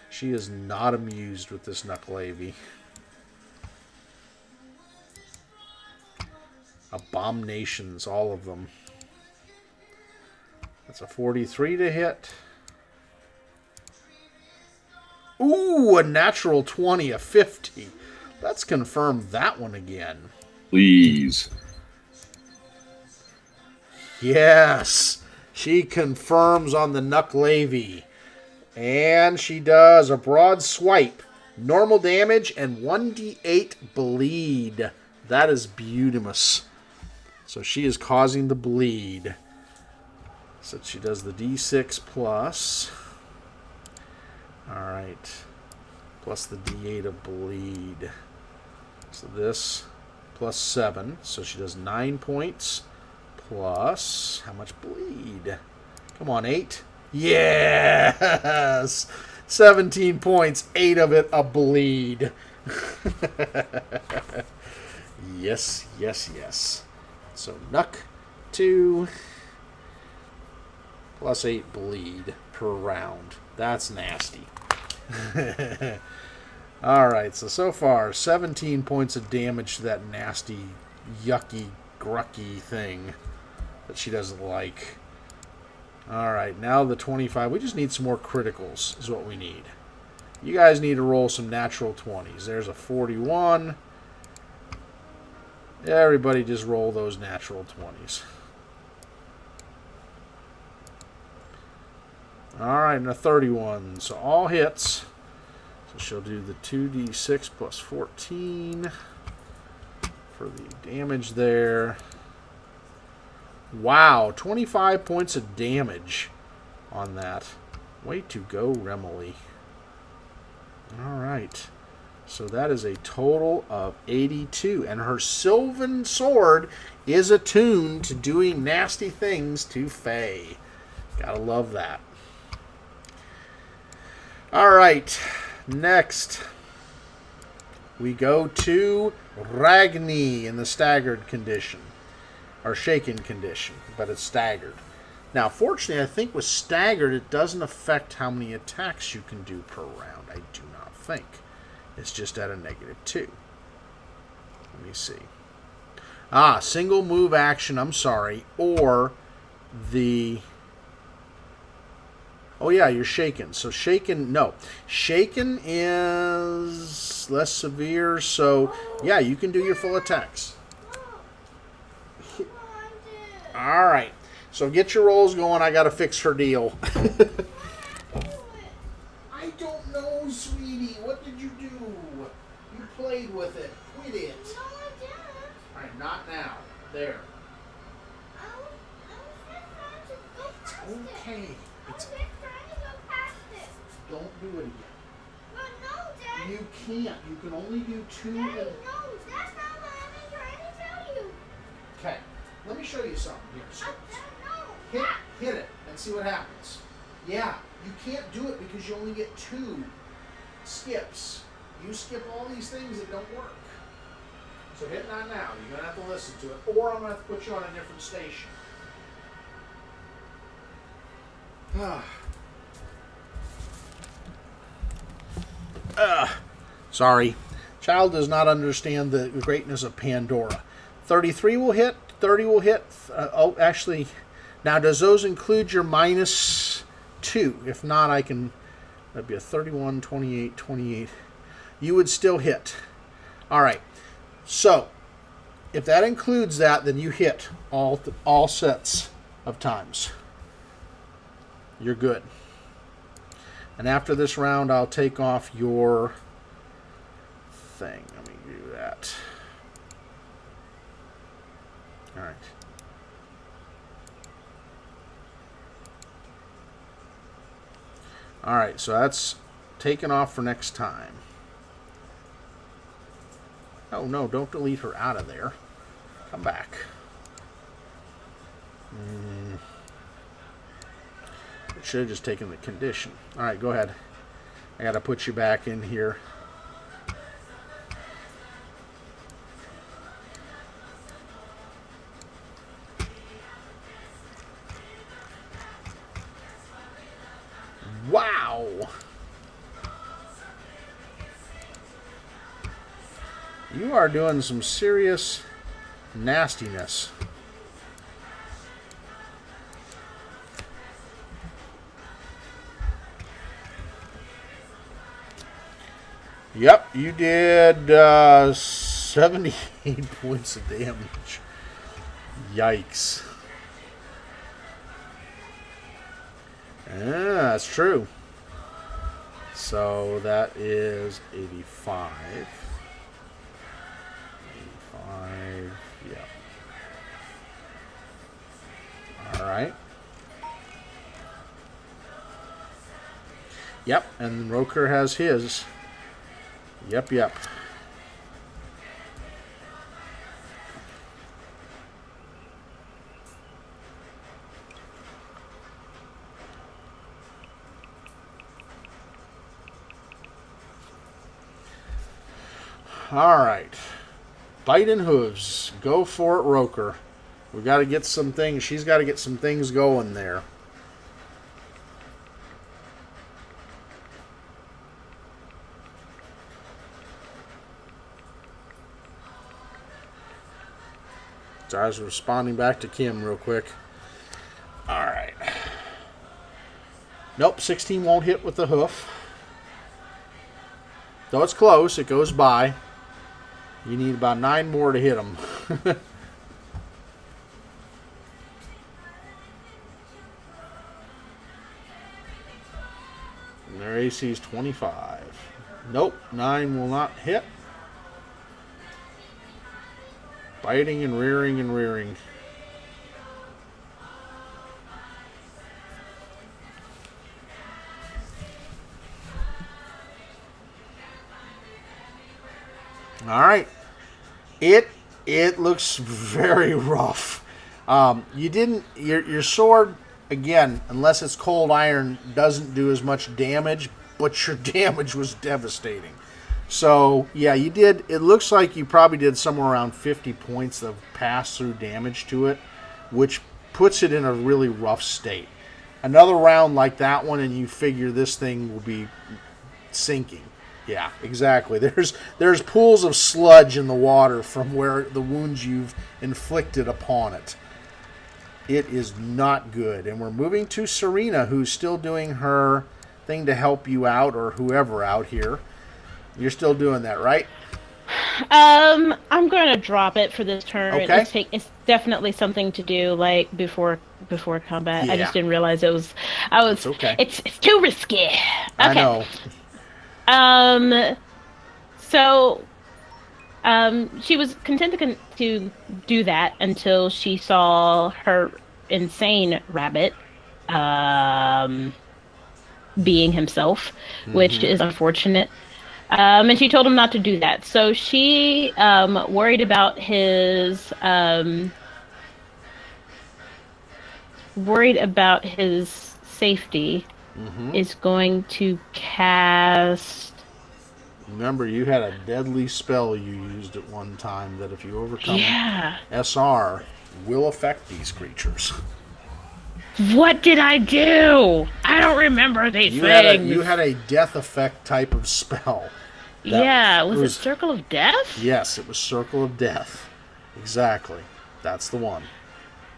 Speaker 2: She is not amused with this Nuckalevee. Abominations, all of them. That's a 43 to hit. Ooh, a natural 20, a 50. Let's confirm that one again.
Speaker 4: Please.
Speaker 2: Yes, she confirms on the Nuckalevee. And she does a broad swipe, normal damage, and 1d8 bleed. That is beautimous. So she is causing the bleed. So she does the d6 plus. Alright. Plus the d8 of bleed. So this plus 7. So she does 9 points. Plus, how much bleed? Come on, 8. Yes! 17 points, 8 of it a bleed. Yes, yes, yes. So, Nuck 2 plus 8 bleed per round. That's nasty. Alright, so far, 17 points of damage to that nasty, yucky, grucky thing that she doesn't like. Alright, now the 25. We just need some more criticals is what we need. You guys need to roll some natural 20s. There's a 41. Everybody just roll those natural 20s. Alright, and a 31. So all hits. So she'll do the 2d6 plus 14 for the damage there. Wow, 25 points of damage on that. Way to go, Remily. Alright. So that is a total of 82. And her Sylvan Sword is attuned to doing nasty things to Fae. Gotta love that. Alright. Next, we go to Ragni in the staggered condition. Or shaken condition, but it's staggered. Now, fortunately, I think with staggered, it doesn't affect how many attacks you can do per round. I do not think. It's just at a -2. Let me see. Single move action, I'm sorry. Or the... Oh, yeah, you're shaken. So shaken, no. Shaken is less severe, so yeah, you can do your full attacks. Alright, so get your rolls going. I gotta fix her deal. I don't know, sweetie. What did you do? You played with it. Quit it.
Speaker 3: No, I didn't.
Speaker 2: Alright, not now. There.
Speaker 3: I was just trying to go past it.
Speaker 2: Okay.
Speaker 3: I was just trying to go past it.
Speaker 2: Don't do it again.
Speaker 3: But no, Dad.
Speaker 2: You can't. You can only do 2.
Speaker 3: Daddy, no. That's not what I've been trying to tell you.
Speaker 2: Okay. Let me show you something here. So
Speaker 3: No.
Speaker 2: hit it and see what happens. Yeah, you can't do it because you only get 2. skips. You skip all these things that don't work. So hit not now. You're going to have to listen to it. Or I'm going to have to put you on a different station. Sorry. Child does not understand the greatness of Pandora. 33 will hit. 30 will hit. Actually, now does those include your -2? If not, I can... That'd be a 31, 28, 28. You would still hit. All right. So, if that includes that, then you hit all sets of times. You're good. And after this round, I'll take off your thing. Let me do that. All right. All right, so that's taken off for next time. Oh, no, don't delete her out of there. Come back. Should have just taken the condition. All right, go ahead. I got to put you back in here. Wow. You are doing some serious nastiness. Yep, you did 78 points of damage. Yikes. Yeah, that's true. So that is 85. 85, yeah. All right. Yep, and Roker has his. Yep. All right. Biting hooves. Go for it, Roker. We got to get some things. She's got to get some things going there. So I was responding back to Kim real quick. All right. Nope, 16 won't hit with the hoof. Though it's close, it goes by. You need about 9 more to hit them. And their AC is 25. Nope, 9 will not hit. Biting and rearing and rearing. All right. It looks very rough. You didn't your sword, again, unless it's cold iron, doesn't do as much damage, but your damage was devastating. So, yeah, you did. It looks like you probably did somewhere around 50 points of pass-through damage to it, which puts it in a really rough state. Another round like that one, and you figure this thing will be sinking. Yeah, exactly. There's pools of sludge in the water from where the wounds you've inflicted upon it. It is not good. And we're moving to Serena, who's still doing her thing to help you out, or whoever out here. You're still doing that, right?
Speaker 1: I'm going to drop it for this turn.
Speaker 2: Okay.
Speaker 1: It's definitely something to do like before combat.
Speaker 2: Yeah.
Speaker 1: I just didn't realize it was.
Speaker 2: It's okay.
Speaker 1: It's too risky. Okay.
Speaker 2: I know.
Speaker 1: So, she was content to do that until she saw her insane rabbit, being himself, which is unfortunate. And she told him not to do that. So she, worried about his safety, is going to cast
Speaker 2: Remember, you had a deadly spell you used at one time that if you overcome
Speaker 1: Yeah.
Speaker 2: SR, will affect these creatures.
Speaker 1: What did I do? I don't remember these
Speaker 2: You
Speaker 1: things.
Speaker 2: had a death effect type of spell.
Speaker 1: Yeah, was it Circle of Death?
Speaker 2: Yes, it was Circle of Death. Exactly. That's the one.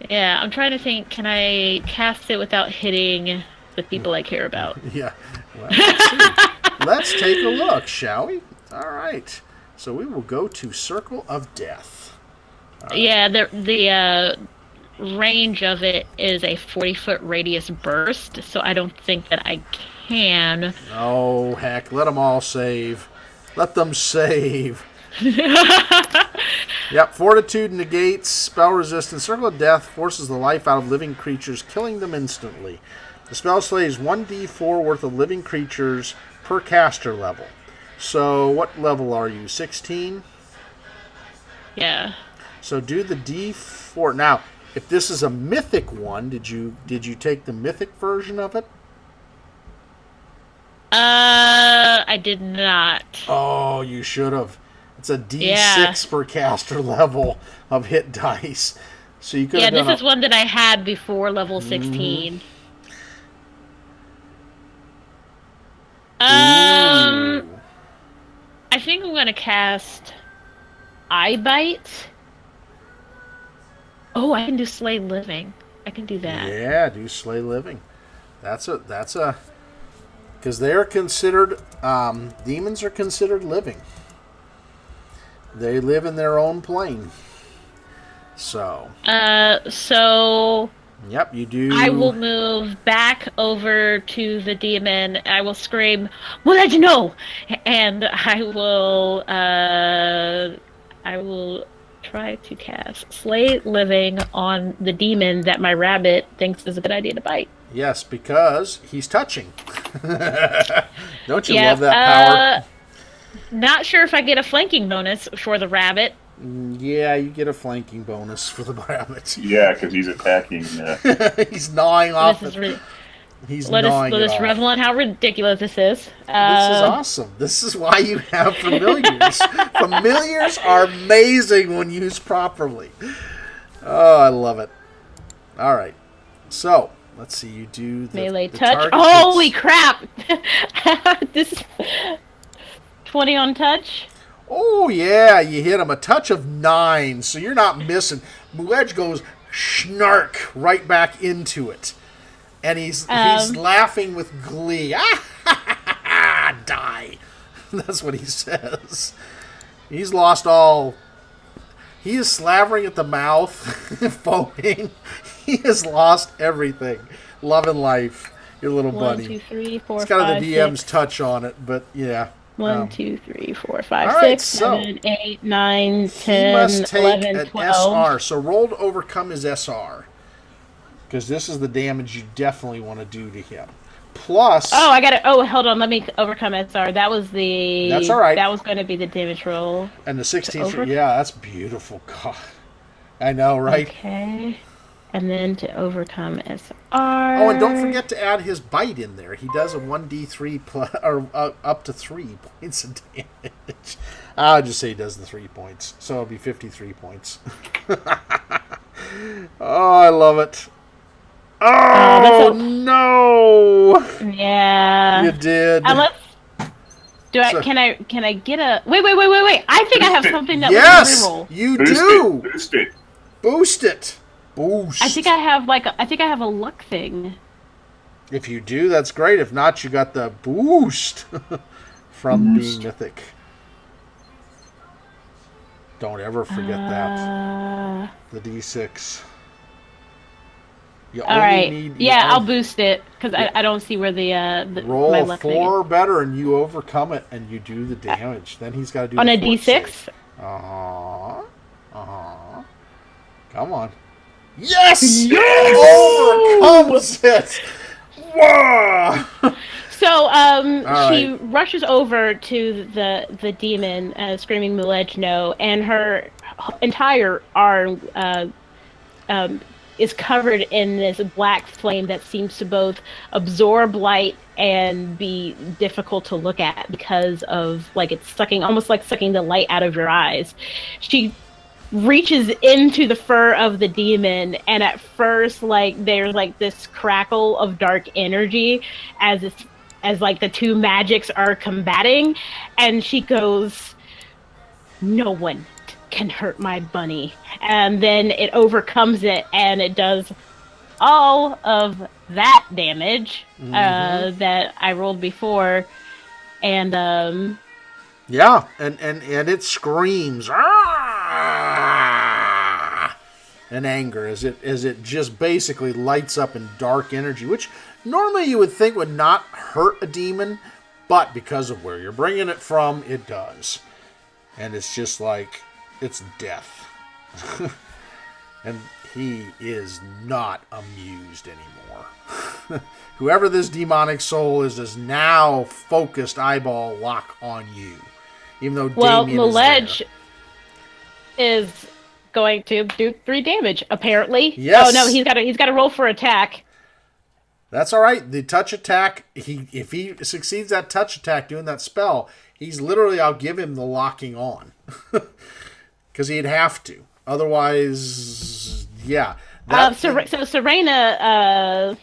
Speaker 1: Yeah, I'm trying to think, can I cast it without hitting the people I care about?
Speaker 2: Yeah. Well, let's see. Let's take a look, shall we? All right. So we will go to Circle of Death.
Speaker 1: Yeah, the range of it is a 40-foot radius burst, so I don't think that I can.
Speaker 2: Oh, heck. Let them all save. Let them save. Yep, Fortitude negates spell resistance. Circle of Death forces the life out of living creatures, killing them instantly. The spell slays 1d4 worth of living creatures per caster level. So, what level are you? 16?
Speaker 1: Yeah.
Speaker 2: So do the d4. Now, if this is a mythic one, did you take the mythic version of it?
Speaker 1: I did not.
Speaker 2: Oh, you should have. It's a d6 per caster level of hit dice. So you could have
Speaker 1: this is one that I had before level 16. I think I'm gonna cast Eye Bite. Oh, I can do Slay Living. I can do that.
Speaker 2: Yeah, do Slay Living. That's a because they're considered demons are considered living. They live in their own plane. So. Yep, you do.
Speaker 1: I will move back over to the demon. I will scream, "What did you know?" And I will try to cast Slay Living on the demon that my rabbit thinks is a good idea to bite.
Speaker 2: Yes, because he's touching. Don't you love that power?
Speaker 1: Not sure if I get a flanking bonus for the rabbit.
Speaker 2: Yeah, you get a flanking bonus for the rabbit.
Speaker 4: Yeah, because he's attacking.
Speaker 2: He's gnawing off it. Let
Speaker 1: us revel on how ridiculous this is.
Speaker 2: This is awesome. This is why you have familiars. Familiars are amazing when used properly. Oh, I love it. All right. So, let's see. You do the
Speaker 1: melee
Speaker 2: the
Speaker 1: touch.
Speaker 2: target
Speaker 1: Holy
Speaker 2: hits.
Speaker 1: crap! This is 20 on touch.
Speaker 2: Oh, yeah. You hit him a touch of 9, so you're not missing. Muledge goes snark right back into it. And he's laughing with glee. Die. That's what he says. He's lost all. He is slavering at the mouth, foaming. He has lost everything. Love and life. Your little buddy.
Speaker 1: 1, 2, 3, 4,
Speaker 2: it's got
Speaker 1: 5,
Speaker 2: the DM's
Speaker 1: 6.
Speaker 2: touch on it, but yeah.
Speaker 1: 1, 2, 3, 4, 5,
Speaker 2: all right,
Speaker 1: 6, 7, 8, 9, 10,
Speaker 2: he must take
Speaker 1: 11,
Speaker 2: an
Speaker 1: 12.
Speaker 2: SR. So roll to overcome his SR. Because this is the damage you definitely want to do to him. Plus...
Speaker 1: Oh, I got it. Oh, hold on. Let me overcome SR. That was the...
Speaker 2: That's all right.
Speaker 1: That was going to be the damage roll.
Speaker 2: And the 16th... Yeah, that's beautiful. God. I know, right?
Speaker 1: Okay. And then to overcome SR...
Speaker 2: Oh, and don't forget to add his bite in there. He does a 1d3 plus, or up to 3 points of damage. I'll just say he does the 3 points. So it'll be 53 points. Oh, I love it. Oh, no!
Speaker 1: Yeah.
Speaker 2: You did.
Speaker 1: Can I get a... Wait. I think I have something that
Speaker 2: yes,
Speaker 1: will reroll.
Speaker 2: You
Speaker 4: Boost
Speaker 2: do.
Speaker 4: It. Boost it.
Speaker 2: Boost it. Boost.
Speaker 1: I think I have a luck thing.
Speaker 2: If you do, that's great. If not, you got the boost from being mythic. Don't ever forget that. The D6.
Speaker 1: All right. I'll boost it because I don't see where the
Speaker 2: roll
Speaker 1: my
Speaker 2: a
Speaker 1: luck
Speaker 2: 4
Speaker 1: thing
Speaker 2: or better, and you overcome it, and you do the damage. Then he's got to do
Speaker 1: on
Speaker 2: the
Speaker 1: a
Speaker 2: fort
Speaker 1: D6.
Speaker 2: save. Come on. Yes! Overcomes it! Whoa!
Speaker 1: So she
Speaker 2: right.
Speaker 1: rushes over to the demon, screaming Muledge no, and her entire arm is covered in this black flame that seems to both absorb light and be difficult to look at because of like it's sucking, almost like sucking the light out of your eyes. She reaches into the fur of the demon, and at first like there's like this crackle of dark energy as it's as like the two magics are combating, and she goes, no one can hurt my bunny, and then it overcomes it and it does all of that damage that I rolled before, and
Speaker 2: Yeah, and it screams "Ah!" in anger as it just basically lights up in dark energy, which normally you would think would not hurt a demon, but because of where you're bringing it from, it does. And it's just like it's death. And he is not amused anymore. Whoever this demonic soul is now focused eyeball lock on you. Even though Damien
Speaker 1: Maledge is going to do 3 damage, apparently.
Speaker 2: Yes.
Speaker 1: Oh no, he's got to roll for attack.
Speaker 2: That's all right. The touch attack, if he succeeds that touch attack doing that spell, he's literally, I'll give him the locking on. Because he'd have to. Otherwise, yeah.
Speaker 1: So Serena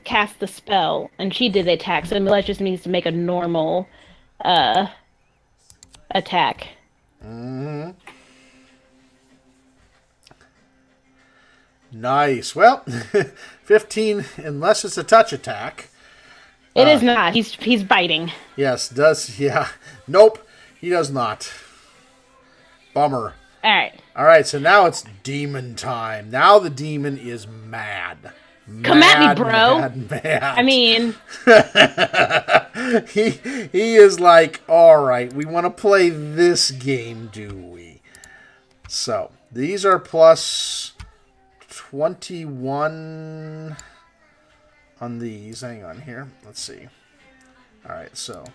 Speaker 1: cast the spell, and she did the attack. So Maledge just needs to make a normal attack.
Speaker 2: Mm-hmm. Nice. Well, 15, unless it's a touch attack.
Speaker 1: It is not. He's biting.
Speaker 2: Yes, does. Yeah. Nope, he does not. Bummer.
Speaker 1: All
Speaker 2: right, so now it's demon time. Now the demon is mad.
Speaker 1: Come at me, bro.
Speaker 2: Mad.
Speaker 1: I mean...
Speaker 2: he is like, all right, we want to play this game, do we? So, these are plus 21 on these. Hang on here. Let's see. All right, so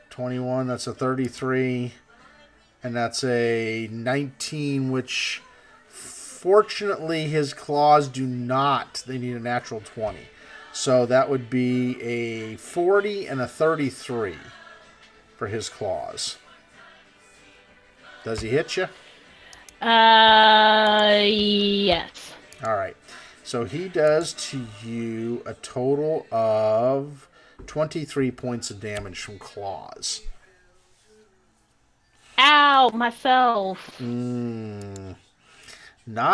Speaker 2: 21, that's a 33. And that's a 19, which fortunately his claws do not. They need a natural 20. So that would be a 40 and a 33 for his claws. Does he hit you?
Speaker 1: Yes.
Speaker 2: All right. So he does to you a total of 23 points of damage from claws.
Speaker 1: Ow, myself.
Speaker 2: Not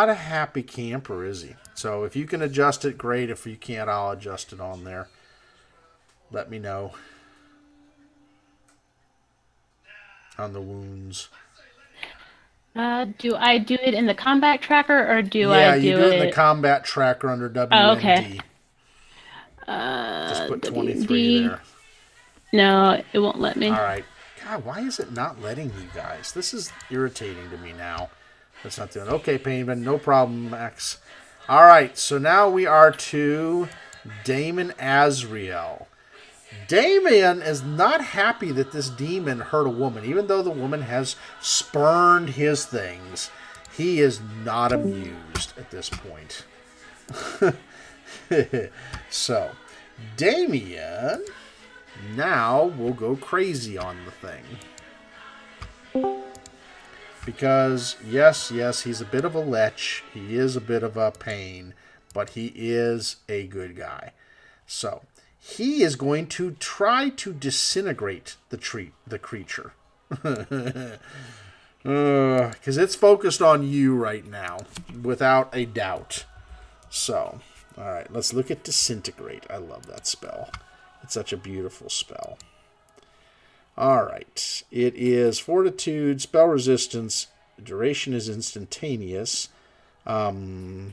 Speaker 2: a happy camper, is he? So if you can adjust it, great. If you can't, I'll adjust it on there. Let me know. On the wounds.
Speaker 1: Do I do it in the combat tracker, or do I do it...
Speaker 2: Yeah, you do it in the combat tracker under WMD.
Speaker 1: Oh, okay.
Speaker 2: Just put 23 there.
Speaker 1: No, it won't let me.
Speaker 2: All right. God, why is it not letting you guys? This is irritating to me now. That's not doing it. Okay, Painman, no problem, Max. All right, so now we are to Damon Azrael. Damien is not happy that this demon hurt a woman, even though the woman has spurned his things. He is not amused at this point. So, Damien now will go crazy on the thing. Because, yes, he's a bit of a lech. He is a bit of a pain. But he is a good guy. So, he is going to try to disintegrate the creature. Because it's focused on you right now. Without a doubt. So, alright, let's look at disintegrate. I love that spell. It's such a beautiful spell. Alright. It is fortitude, spell resistance, duration is instantaneous. It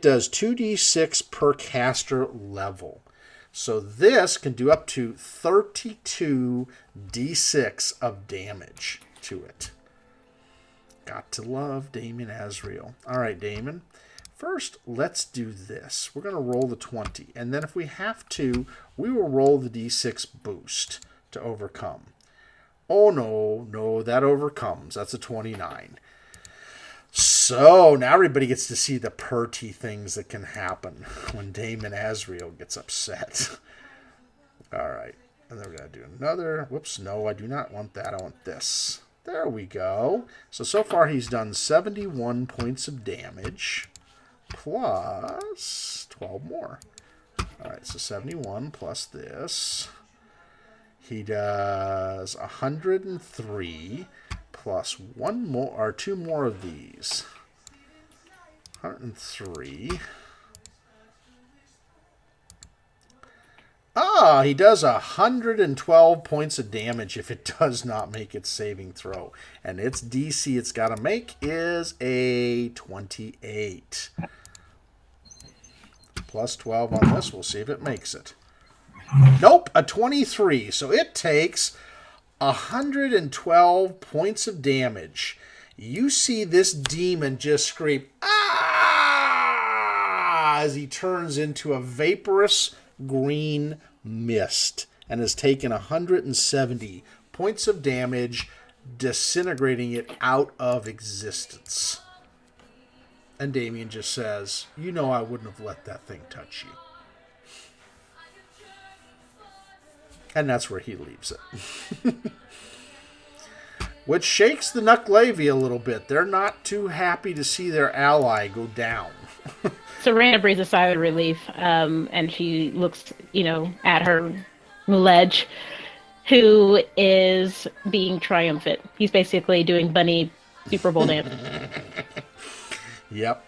Speaker 2: does 2d6 per caster level. So this can do up to 32 d6 of damage to it. Got to love Damon Azrael. Alright, Damon. First, let's do this. We're going to roll the 20. And then if we have to, we will roll the d6 boost to overcome. Oh, no, that overcomes. That's a 29. So now everybody gets to see the purty things that can happen when Damon Azrael gets upset. All right. And then we're going to do another. Whoops, no, I do not want that. I want this. There we go. So far he's done 71 points of damage plus 12 more. All right, so 71 plus this. He does 103 plus one more, or two more of these. 103. Ah, he does 112 points of damage if it does not make its saving throw. And its DC it's got to make is a 28. Plus 12 on this. We'll see if it makes it. Nope, a 23. So it takes 112 points of damage. You see this demon just scream, ah, as he turns into a vaporous green mist and has taken 170 points of damage, disintegrating it out of existence. And Damien just says, you know I wouldn't have let that thing touch you. And that's where he leaves it. Which shakes the Nuckalevee a little bit. They're not too happy to see their ally go down.
Speaker 1: Serena breathes a sigh of relief, and she looks, at her Muledge, who is being triumphant. He's basically doing bunny Super Bowl dance.
Speaker 2: Yep.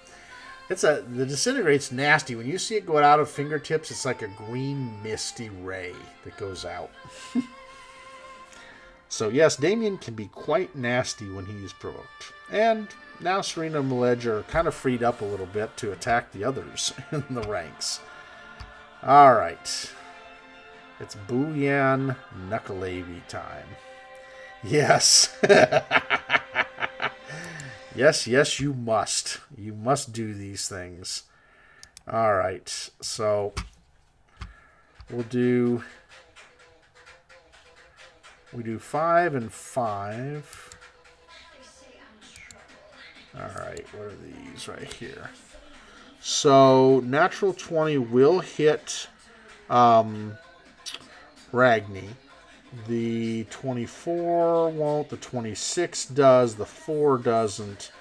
Speaker 2: The disintegrate's nasty. When you see it go out of fingertips, it's like a green misty ray that goes out. So yes, Damien can be quite nasty when he is provoked. And now Serena and Muledge are kind of freed up a little bit to attack the others in the ranks. Alright. It's Buyan Nuckalevee time. Yes. Yes, you must. You must do these things. Alright, so we do 5 and 5. Alright, what are these right here? So, natural 20 will hit Ragni. The 24 won't, the 26 does, the 4 doesn't,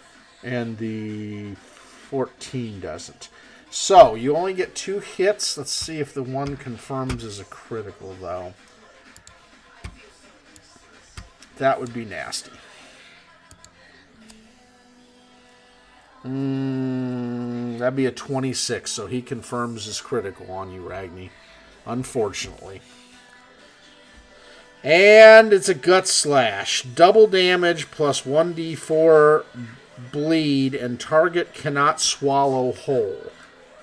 Speaker 2: and the 14 doesn't. So, you only get 2 hits. Let's see if the one confirms as a critical, though. That would be nasty. That'd be a 26, so he confirms his critical on you, Ragni. Unfortunately. And it's a gut slash. Double damage plus 1d4 bleed, and target cannot swallow whole.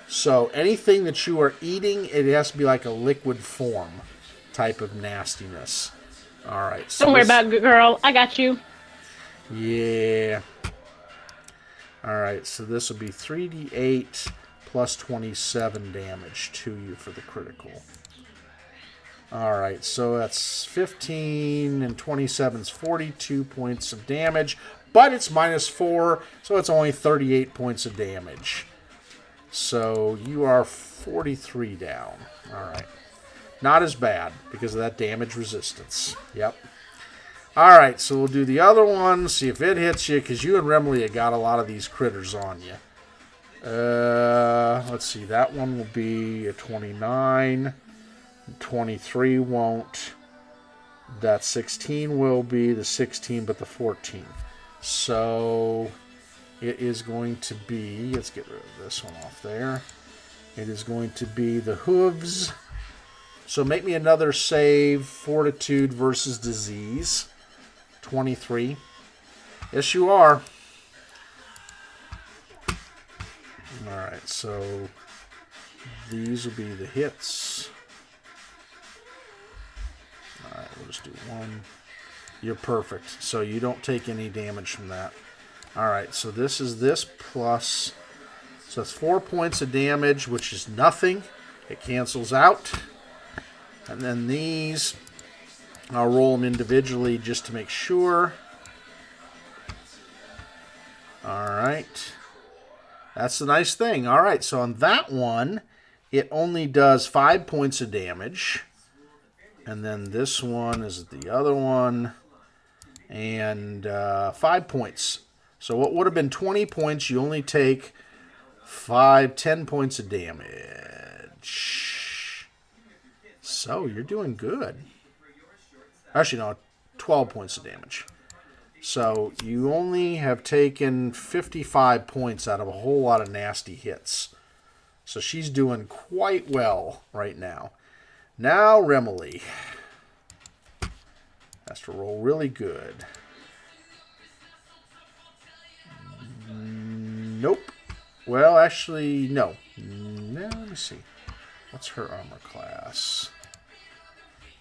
Speaker 2: So anything that you are eating, it has to be like a liquid form type of nastiness. Alright. So
Speaker 1: don't worry about it, girl. I got you.
Speaker 2: Yeah. Alright, so this will be 3d8 plus 27 damage to you for the critical. Alright, so that's 15 and 27 is 42 points of damage, but it's minus 4, so it's only 38 points of damage. So you are 43 down. Alright. Not as bad because of that damage resistance. Yep. Alright, so we'll do the other one, see if it hits you, because you and Remley have got a lot of these critters on you. Let's see, that one will be a 29. 23 won't. That 16 will be the 16, but the 14. So it is going to be, let's get rid of this one off there. It is going to be the hooves. So make me another save, fortitude versus disease. 23. Yes, you are. Alright, so these will be the hits. Alright, we'll just do one. You're perfect. So you don't take any damage from that. Alright, so this is this plus... So it's 4 points of damage, which is nothing. It cancels out. And then these, I'll roll them individually just to make sure. All right. That's the nice thing. All right, so on that one, it only does 5 points of damage. And then this one is the other one. And 5 points. So what would have been 20 points, you only take 10 points of damage. So you're doing good. Actually, no, 12 points of damage. So you only have taken 55 points out of a whole lot of nasty hits. So she's doing quite well right now. Now Remily has to roll really good. Nope. Well, actually, no. No, let me see. What's her armor class?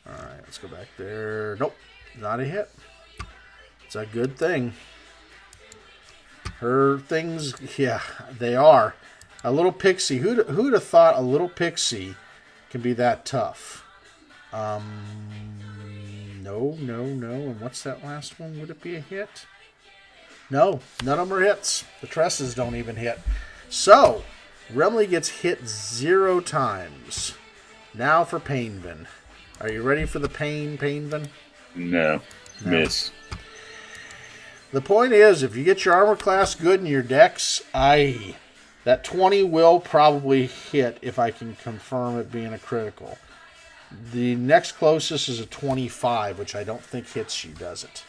Speaker 2: All right, let's go back there. Nope, not a hit. It's a good thing. Her things, yeah, they are. A little pixie. Who'd have thought a little pixie can be that tough? No. And what's that last one? Would it be a hit? No, none of them are hits. The tresses don't even hit. So, Remley gets hit 0 times. Now for Painvin. Are you ready for the Painvin?
Speaker 4: No. Miss.
Speaker 2: The point is, if you get your armor class good in your dex, that 20 will probably hit if I can confirm it being a critical. The next closest is a 25, which I don't think hits you, does it?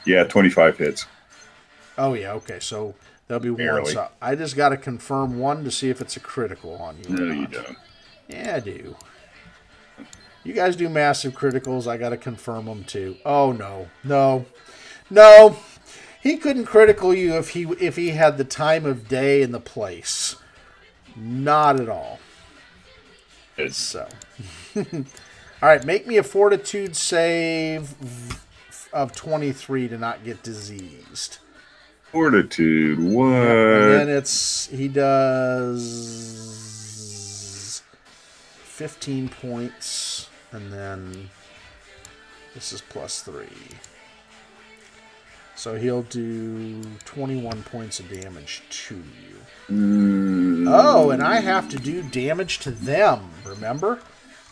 Speaker 4: Yeah, 25 hits.
Speaker 2: Oh, yeah, okay. So there'll be
Speaker 4: Barely.
Speaker 2: one. So I just got to confirm one to see if it's a critical on you.
Speaker 4: No, you don't.
Speaker 2: Yeah, I do. You guys do massive criticals. I got to confirm them too. Oh, no. He couldn't critical you if he had the time of day and the place. Not at all. So, all right, make me a fortitude save of 23 to not get diseased.
Speaker 4: Fortitude, what?
Speaker 2: And then he does 15 points, and then this is +3. So he'll do 21 points of damage to you. Oh, and I have to do damage to them, remember?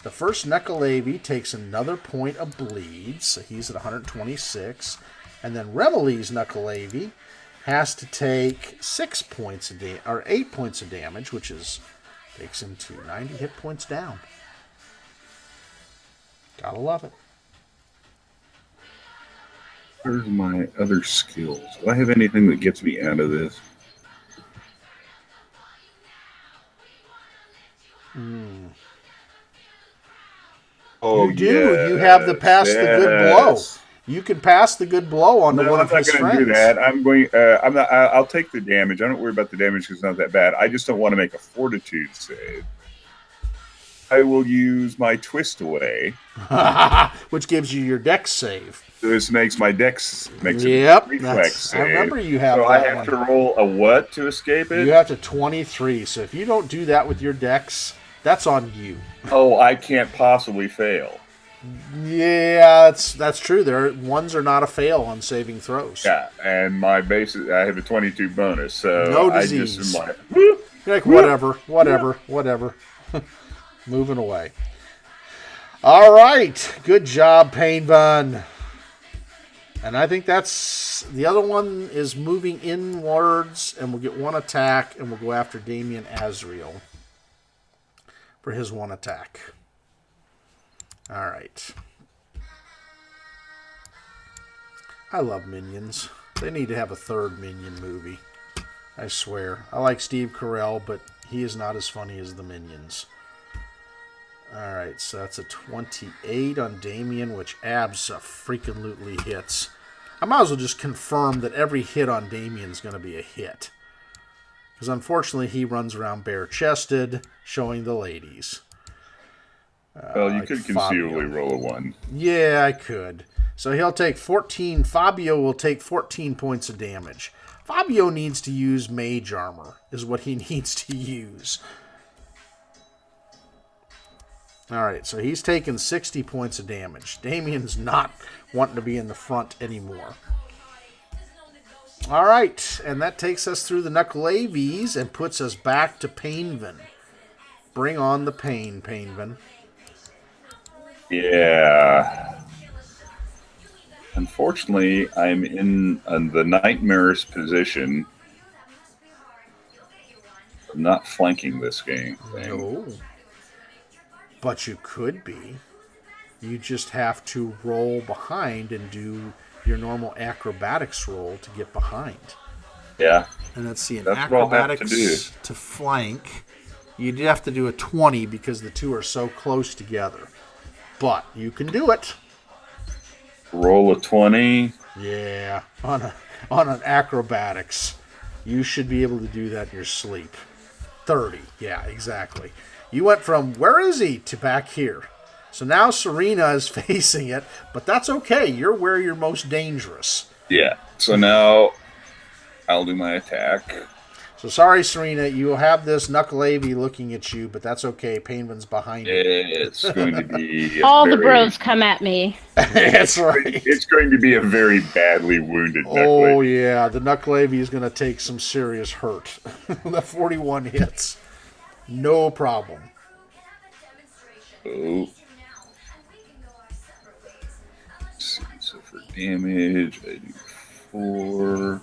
Speaker 2: The first Nuckalevee takes another point of bleed, so he's at 126. And then Remely's Nuckalevee has to take 8 points of damage, which takes him to 90 hit points down. Gotta love it.
Speaker 4: Where's my other skills? Do I have anything that gets me out of this? Oh,
Speaker 2: you do. You have the pass the good blow. You can pass the good blow on to one of his friends.
Speaker 4: I'm not going to do that. I'm going. I'm not. I'll take the damage. I don't worry about the damage because it's not that bad. I just don't want to make a fortitude save. I will use my twist away,
Speaker 2: which gives you your dex save.
Speaker 4: This makes my dex reflex save.
Speaker 2: I remember you have.
Speaker 4: So I have to roll a what to escape it?
Speaker 2: You have to 23. So if you don't do that with your dex, that's on you.
Speaker 4: Oh, I can't possibly fail.
Speaker 2: Yeah, that's true. Ones are not a fail on saving throws.
Speaker 4: Yeah, and my base I have a 22 bonus, so
Speaker 2: no disease.
Speaker 4: I just am like,
Speaker 2: you're like whatever. Moving away. All right, good job, Painvin. And I think that's the other one is moving inwards, and we'll get one attack, and we'll go after Damien Azrael for his one attack. All right. I love minions. They need to have a third minion movie. I swear. I like Steve Carell, but he is not as funny as the minions. All right, so that's a 28 on Damien, which abso-freaking-lutely hits. I might as well just confirm that every hit on Damien's going to be a hit. Because unfortunately, he runs around bare-chested, showing the ladies.
Speaker 4: Well, you could conceivably roll a 1.
Speaker 2: Yeah, I could. So he'll take 14. Fabio will take 14 points of damage. Fabio needs to use mage armor, is what he needs to use. All right, so he's taken 60 points of damage. Damien's not wanting to be in the front anymore. All right, and that takes us through the Nuckalevies and puts us back to Painvin. Bring on the pain, Painvin.
Speaker 4: Yeah. Unfortunately, I'm in the nightmare's position. I'm not flanking this game thing.
Speaker 2: No. But you could be. You just have to roll behind and do your normal acrobatics roll to get behind.
Speaker 4: Yeah.
Speaker 2: And let's see, an
Speaker 4: That's what I'll have to do.
Speaker 2: acrobatics to flank, you'd have to do a 20 because the two are so close together. But you can do it.
Speaker 4: Roll a 20.
Speaker 2: Yeah, on an acrobatics. You should be able to do that in your sleep. 30, yeah, exactly. You went from where is he to back here. So now Serena is facing it, but that's okay. You're where you're most dangerous.
Speaker 4: Yeah. So now I'll do my attack.
Speaker 2: So sorry, Serena, you will have this Nuckalevee looking at you, but that's okay. Painvin's behind you.
Speaker 4: It's going to be
Speaker 1: All the bros come at me.
Speaker 2: That's right.
Speaker 4: It's going to be a very badly wounded
Speaker 2: Oh,
Speaker 4: Nuckalevee.
Speaker 2: yeah. The Nuckalevee is going to take some serious hurt. The 41 hits. No problem.
Speaker 4: Oh. Let's see. So for damage, I do 4.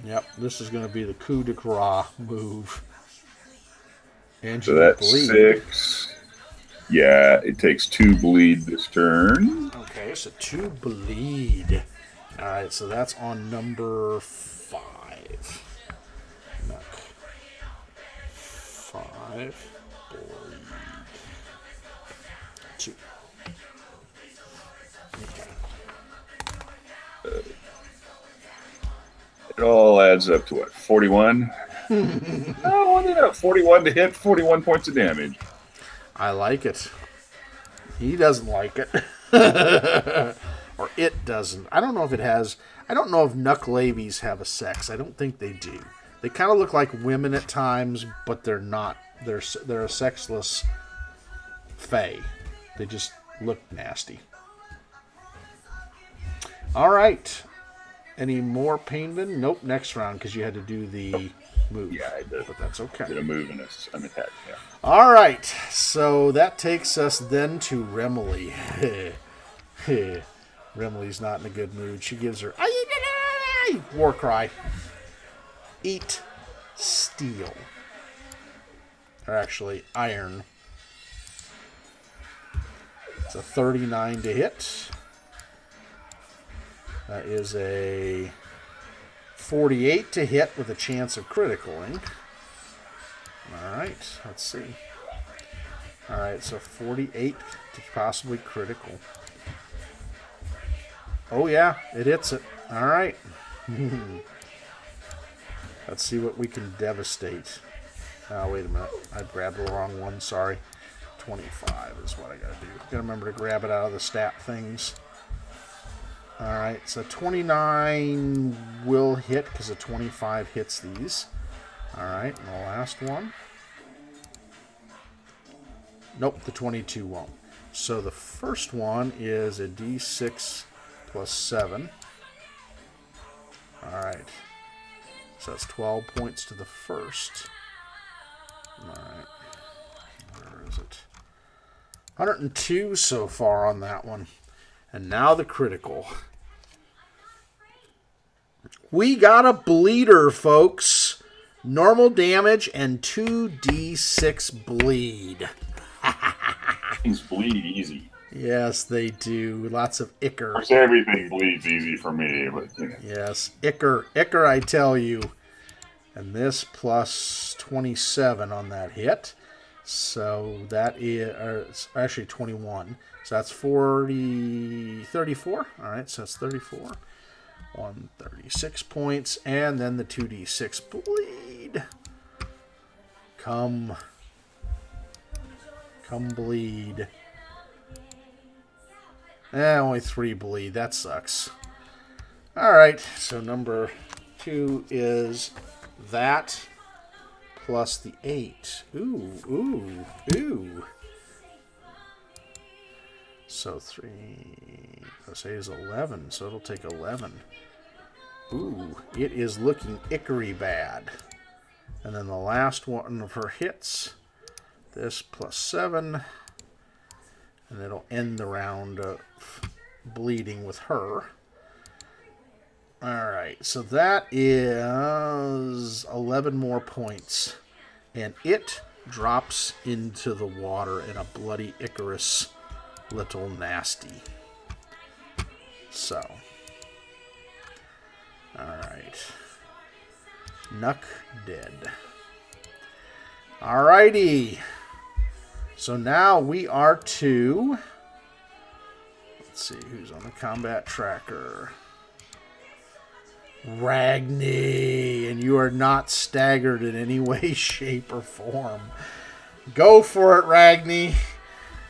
Speaker 2: Yep, this is going to be the coup de grace move. And
Speaker 4: So
Speaker 2: you
Speaker 4: that's
Speaker 2: bleed.
Speaker 4: 6. Yeah, it takes 2 bleed this turn.
Speaker 2: Okay, so 2 bleed. All right, so that's on number 5. Nuck. 5. Bleed. 2. Okay.
Speaker 4: It all adds up to what? 41? Oh, what did 41 to hit, 41 points of damage.
Speaker 2: I like it. He doesn't like it. Or it doesn't. I don't know if it has. I don't know if Nuckalevies have a sex. I don't think they do. They kind of look like women at times, but they're not. They're a sexless fae. They just look nasty. All right. Any more Painvin? Nope. Next round because you had to do the move.
Speaker 4: Yeah, I did.
Speaker 2: But that's okay.
Speaker 4: Did a move and an attack. Yeah.
Speaker 2: All right, so that takes us then to Remily. Remily's not in a good mood. She gives her war cry. Eat steel. Or actually, iron. It's a 39 to hit. That is a 48 to hit with a chance of criticaling. All right, let's see. All right, so 48 to possibly critical. Oh, yeah, it hits it. All right. Let's see what we can devastate. Oh, wait a minute. I grabbed the wrong one. Sorry. 25 is what I got to do. Got to remember to grab it out of the stat things. All right, so 29 will hit because a 25 hits these. All right, and the last one. Nope, the 22 won't. So the first one is a d6 plus 7. All right. So that's 12 points to the first. All right. Where is it? 102 so far on that one. And now the critical. We got a bleeder, folks. Normal damage and 2d6 bleed.
Speaker 4: Things bleed easy.
Speaker 2: Yes, they do. Lots of
Speaker 4: Of
Speaker 2: ichor.
Speaker 4: course, everything bleeds easy for me, but you know.
Speaker 2: Yes, ichor. Ichor, I tell you. And this plus 27 on that hit. So that is actually 21. So that's 34. All right, so that's 34. 136 points. And then the 2d6 bleed. Come bleed. Only 3 bleed. That sucks. All right, so number 2 is that plus the 8. Ooh. So 3 plus 8 is 11, so it'll take 11. Ooh, it is looking ickery bad. And then the last one of her hits, this +7, and it'll end the round of bleeding with her. All right, so that is 11 more points. And it drops into the water in a bloody Icarus little nasty. So, all right. Nuck dead. All righty. So now we are to... Let's see who's on the combat tracker. Ragni, and you are not staggered in any way, shape, or form. Go for it, Ragni.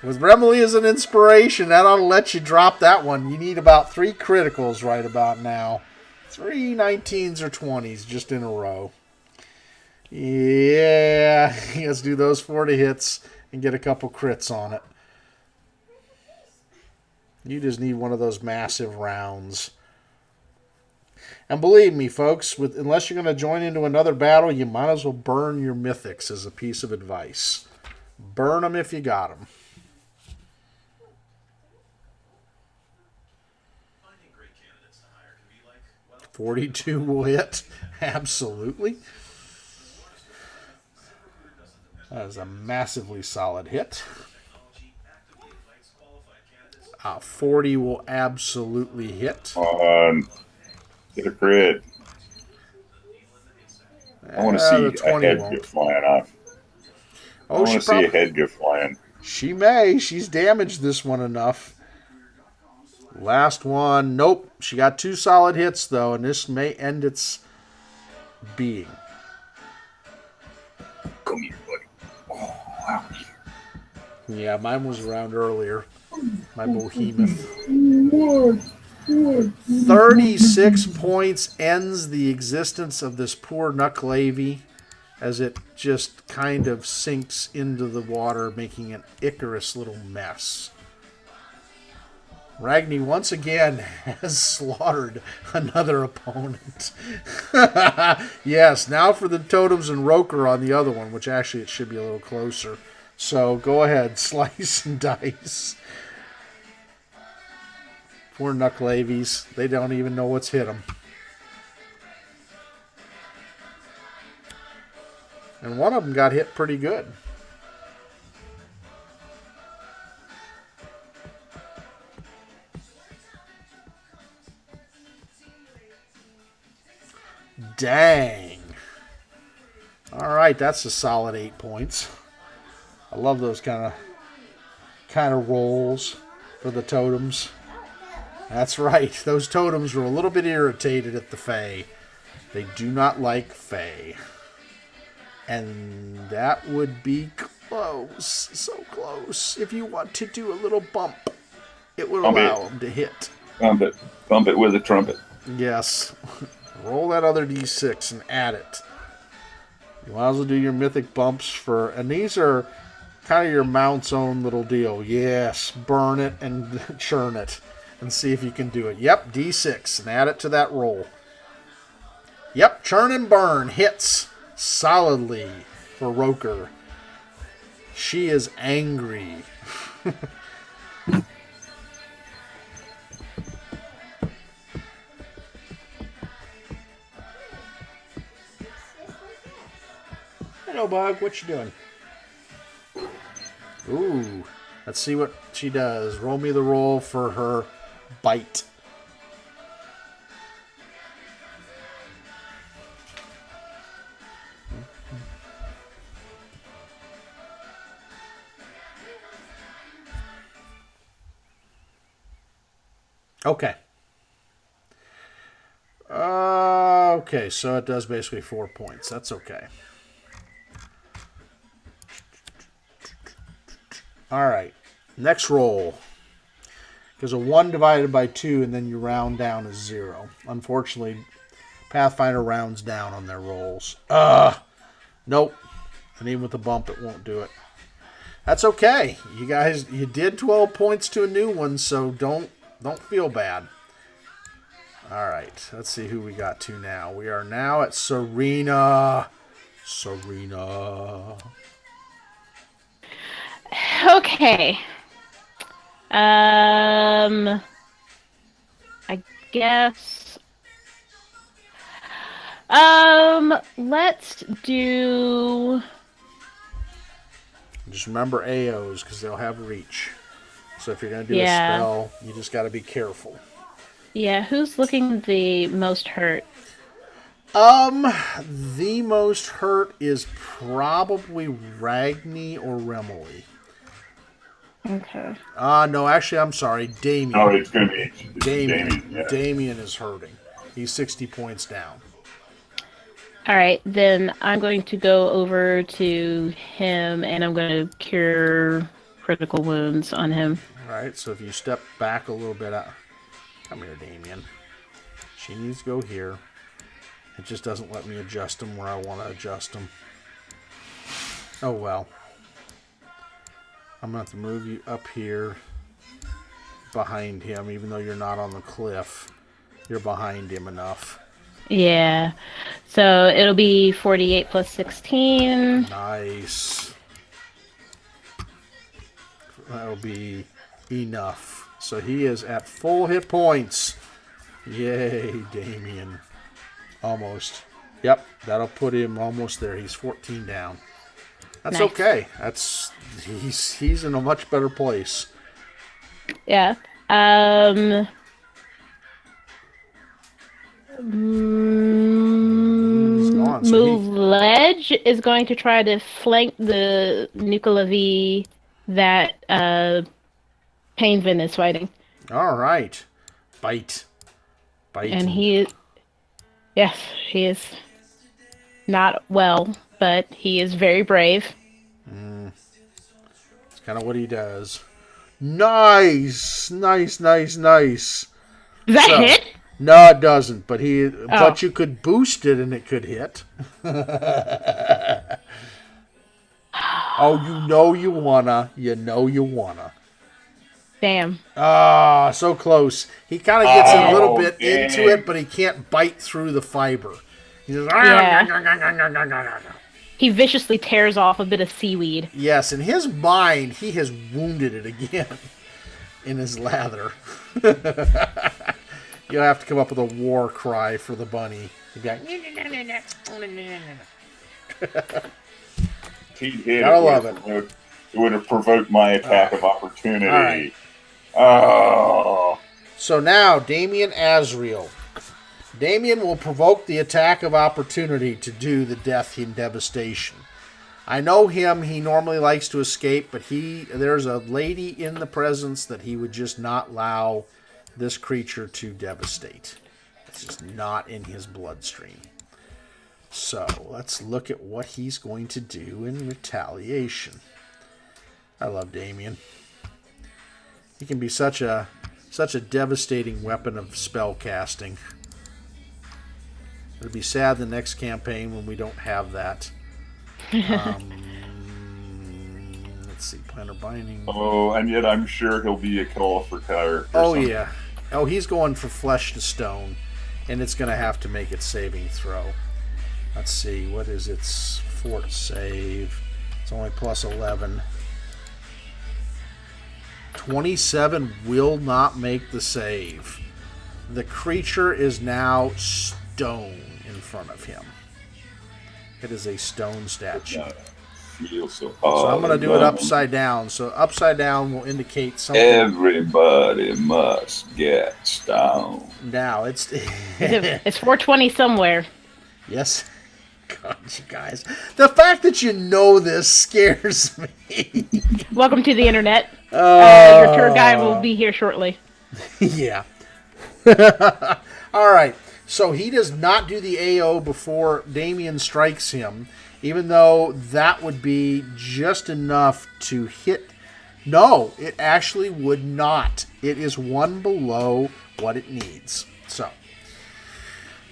Speaker 2: With Remily as an inspiration, that ought to let you drop that one. You need about 3 criticals right about now. 3 19s or 20s just in a row. Yeah, let's do those 40 hits and get a couple crits on it. You just need one of those massive rounds. And believe me, folks, unless you're going to join into another battle, you might as well burn your mythics as a piece of advice. Burn them if you got them. 42 will hit. Absolutely. That is a massively solid hit. 40 will absolutely hit.
Speaker 4: Get a crit. I want to see a head go flying off. I want to see a head go flying.
Speaker 2: She may. She's damaged this one enough. Last one. Nope. She got 2 solid hits, though, and this may end its being.
Speaker 4: Come here, buddy. Oh, wow.
Speaker 2: Yeah, mine was around earlier. My behemoth. 36 points ends the existence of this poor Nuckalevee as it just kind of sinks into the water, making an Icarus little mess. Ragni once again has slaughtered another opponent. Yes, now for the totems and Roker on the other one, which actually it should be a little closer. So go ahead, slice and dice. Poor Nuckalevies. They don't even know what's hit them. And one of them got hit pretty good. Dang. All right, that's a solid 8 points. I love those kind of rolls for the totems. That's right. Those totems were a little bit irritated at the Fae. They do not like Fae. And that would be close. So close. If you want to do a little bump, it would allow them to hit.
Speaker 4: Bump it. Bump it with a trumpet.
Speaker 2: Yes. Roll that other d6 and add it. You might as well do your mythic bumps for... And these are kind of your mount's own little deal. Yes. Burn it and churn it. And see if you can do it. Yep, D6. And add it to that roll. Yep, churn and burn. Hits solidly for Roker. She is angry. Hello, Bug. What you doing? Ooh. Let's see what she does. Roll me the roll for her bite. Okay. Okay, so it does basically 4 points. That's okay. All right. Next roll. Because a 1 divided by 2 and then you round down is 0. Unfortunately, Pathfinder rounds down on their rolls. Nope. And even with the bump, it won't do it. That's okay. You guys, you did 12 points to a new one, so don't feel bad. All right. Let's see who we got to now. We are now at Serena. Serena.
Speaker 1: Okay. I guess. Let's do.
Speaker 2: Just remember AOs because they'll have reach. So if you're going to do a
Speaker 1: Yeah.
Speaker 2: spell, you just got to be careful.
Speaker 1: Yeah, who's looking the most hurt?
Speaker 2: The most hurt is probably Ragni or Remily.
Speaker 1: Okay.
Speaker 2: No, actually, I'm sorry, Damien.
Speaker 4: No, it's going to be
Speaker 2: Damien.
Speaker 4: Yeah.
Speaker 2: Damien is hurting. He's 60 points down.
Speaker 1: All right, then I'm going to go over to him and I'm going to cure critical wounds on him.
Speaker 2: All right, so if you step back a little bit, come here, Damien. She needs to go here. It just doesn't let me adjust them where I want to adjust them. Oh well. I'm going to have to move you up here behind him, even though you're not on the cliff. You're behind him enough.
Speaker 1: Yeah. So it'll be 48 plus 16.
Speaker 2: Nice. That'll be enough. So he is at full hit points. Yay, Damien. Almost. Yep, that'll put him almost there. He's 14 down. That's
Speaker 1: Nice.
Speaker 2: okay. He's in a much better place.
Speaker 1: Yeah.
Speaker 2: He's gone. So
Speaker 1: Move Ledge is going to try to flank the Nuckalevee that Painvin is fighting.
Speaker 2: all right. Bite.
Speaker 1: And he is... Yes, he is not well, but he is very brave.
Speaker 2: It's kind of what he does. Nice. Nice, nice, nice.
Speaker 1: Does that
Speaker 2: So-
Speaker 1: hit?
Speaker 2: No, it doesn't. But but you could boost it and it could hit. Oh, you know you wanna. You know you wanna.
Speaker 1: Damn.
Speaker 2: Ah, so close. He kind of gets a little bit
Speaker 4: dang.
Speaker 2: into it, but he can't bite through the fiber. He just,
Speaker 1: Yeah. He viciously tears off a bit of seaweed.
Speaker 2: Yes, in his mind, he has wounded it again in his lather. You'll have to come up with a war cry for the bunny. He'd be like,
Speaker 4: He hit
Speaker 2: Gotta
Speaker 4: it.
Speaker 2: love
Speaker 4: It would have provoked my attack of opportunity.
Speaker 2: All right.
Speaker 4: Oh.
Speaker 2: So now, Damien Azrael. Damien will provoke the attack of opportunity to do the death and devastation. I know him. He normally likes to escape, but there's a lady in the presence that he would just not allow this creature to devastate. It's just not in his bloodstream. So let's look at what he's going to do in retaliation. I love Damien. He can be such a devastating weapon of spell casting. It'll be sad the next campaign when we don't have that. Let's see, Planner Binding.
Speaker 4: Oh, and yet I'm sure he'll be a call for character.
Speaker 2: Oh yeah. Oh, he's going for flesh to stone, and it's going to have to make its saving throw. Let's see, what is its fort save? It's only plus 11. 27 will not make the save. The creature is now stone in front of him. It is a stone statue.
Speaker 4: Feel so
Speaker 2: So I'm going to do it upside down. So upside down will indicate something.
Speaker 4: Everybody must get stoned.
Speaker 2: Now it's
Speaker 1: It's 420 somewhere.
Speaker 2: yes. God, you guys. The fact that you know this scares me.
Speaker 1: Welcome to the internet.
Speaker 2: Oh.
Speaker 1: Your tour guide will be here shortly.
Speaker 2: Yeah. All right. So he does not do the AO before Damien strikes him, even though that would be just enough to hit. No, it actually would not. It is one below what it needs. So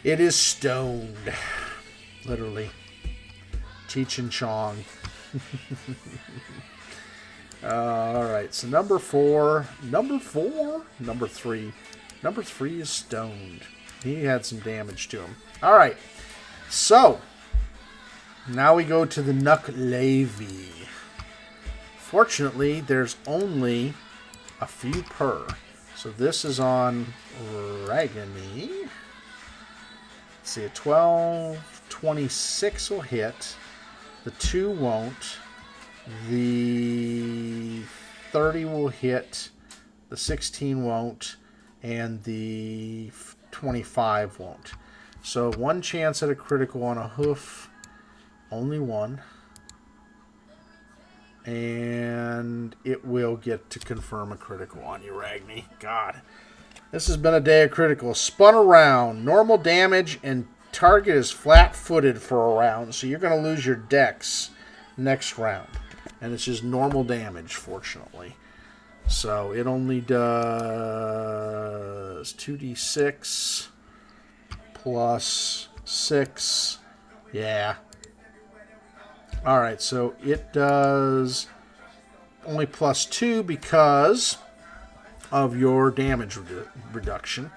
Speaker 2: it is stoned. Literally. Cheech and Chong. All right. So number 3. Number 3 is stoned. He had some damage to him. All right. So, now we go to the Nuckalevee. Fortunately, there's only a few per. So this is on Ragni. Let's see, a 12, 26 will hit. The 2 won't. The 30 will hit. The 16 won't. And the 25 won't. So 1 chance at a critical on a hoof. Only 1. And it will get to confirm a critical on you, Ragni. God. This has been a day of critical. Spun around. Normal damage and target is flat-footed for a round. So you're going to lose your dex next round. And it's just normal damage, fortunately. So it only does 2d6 plus 6. Yeah. Alright, so it does only plus 2 because of your damage reduction.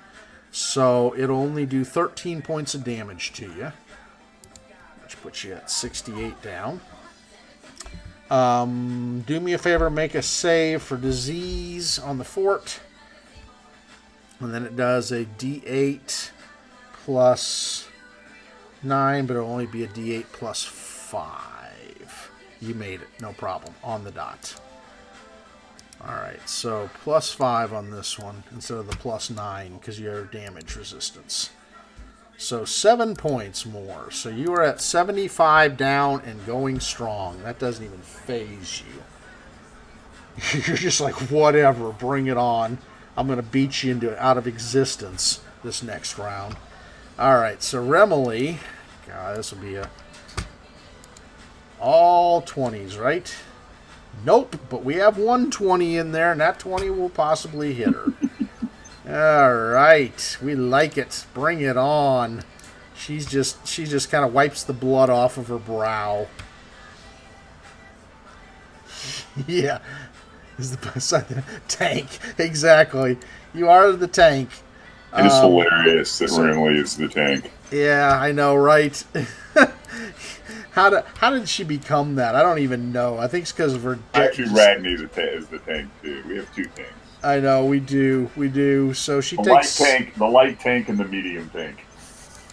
Speaker 2: So it'll only do 13 points of damage to you, which puts you at 68 down. Do me a favor, make a save for disease on the fort. And then it does a d8 plus 9, but it'll only be a d8 plus 5. You made it, no problem, on the dot. Alright, so plus 5 on this one instead of the plus 9 because you have damage resistance. So 7 points more. So you are at 75 down and going strong. That doesn't even phase you. You're just like, whatever, bring it on. I'm going to beat you out of existence this next round. Alright, so Remily. God, this will be all 20s, right? Nope, but we have 120 in there, and that 20 will possibly hit her. Alright, we like it. Bring it on. She just kind of wipes the blood off of her brow. Yeah. Is the best side tank. Exactly. You are the tank.
Speaker 4: It is hilarious that Remily is the tank.
Speaker 2: Yeah, I know, right? How did she become that? I don't even know. I think it's because of her...
Speaker 4: Actually, Ragni is the tank, too. We have 2 tanks.
Speaker 2: I know, we do. So she takes...
Speaker 4: The light tank and the medium tank.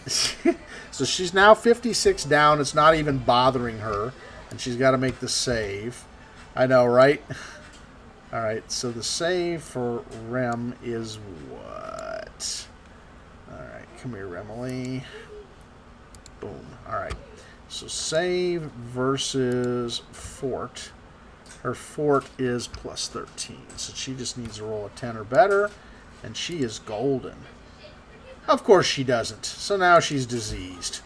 Speaker 2: So she's now 56 down. It's not even bothering her. And she's got to make the save. I know, right? Alright, so the save for Rem is what? Alright, come here, Remily. Boom. Alright. So save versus fort. Her fort is plus 13. So she just needs to roll a 10 or better. And she is golden. Of course she doesn't. So now she's diseased.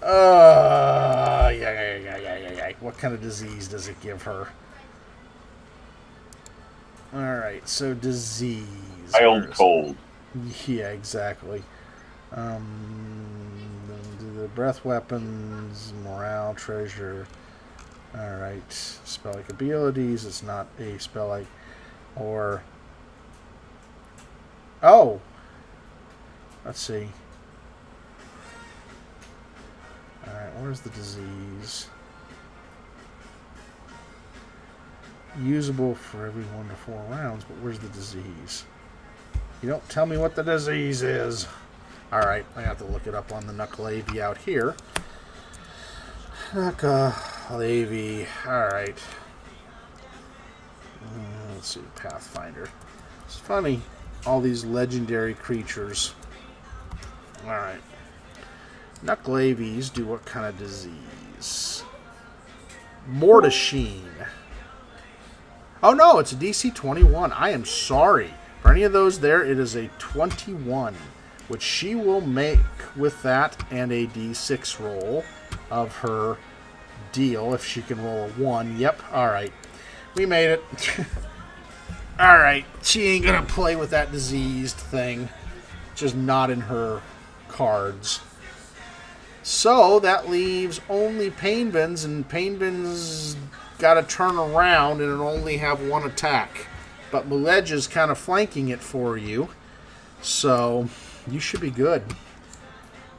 Speaker 2: Yeah. What kind of disease does it give her? Alright, so disease.
Speaker 4: Mild cold.
Speaker 2: Yeah, exactly. The breath weapons, morale, treasure. Alright, spell-like abilities. It's not a spell-like. Or... Oh! Let's see. Alright, where's the disease? Usable for every 1 to 4 rounds, but where's the disease? You don't tell me what the disease is. Alright, I have to look it up on the Nuckalevee out here. Nuckalevee. Alright. Let's see, Pathfinder. It's funny, all these legendary creatures. Alright. Nuckalevees do what kind of disease? Mortasheen. Oh no, it's a DC 21. I am sorry. For any of those there, it is a 21, which she will make with that and a D6 roll of her deal if she can roll a 1. Yep, alright. We made it. Alright, she ain't gonna play with that diseased thing. Just not in her cards. So that leaves only Painbins, and Painbins got to turn around and it'll only have 1 attack. But Muledge is kind of flanking it for you. So You should be good.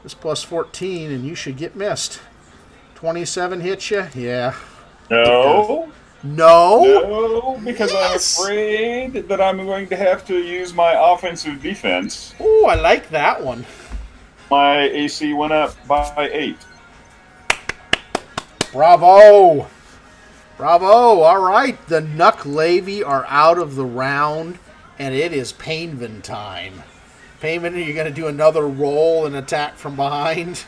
Speaker 2: This plus 14, and you should get missed. 27 hits you? Yeah.
Speaker 4: No.
Speaker 2: No?
Speaker 4: No, because
Speaker 2: Yes!
Speaker 4: I'm afraid that I'm going to have to use my offensive defense.
Speaker 2: Oh, I like that one.
Speaker 4: My AC went up by 8.
Speaker 2: Bravo! Bravo! All right, the Nuckalevee are out of the round, and it is Painvin time. Painvin, are you going to do another roll and attack from behind?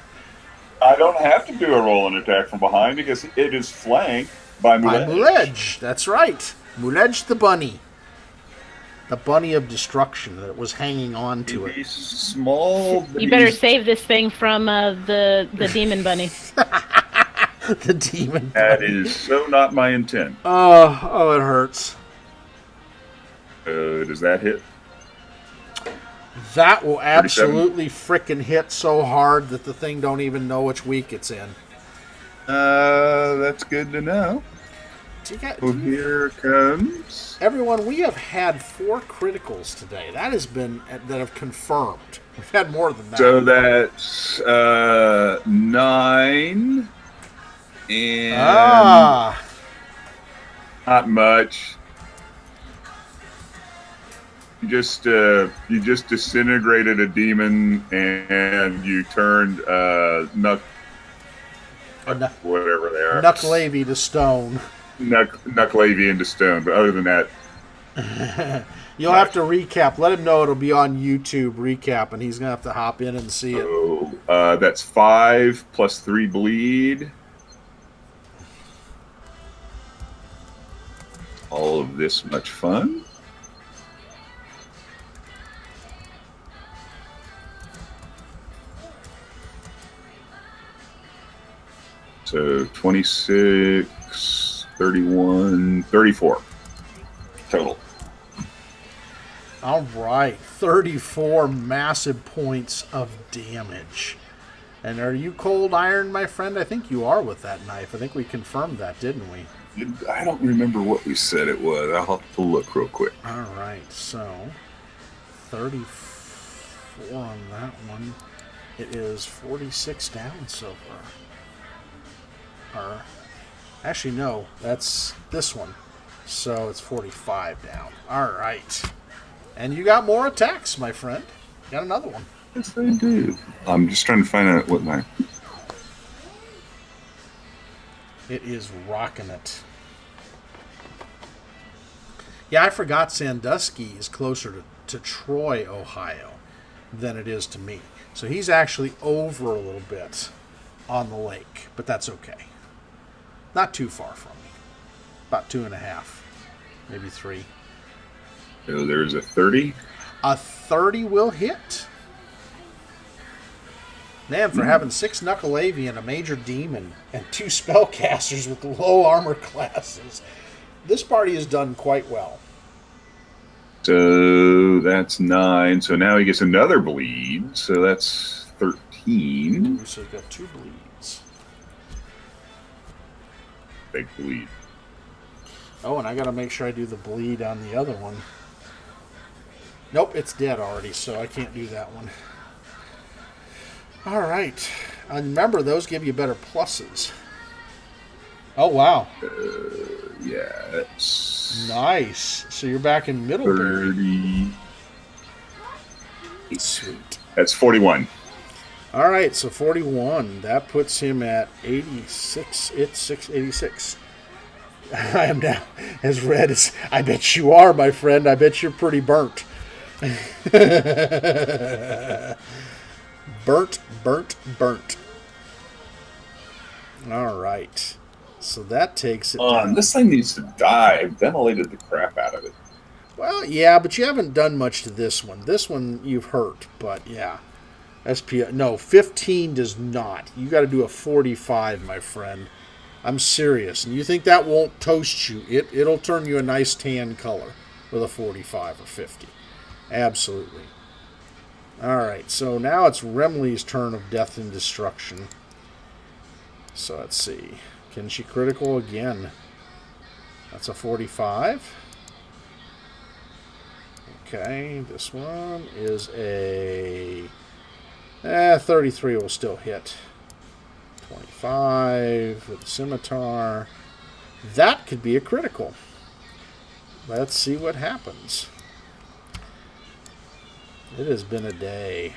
Speaker 4: I don't have to do a roll and attack from behind because it is flanked by
Speaker 2: By
Speaker 4: Muledge.
Speaker 2: Muledge, that's right. Muledge the bunny. The bunny of destruction that was hanging on to it.
Speaker 4: These small.
Speaker 1: You better save this thing from the demon bunny.
Speaker 2: The demon
Speaker 4: That
Speaker 2: bunny.
Speaker 4: is so not my intent.
Speaker 2: Oh, it hurts.
Speaker 4: Does that hit?
Speaker 2: That will absolutely frickin' hit so hard that the thing don't even know which week it's in.
Speaker 4: That's good to know. So here comes.
Speaker 2: Everyone, we have had 4 criticals today. That have confirmed. We've had more than that.
Speaker 4: So that's 9 and not much. You just disintegrated a demon and you turned whatever they are.
Speaker 2: Nuckalevee to stone.
Speaker 4: Nuckalevee into stone. But other than that,
Speaker 2: you'll have to recap. Let him know it'll be on YouTube recap, and he's gonna have to hop in and see it.
Speaker 4: so that's 5 plus 3 bleed. All of this much fun. So 26, 31, 34 total.
Speaker 2: All right, 34 massive points of damage. And are you cold iron, my friend? I think you are with that knife. I think we confirmed that, didn't we?
Speaker 4: I don't remember what we said it was. I'll have to look real quick.
Speaker 2: All right, so 34 on that one. It is 46 down so far. Actually, no, that's this one. So it's 45 down. All right. And you got more attacks, my friend. Got another one.
Speaker 4: Yes, I do. I'm just trying to find out what my...
Speaker 2: It is rocking it. Yeah, I forgot Sandusky is closer to Troy, Ohio, than it is to me. So he's actually over a little bit on the lake, but that's okay. Not too far from me. About 2.5, maybe 3.
Speaker 4: So there's a 30.
Speaker 2: A 30 will hit. Man, for having 6 Nuckalevee and a major demon and 2 spellcasters with low armor classes, this party has done quite well.
Speaker 4: So that's 9. So now he gets another bleed. So that's 13.
Speaker 2: So he's got 2 bleeds.
Speaker 4: Big bleed.
Speaker 2: Oh, and I got to make sure I do the bleed on the other one. Nope, it's dead already, so I can't do that one. All right. And remember, those give you better pluses. Oh, wow.
Speaker 4: Yeah, that's
Speaker 2: Nice. So you're back in Middlebury.
Speaker 4: 30.
Speaker 2: Sweet.
Speaker 4: That's 41.
Speaker 2: All right, so 41. That puts him at 86. It's 86. I am now as red as I bet you are, my friend. I bet you're pretty burnt. Burnt. All right. So that takes it down.
Speaker 4: This thing needs to die. I've ventilated the crap out of it.
Speaker 2: Well, yeah, but you haven't done much to this one. This one you've hurt, but yeah. No, 15 does not. You got to do a 45, my friend. I'm serious. And you think that won't toast you? It'll turn you a nice tan color with a 45 or 50. Absolutely. All right, so now it's Remley's turn of death and destruction. So let's see. Can she critical again? That's a 45. Okay, this one is a 33 will still hit. 25 with the scimitar. That could be a critical. Let's see what happens. It has been a day.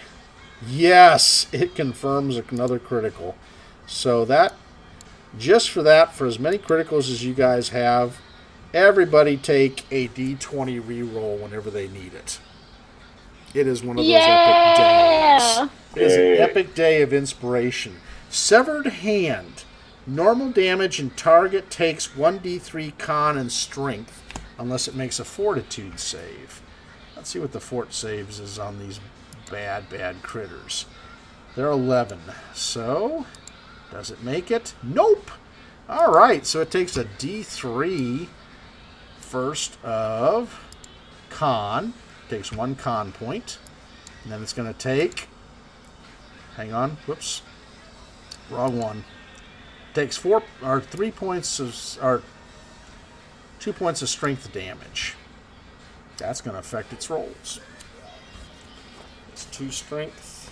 Speaker 2: Yes, it confirms another critical. So that, just for that, for as many criticals as you guys have, everybody take a D20 reroll whenever they need it. It is one of those epic days. It is an epic day of inspiration. Severed hand. Normal damage and target takes 1d3 con and strength unless it makes a fortitude save. Let's see what the fort saves is on these bad critters. They're 11. So, does it make it? Nope. All right, so it takes a d3 first of con. Takes 1 con point. And then it's going to take... Hang on. Whoops. Wrong one. Takes 3 points of... or 2 points of strength damage. That's going to affect its rolls. It's 2 strength.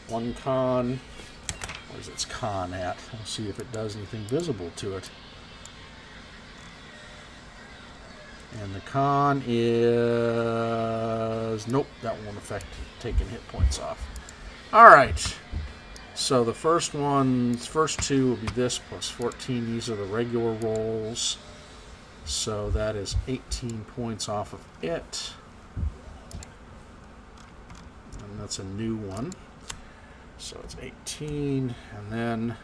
Speaker 2: 1 con. Where's its con at? Let's see if it does anything visible to it. And the con is... Nope, that won't affect taking hit points off. Alright. So the first two will be this plus 14. These are the regular rolls. So that is 18 points off of it. And that's a new one. So it's 18. And then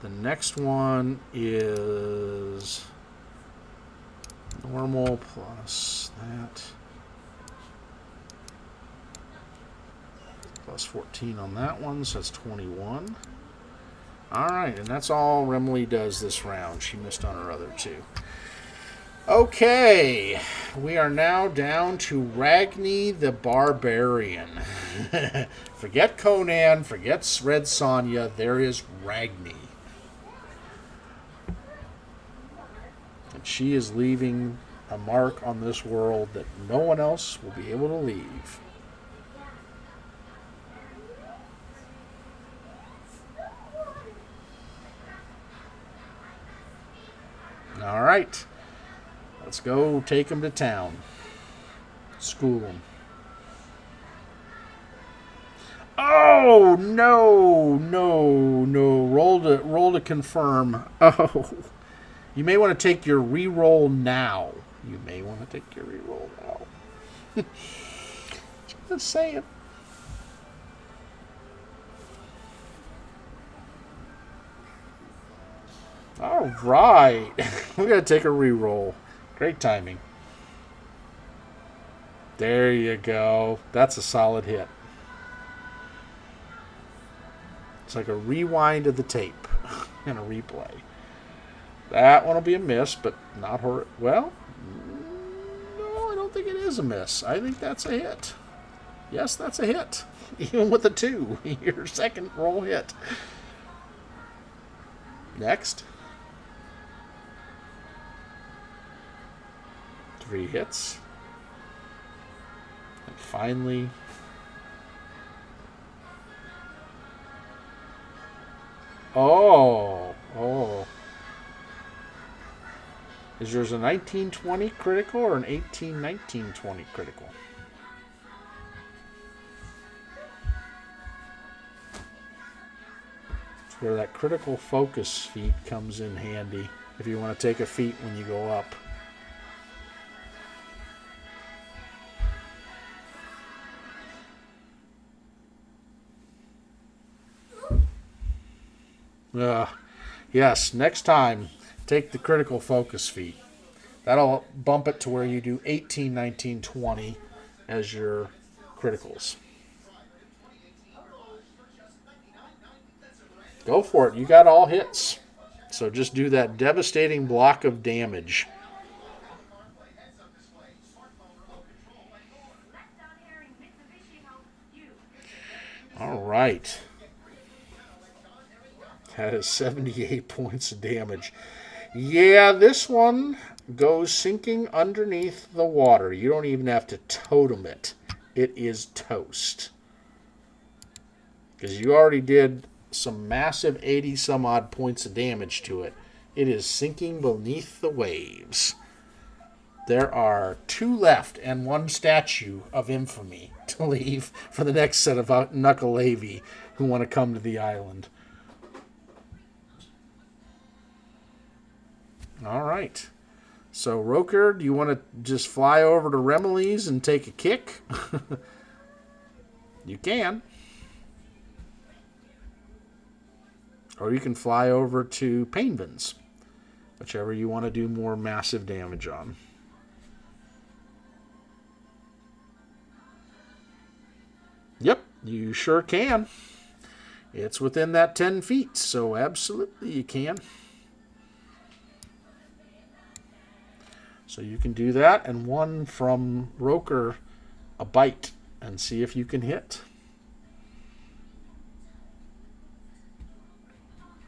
Speaker 2: the next one is normal plus that. Plus 14 on that one, so that's 21. Alright, and that's all Remley does this round. She missed on her other two. Okay, we are now down to Ragni the Barbarian. Forget Conan, forget Red Sonja, there is Ragni. And she is leaving a mark on this world that no one else will be able to leave. All right. Let's go take him to town. School him. Oh, no. Roll to confirm. Oh. You may want to take your reroll now. Just saying. All right. We're going to take a reroll. Great timing. There you go. That's a solid hit. It's like a rewind of the tape and a replay. That one will be a miss, but not horrible. Well, no, I don't think it is a miss. I think that's a hit. Yes, that's a hit. Even with a 2, your second roll hit. Next. 3 hits. And finally... Oh. Is yours a 19-20 critical or an 18-19-20 critical? It's where that critical focus feat comes in handy if you want to take a feat when you go up. Yes, next time, take the critical focus feat. That'll bump it to where you do 18, 19, 20 as your criticals. Go for it. You got all hits. So just do that devastating block of damage. All right. That is 78 points of damage. Yeah, this one goes sinking underneath the water. You don't even have to totem it. It is toast. Because you already did some massive 80 some odd points of damage to it. It is sinking beneath the waves. There are 2 left and 1 statue of infamy to leave for the next set of Nuckalevee who want to come to the island. All right. So, Roker, do you want to just fly over to Remeli's and take a kick? You can. Or you can fly over to Painvin's. Whichever you want to do more massive damage on. Yep, you sure can. It's within that 10 feet, so absolutely you can. So you can do that, and one from Roker, a bite, and see if you can hit.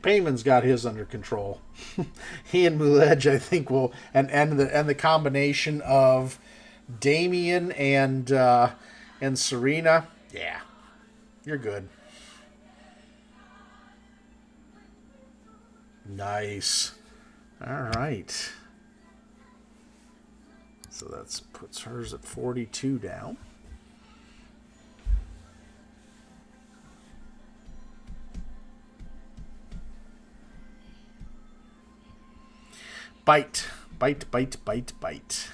Speaker 2: Payman's got his under control. He and Muledge, I think, will, and the combination of Damien and Serena, yeah, you're good. Nice. All right. So that puts hers at 42 down. Bite. Bite, bite, bite, bite.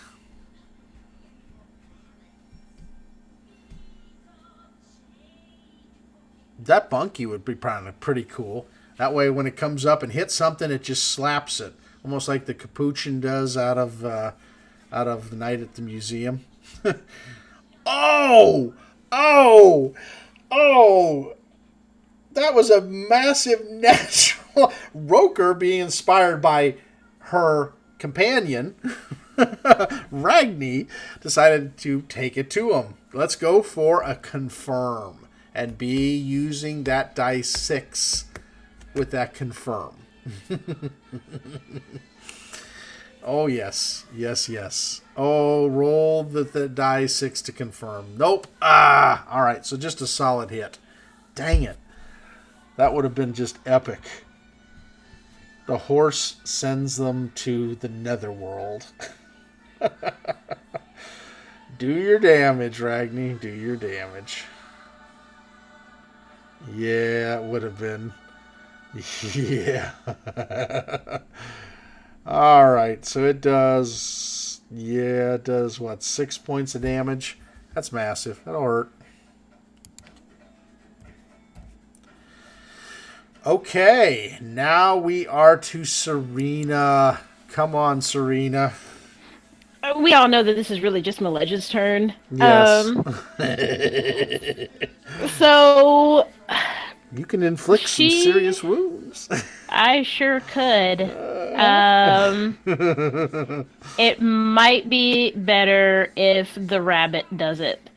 Speaker 2: That bunkie would be pretty cool. That way when it comes up and hits something, it just slaps it. Almost like the Capuchin does out of the Night at the Museum. Oh! Oh! Oh! That was a massive natural. Roker, being inspired by her companion, Ragni, decided to take it to him. Let's go for a confirm and be using that dice 6 with that confirm. Oh, yes. Yes, yes. Oh, roll the die 6 to confirm. Nope. Ah! All right, so just a solid hit. Dang it. That would have been just epic. The horse sends them to the netherworld. Do your damage, Ragni. Do your damage. Yeah, it would have been. Yeah. All right, so it does. Yeah, it does what? 6 points of damage. That's massive. That'll hurt. Okay, now we are to Serena. Come on, Serena.
Speaker 1: We all know that this is really just Maledge's turn.
Speaker 2: Yes.
Speaker 1: So
Speaker 2: You can inflict some serious wounds.
Speaker 1: I sure could. It might be better if the rabbit does it.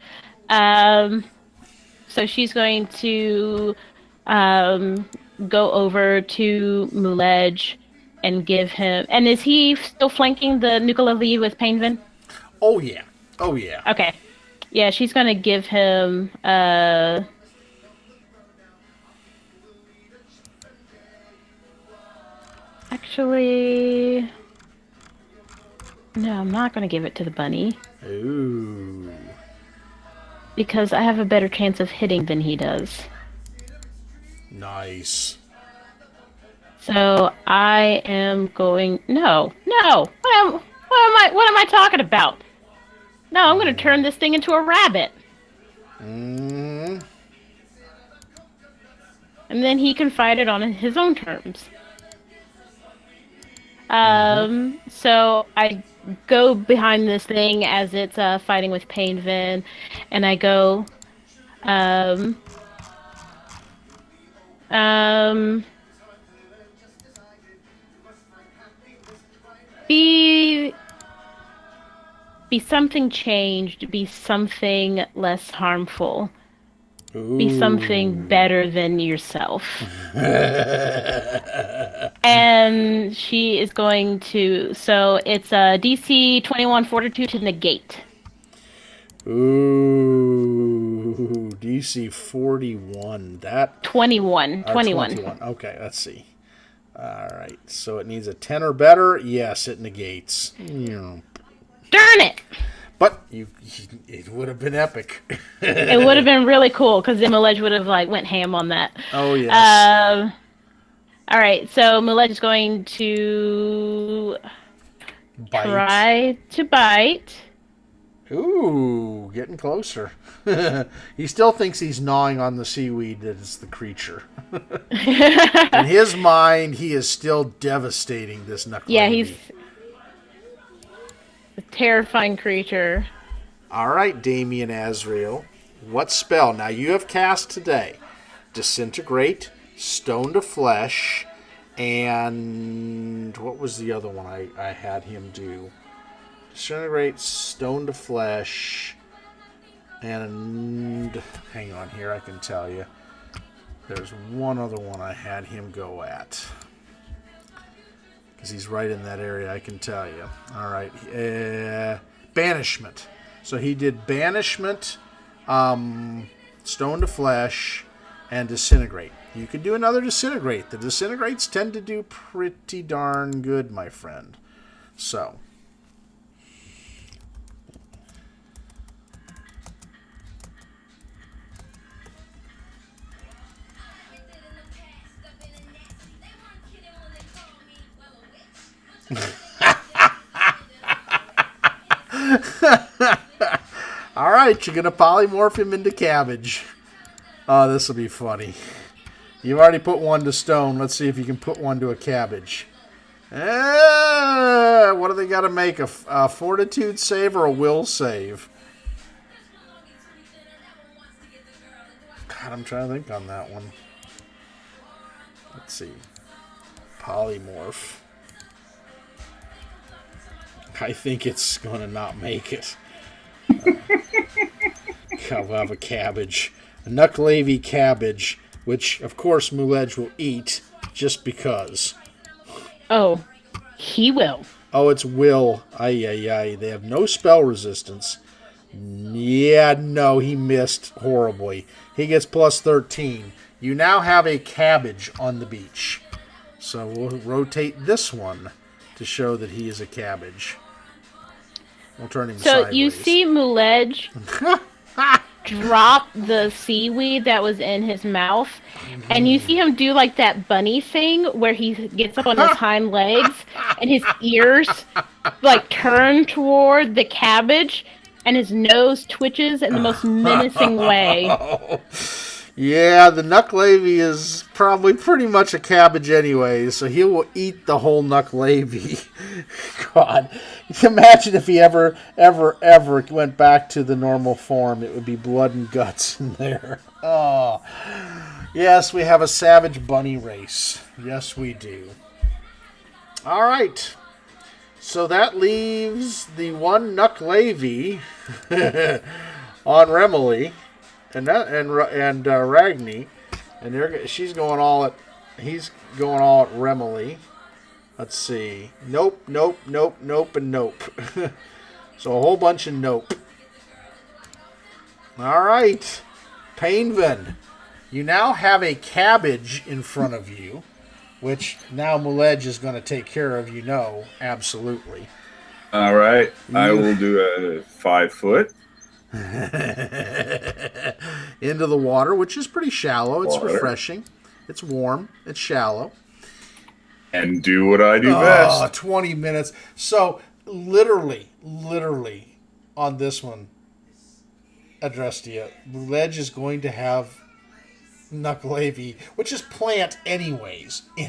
Speaker 1: So she's going to go over to Muledge and give him. And is he still flanking the Nuckalevee with Painvin?
Speaker 2: Oh yeah. Oh yeah.
Speaker 1: Okay. Yeah, she's going to give him. Actually, no, I'm not going to give it to the bunny.
Speaker 2: Ooh.
Speaker 1: Because I have a better chance of hitting than he does.
Speaker 2: Nice.
Speaker 1: So I am going. No. What am I talking about? No, I'm going to turn this thing into a rabbit.
Speaker 2: Mm.
Speaker 1: And then he can fight it on his own terms. So I go behind this thing as it's fighting with Painvin, and I go, be something changed, be something less harmful.
Speaker 2: Ooh.
Speaker 1: Be something better than yourself. And she is going to. So it's a DC 21 Fortitude to negate.
Speaker 2: Ooh, DC 41. That
Speaker 1: 21.
Speaker 2: or
Speaker 1: 21.
Speaker 2: 21. Okay, let's see. All right, so it needs a 10 or better. Yes, it negates.
Speaker 1: Darn it!
Speaker 2: But it would have been epic.
Speaker 1: It would have been really cool because then Milej would have like went ham on that.
Speaker 2: Oh yes.
Speaker 1: All right, so Milej is going to
Speaker 2: Bite.
Speaker 1: try to bite.
Speaker 2: Ooh, getting closer. He still thinks he's gnawing on the seaweed that is the creature. In his mind, he is still devastating this Nuckalevee.
Speaker 1: Yeah, he's a terrifying creature.
Speaker 2: All right, Damien Azrael. What spell? Now you have cast today. Disintegrate, Stone to Flesh, and what was the other one I had him do? Disintegrate, Stone to Flesh, and hang on here, I can tell you. There's one other one I had him go at. Because he's right in that area, I can tell you. All right. Banishment. So he did Banishment, Stone to Flesh, and Disintegrate. You could do another Disintegrate. The Disintegrates tend to do pretty darn good, my friend. So. All right, you're going to polymorph him into cabbage. Oh, this will be funny. You've already put one to stone. Let's see if you can put one to a cabbage. What do they got to make? A fortitude save or a will save? God, I'm trying to think on that one. Let's see. Polymorph. I think it's going to not make it. We'll have a cabbage. A Nuckalevee cabbage, which, of course, Milej will eat just because.
Speaker 1: Oh, he will.
Speaker 2: Oh, it's will. Ay, ay, ay. They have no spell resistance. Yeah, no, he missed horribly. He gets plus 13. You now have a cabbage on the beach. So we'll rotate this one to show that he is a cabbage. We'll turn him sideways.
Speaker 1: So you see Milej drop the seaweed that was in his mouth, and you see him do like that bunny thing where he gets up on his hind legs and his ears like turn toward the cabbage and his nose twitches in the most menacing way.
Speaker 2: Yeah, the Nuckalevee is probably pretty much a cabbage anyway, so he will eat the whole Nuckalevee. God, imagine if he ever went back to the normal form. It would be blood and guts in there. Oh, yes, we have a savage bunny race. Yes, we do. All right, so that leaves the one Nuckalevee on Remily. And Ragni, and she's going all at, he's going all at Remily. Let's see, nope, nope, nope, nope, and nope. So a whole bunch of nope. All right, Painvin, you now have a cabbage in front of you, which now Milej is going to take care of. You know, absolutely.
Speaker 4: All right, I will do a 5 foot.
Speaker 2: Into the water, which is pretty shallow. It's refreshing. It's warm. It's shallow.
Speaker 4: And do what I do best.
Speaker 2: 20 minutes. So, literally, on this one, addressed to you, Milej is going to have Nuckalevee, which is plant anyways, in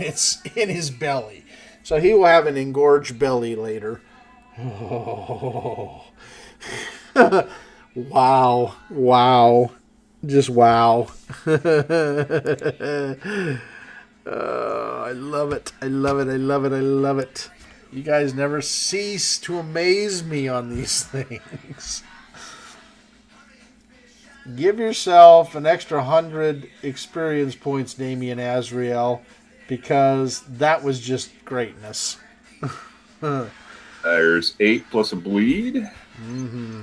Speaker 2: his belly. So he will have an engorged belly later. Oh. Wow. Just wow. I love it. You guys never cease to amaze me on these things. Give yourself an extra 100 experience points, Damien Azrael, because that was just greatness.
Speaker 4: There's 8 plus a bleed.
Speaker 2: Mm-hmm.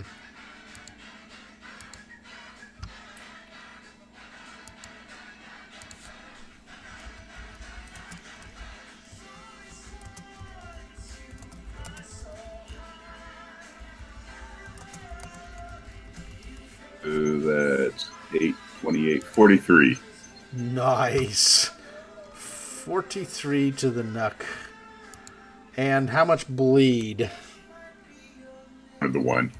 Speaker 4: So that's 8, 28, 43.
Speaker 2: Nice. 43 to the Nuck. And how much bleed?
Speaker 4: The one.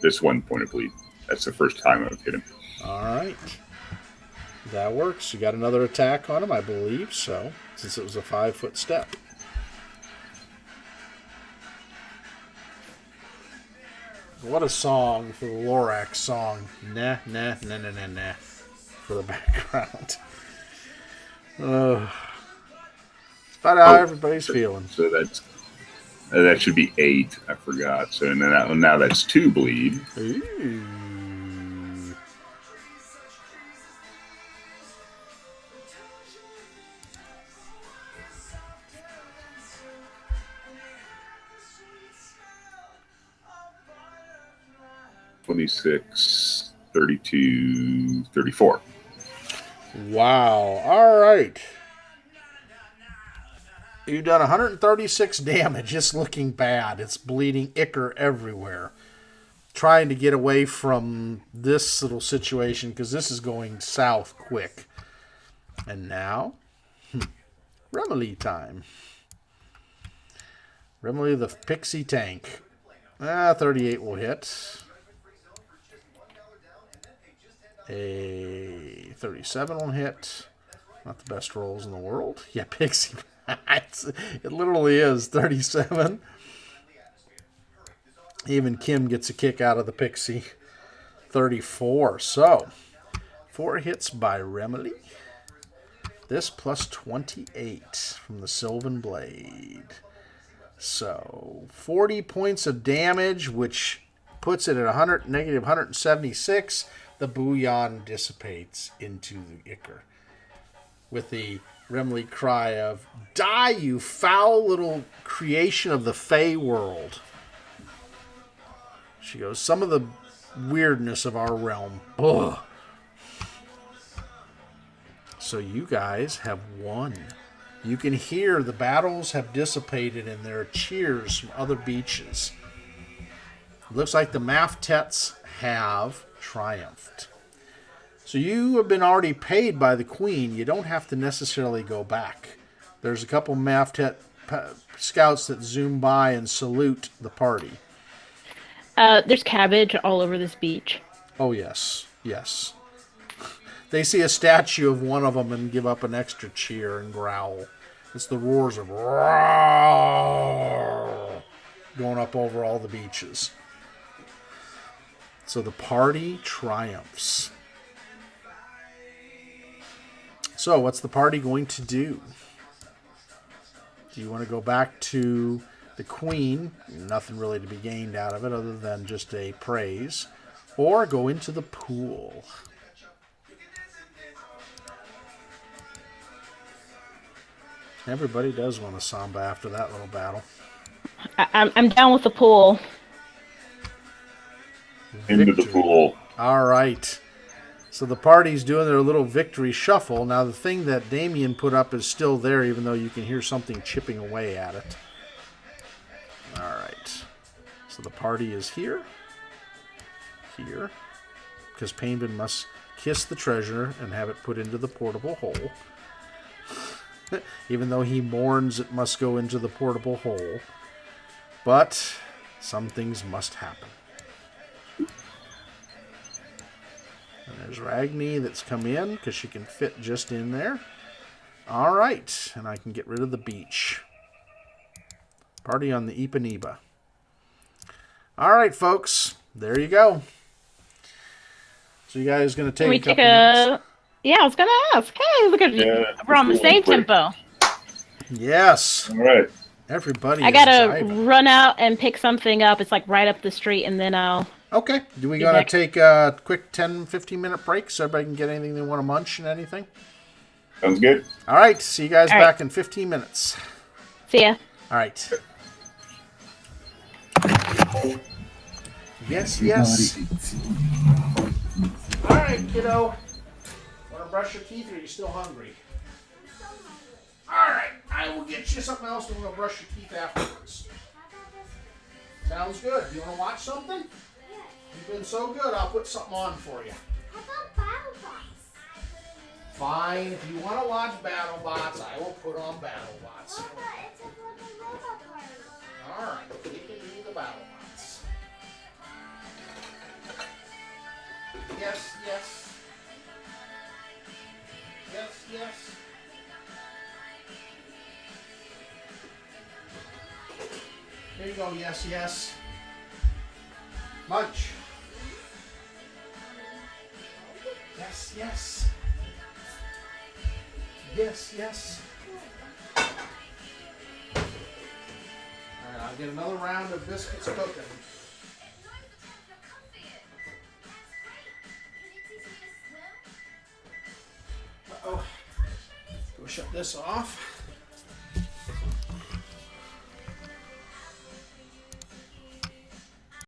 Speaker 4: This 1 point of bleed. That's the first time I've hit him.
Speaker 2: All right. That works. You got another attack on him, I believe so, since it was a 5-foot step. What a song for the Lorax song. Nah, nah, nah, nah, nah, nah. For the background. It's about how everybody's feeling.
Speaker 4: So that should be 8. I forgot. So now that's 2 bleed.
Speaker 2: Ooh.
Speaker 4: $26, $32, $34.
Speaker 2: Wow. All right. You've done 136 damage. It's looking bad. It's bleeding ichor everywhere. Trying to get away from this little situation because this is going south quick. And now, Remily time. Remily the Pixie Tank. 38 will hit. A 37 will hit. Not the best rolls in the world. Yeah, Pixie. It literally is 37. Even Kim gets a kick out of the Pixie. 34. So, 4 hits by Remily. This plus 28 from the Sylvan Blade. So, 40 points of damage, which puts it at negative 176. The Buyan dissipates into the ichor with the Remily cry of, "Die, you foul little creation of the Fey world." She goes, "Some of the weirdness of our realm." Ugh. So you guys have won. You can hear the battles have dissipated and there are cheers from other beaches. It looks like the Maftets have triumphed. So you have been already paid by the Queen. You don't have to necessarily go back. There's a couple Maftet scouts that zoom by and salute the party.
Speaker 1: There's cabbage all over this beach.
Speaker 2: Oh, yes. Yes. They see a statue of one of them and give up an extra cheer and growl. It's the roars of roar going up over all the beaches. So the party triumphs. So what's the party going to do? Do you want to go back to the Queen? Nothing really to be gained out of it other than just a praise. Or go into the pool? Everybody does want a samba after that little battle.
Speaker 1: I'm down with the pool.
Speaker 4: Into the pool.
Speaker 2: All right. So the party's doing their little victory shuffle. Now the thing that Damien put up is still there, even though you can hear something chipping away at it. All right. So the party is here. Here. Because Painbin must kiss the treasure and have it put into the portable hole. Even though he mourns it must go into the portable hole. But some things must happen. And there's Ragni that's come in because she can fit just in there. All right. And I can get rid of the beach. Party on the Ipanema. All right, folks. There you go. So you guys going to take a couple minutes?
Speaker 1: Yeah, I was going to ask. Hey, look at you. We're on the same tempo.
Speaker 2: Yes.
Speaker 4: All right.
Speaker 2: Everybody
Speaker 1: I got to run out and pick something up. It's like right up the street, and then I'll...
Speaker 2: Okay. Do we going to take a quick 10, 15-minute break so everybody can get anything they want to munch and anything?
Speaker 4: Sounds good.
Speaker 2: All right. See you guys
Speaker 1: All right.
Speaker 2: back in 15 minutes.
Speaker 1: See ya.
Speaker 2: All right. Yes, yes. All right, kiddo. Want to brush your teeth, or are you still hungry? All right. I will get you something else, and we'll brush your teeth afterwards. Sounds good. You want to watch something? You've been so good. I'll put something on for you.
Speaker 3: How about BattleBots?
Speaker 2: Fine. If you want to watch BattleBots, I will put on BattleBots.
Speaker 3: What about it's a little robot bird?
Speaker 2: All right. We can do the BattleBots. Yes, yes. Yes, yes. There you go. Yes, yes. Munch. Yes, yes. Yes, yes. All right, I'll get another round of biscuits cooking. Uh-oh. Go shut this off.